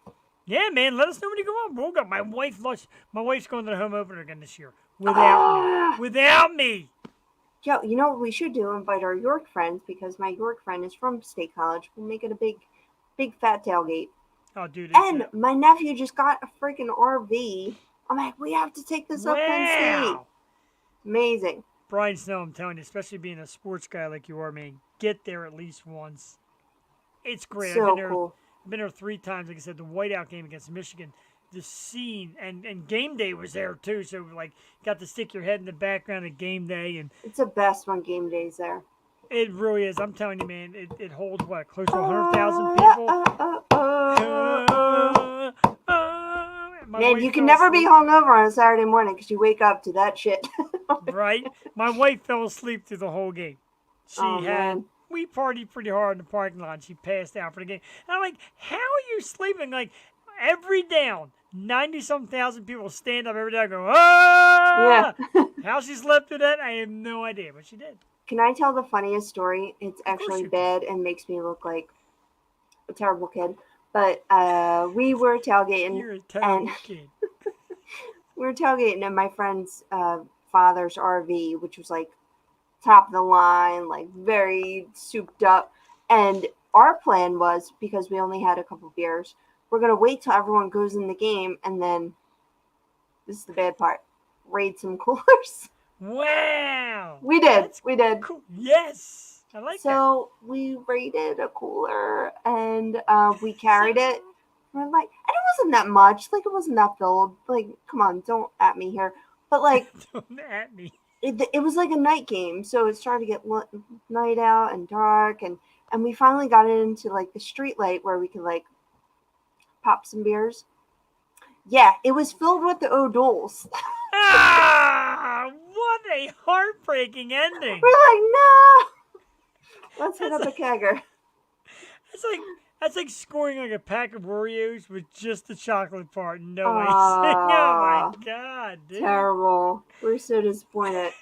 Yeah, man. Let us know when you go up. We'll go. My wife's going to the home opener again this year. Without me. Without me. Yo, you know what we should do? Invite our York friends because my York friend is from State College. We'll make it a big fat tailgate. Oh, dude. And my nephew just got a freaking RV. I'm like, we have to take this up Penn State. Wow. Amazing. Brian Snow, I'm telling you, especially being a sports guy like you are, man, get there at least once. It's great. So cool. I've been there 3 times. Like I said, the whiteout game against Michigan, the scene, and game day was there too. So like, got to stick your head in the background at game day, and It's the best when game day's there. it really is. I'm telling you, man, it holds what, close to 100,000 people. My Man, wife you can fell never be asleep. hungover on a Saturday morning because you wake up to that shit. Right? My wife fell asleep through the whole game. She Oh, man. we partied pretty hard in the parking lot. And she passed out for the game. And I'm like, how are you sleeping? Like, every down, 90-some thousand people stand up every day and go, ah! Yeah. How she slept through that, I have no idea, but she did. Can I tell the funniest story? It's course actually you can. bad and makes me look like a terrible kid. But we were tailgating. You're a terrible and- kid. We were tailgating in my friend's father's RV, which was like top of the line, like very souped up. And our plan was, because we only had a couple beers, we're going to wait till everyone goes in the game and then, this is the bad part, raid some coolers. Wow. We did. That's We did. cool. Yes. I like that. So we raided a cooler and we carried it. We're like, and it wasn't that much. Like, it wasn't that filled. Like, come on, don't at me here. But like, Don't at me. it was like a night game, so it started to get night out and dark, and we finally got it into like the street light where we could like pop some beers. Yeah, it was filled with the O'Doul's. Ah, what a heartbreaking ending. We're like, no. Let's hit up a kegger. That's like scoring like a pack of Oreos with just the chocolate part, no icing. Aw. Oh my god, dude. Terrible. We're so disappointed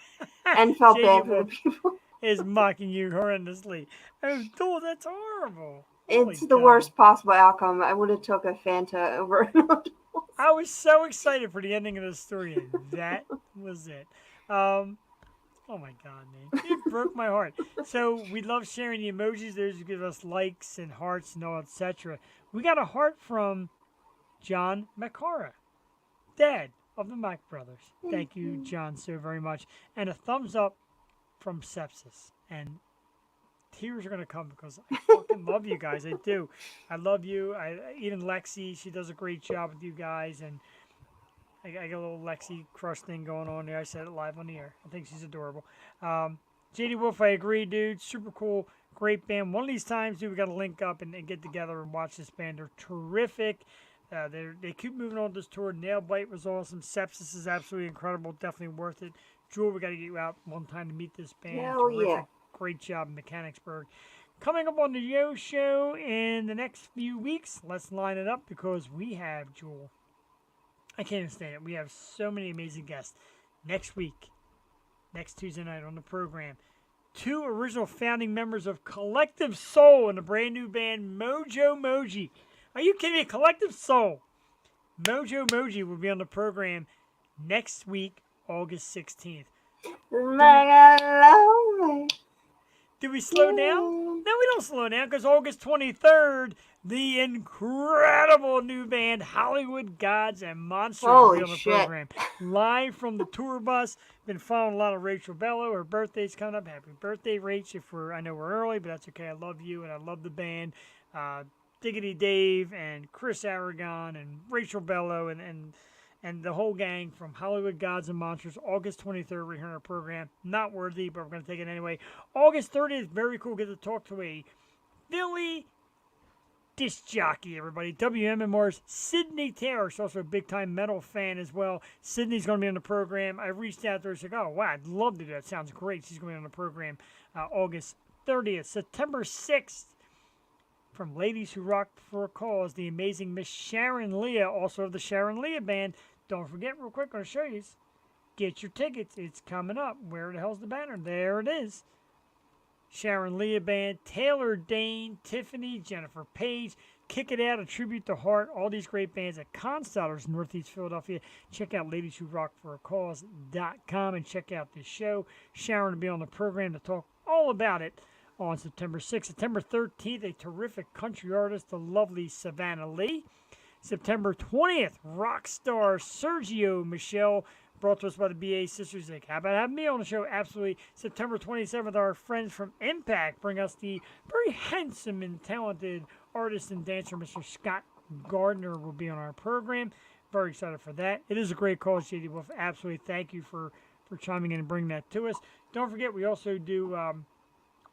and felt bad Jacob for the people. is mocking you horrendously. Oh, dude, that's horrible. Holy It's the cow. worst possible outcome. I would have took a Fanta over. I was so excited for the ending of the story, and that was it. Um, oh my God, man. It broke my heart. So we love sharing the emojis. Those who give us likes and hearts and all, etc. We got a heart from John Macara, dad of the Mack brothers. Thank you, John, so very much. And a thumbs up from Sepsis. And tears are gonna come because I fucking love you guys. I do. I love you. Even Lexi, she does a great job with you guys, and I got a little Lexi crush thing going on there. I said it live on the air. I think she's adorable. JD Wolf, I agree, dude. Super cool, great band. One of these times, dude, we got to link up and get together and watch this band. They're terrific. They keep moving on this tour. Nailbite was awesome. Sepsis is absolutely incredible. Definitely worth it. Jewel, we got to get you out one time to meet this band. Hell terrific. yeah. Great job in Mechanicsburg. Coming up on the Yo Show in the next few weeks, let's line it up because we have Jewel. I can't even stand it. We have so many amazing guests. Next week, next Tuesday night on the program, 2 original founding members of Collective Soul and a brand new band, Mojo Moji. Are you kidding me? Collective Soul. Mojo Moji will be on the program next week, August 16th. Do we slow down? No, we don't slow down because August 23rd, the incredible new band Hollywood Gods and Monsters will be on the program. Live from the tour bus. Been following a lot of Rachel Bello. Her birthday's coming up. Happy birthday, Rach. I know we're early, but that's okay. I love you and I love the band. Diggity Dave and Chris Aragon and Rachel Bello and the whole gang from Hollywood Gods and Monsters. August 23rd, we're here on our program. Not worthy, but we're going to take it anyway. August 30th, very cool. Get to talk to a Philly disc jockey, everybody. WMMR's Sydney Taylor. She's also a big-time metal fan as well. Sydney's going to be on the program. I reached out to her and said, oh, wow, I'd love to do that. Sounds great. She's going to be on the program August 30th. September 6th, from Ladies Who Rock for a Cause, the amazing Miss Sharon Leah, also of the Sharon Leah Band. Don't forget, real quick, I'm going to show you. Get your tickets. It's coming up. Where the hell's the banner? There it is. Sharon Leah Band, Taylor Dane, Tiffany, Jennifer Page, Kick It Out, A Tribute to Heart, all these great bands at Constellars, Northeast Philadelphia. Check out ladieswhorockforacause.com and check out this show. Sharon will be on the program to talk all about it on September 6th. September 13th, a terrific country artist, the lovely Savannah Lee. September 20th, rock star Sergio Michelle, brought to us by the BA Sisters. Like, how about having me on the show? Absolutely. September 27th, our friends from Impact bring us the very handsome and talented artist and dancer, Mr. Scott Gardner, will be on our program. Very excited for that. It is a great cause, JD Wolf. Absolutely. Thank you for chiming in and bringing that to us. Don't forget, we also do...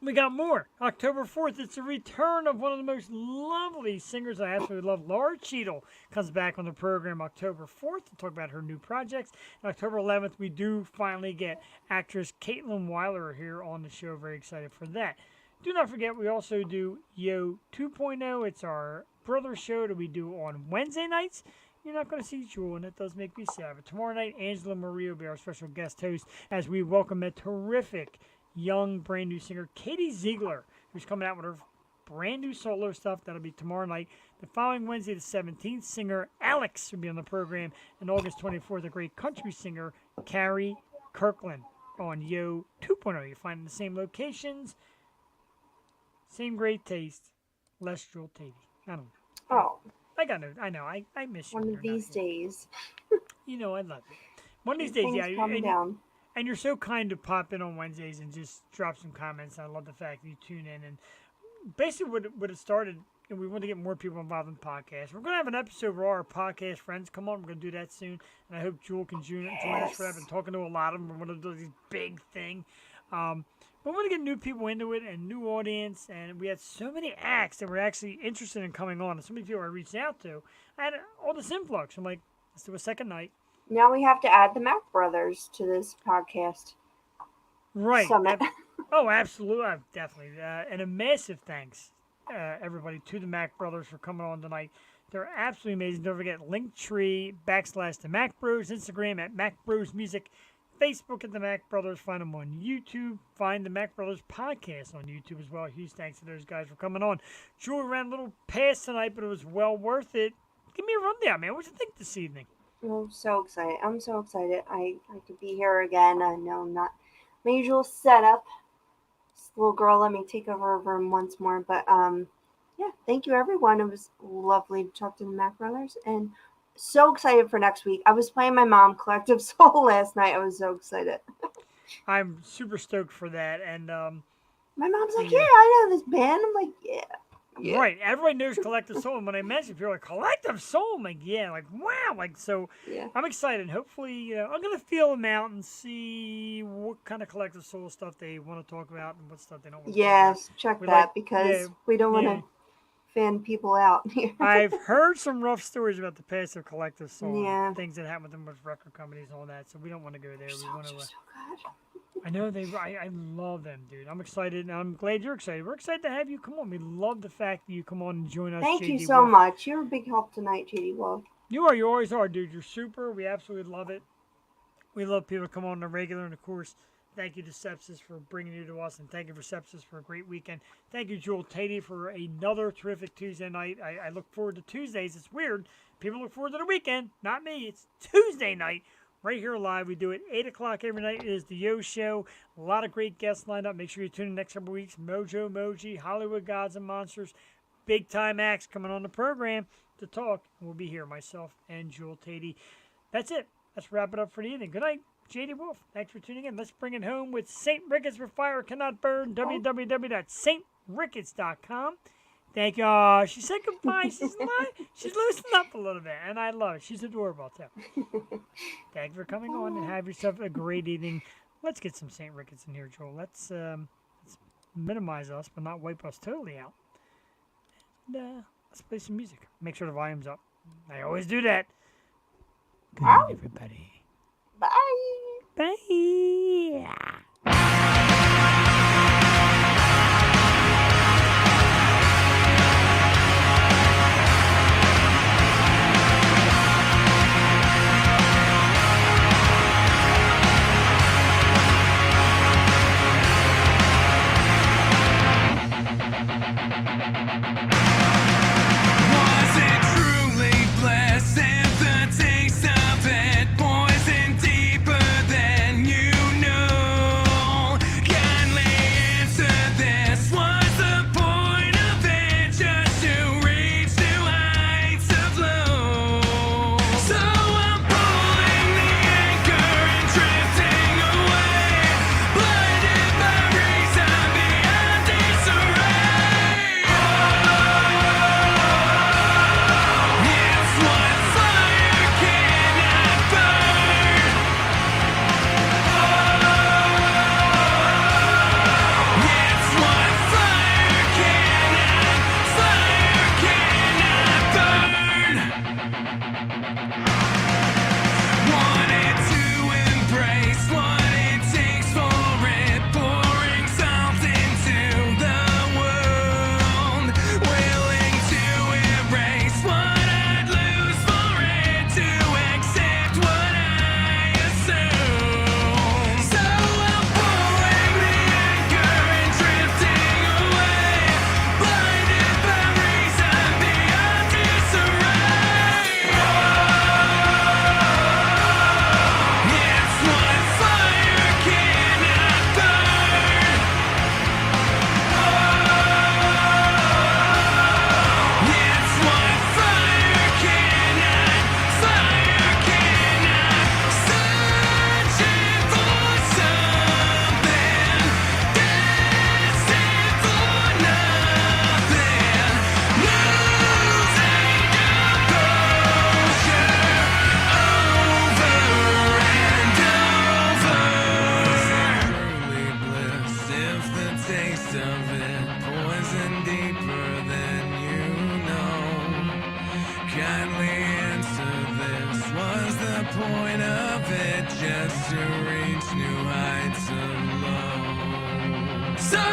we got more. October 4th, it's the return of one of the most lovely singers I absolutely love. Laura Cheadle comes back on the program October 4th to talk about her new projects. And October 11th, we do finally get actress Caitlin Weiler here on the show. Very excited for that. Do not forget, we also do Yo 2.0. It's our brother show that we do on Wednesday nights. You're not going to see Jewel, and it does make me sad. But tomorrow night, Angela Marie will be our special guest host as we welcome a terrific young brand new singer Katie Ziegler, who's coming out with her brand new solo stuff. That'll be tomorrow night. The following Wednesday, the 17th, singer Alex will be on the program, and August 24th, a great country singer Carrie Kirkland on Yo 2.0. You find in the same locations, same great taste, less Jewel Tatey. I don't know. Oh, I know. I miss you. one of these days. You know I love you. One of these days, Things yeah. calm down. And you're so kind to pop in on Wednesdays and just drop some comments. I love the fact that you tune in. And basically what it started, and we want to get more people involved in the podcast. We're going to have an episode where our podcast friends come on. We're going to do that soon. And I hope Jewel can join us for that. I've been talking to a lot of them. We're going to do this big thing. But we want to get new people into it and new audience. And we had so many acts that were actually interested in coming on. And so many people I reached out to. I had all this influx. I'm like, let's do a second night. Now we have to add the Mack brothers to this podcast. Right. Summit. Oh, absolutely. Definitely. And a massive thanks, everybody, to the Mack brothers for coming on tonight. They're absolutely amazing. Don't forget Linktree / the Mack Bros. Instagram at Mack Bros Music. Facebook at the Mack Brothers. Find them on YouTube. Find the Mack Brothers podcast on YouTube as well. Huge thanks to those guys for coming on. Drew ran a little past tonight, but it was well worth it. Give me a rundown, man. What did you think this evening? I'm so excited. I'm so excited. I could be here again. I know I'm not my usual setup. This little girl let me take over her room once more. But yeah, thank you everyone. It was lovely to talk to the Mack Brothers and so excited for next week. I was playing my mom Collective Soul last night. I was so excited. I'm super stoked for that. And my mom's like, yeah, I know this band. I'm like, yeah. Right. Everybody knows Collective Soul. And when I mentioned people are like, Collective Soul, I'm like, yeah, like, wow. Like, so Yeah. I'm excited. Hopefully, I'm going to feel them out and see what kind of Collective Soul stuff they want to talk about and what stuff they don't want to talk about. Yes, check We that like- because we don't want to fan people out here. I've heard some rough stories about the past of Collective Soul. Yeah. Things that happen with them with record companies and all that. So we don't want to go there. We want to. so good. I know I love them, dude. I'm excited, and I'm glad you're excited. We're excited to have you come on. We love the fact that you come on and join us. Thank you JD so Wolf. much. You're a big help tonight, JD Wolf. You are. You always are, dude. You're super. We absolutely love it. We love people to come on the regular, and of course, thank you to Sepsis for bringing you to us, and thank you for Sepsis for a great weekend. Thank you, Jewel Tatey, for another terrific Tuesday night. I look forward to Tuesdays. It's weird. People look forward to the weekend. Not me. It's Tuesday night. Right here live. We do it 8 o'clock every night. It is the Yo Show. A lot of great guests lined up. Make sure you tune in next couple weeks. Mojo Moji, Hollywood Gods and Monsters, big time acts coming on the program to talk. We'll be here, myself and Jewel Tatey. That's it. Let's wrap it up for the evening. Good night, JD Wolf. Thanks for tuning in. Let's bring it home with St. Ricketts for Fire Cannot Burn. www.saintricketts.com. Thank you. She said goodbye. She's loosened up a little bit, and I love it. She's adorable, too. Thank you for coming on, and have yourself a great evening. Let's get some St. Ricketts in here, Joel. Let's minimize us, but not wipe us totally out. And let's play some music. Make sure the volume's up. I always do that. Good night, everybody. Bye. Bye. Was it truly blessed if the taste of it poison deeper than you know? Kindly answer this. Was the point of it just to reach new heights of low? So I'm pulling the anchor and drifting away, blinded by reason beyond disarray. It's what fire cannot burn. It's what fire cannot burn. Wanted to embrace what it takes for it, pouring salt into the wound, willing to erase what I'd lose for it, to accept what I assume. So I'm pulling the anchor and drifting away, blinded by reason beyond disarray. It's what fire cannot burn. It's what fire cannot, searching for something, destined for nothing, losing composure over and over. Truly bliss if the taste of it poison deeper than you know. Kindly answer this. Was the point of it just to reach new heights of low? So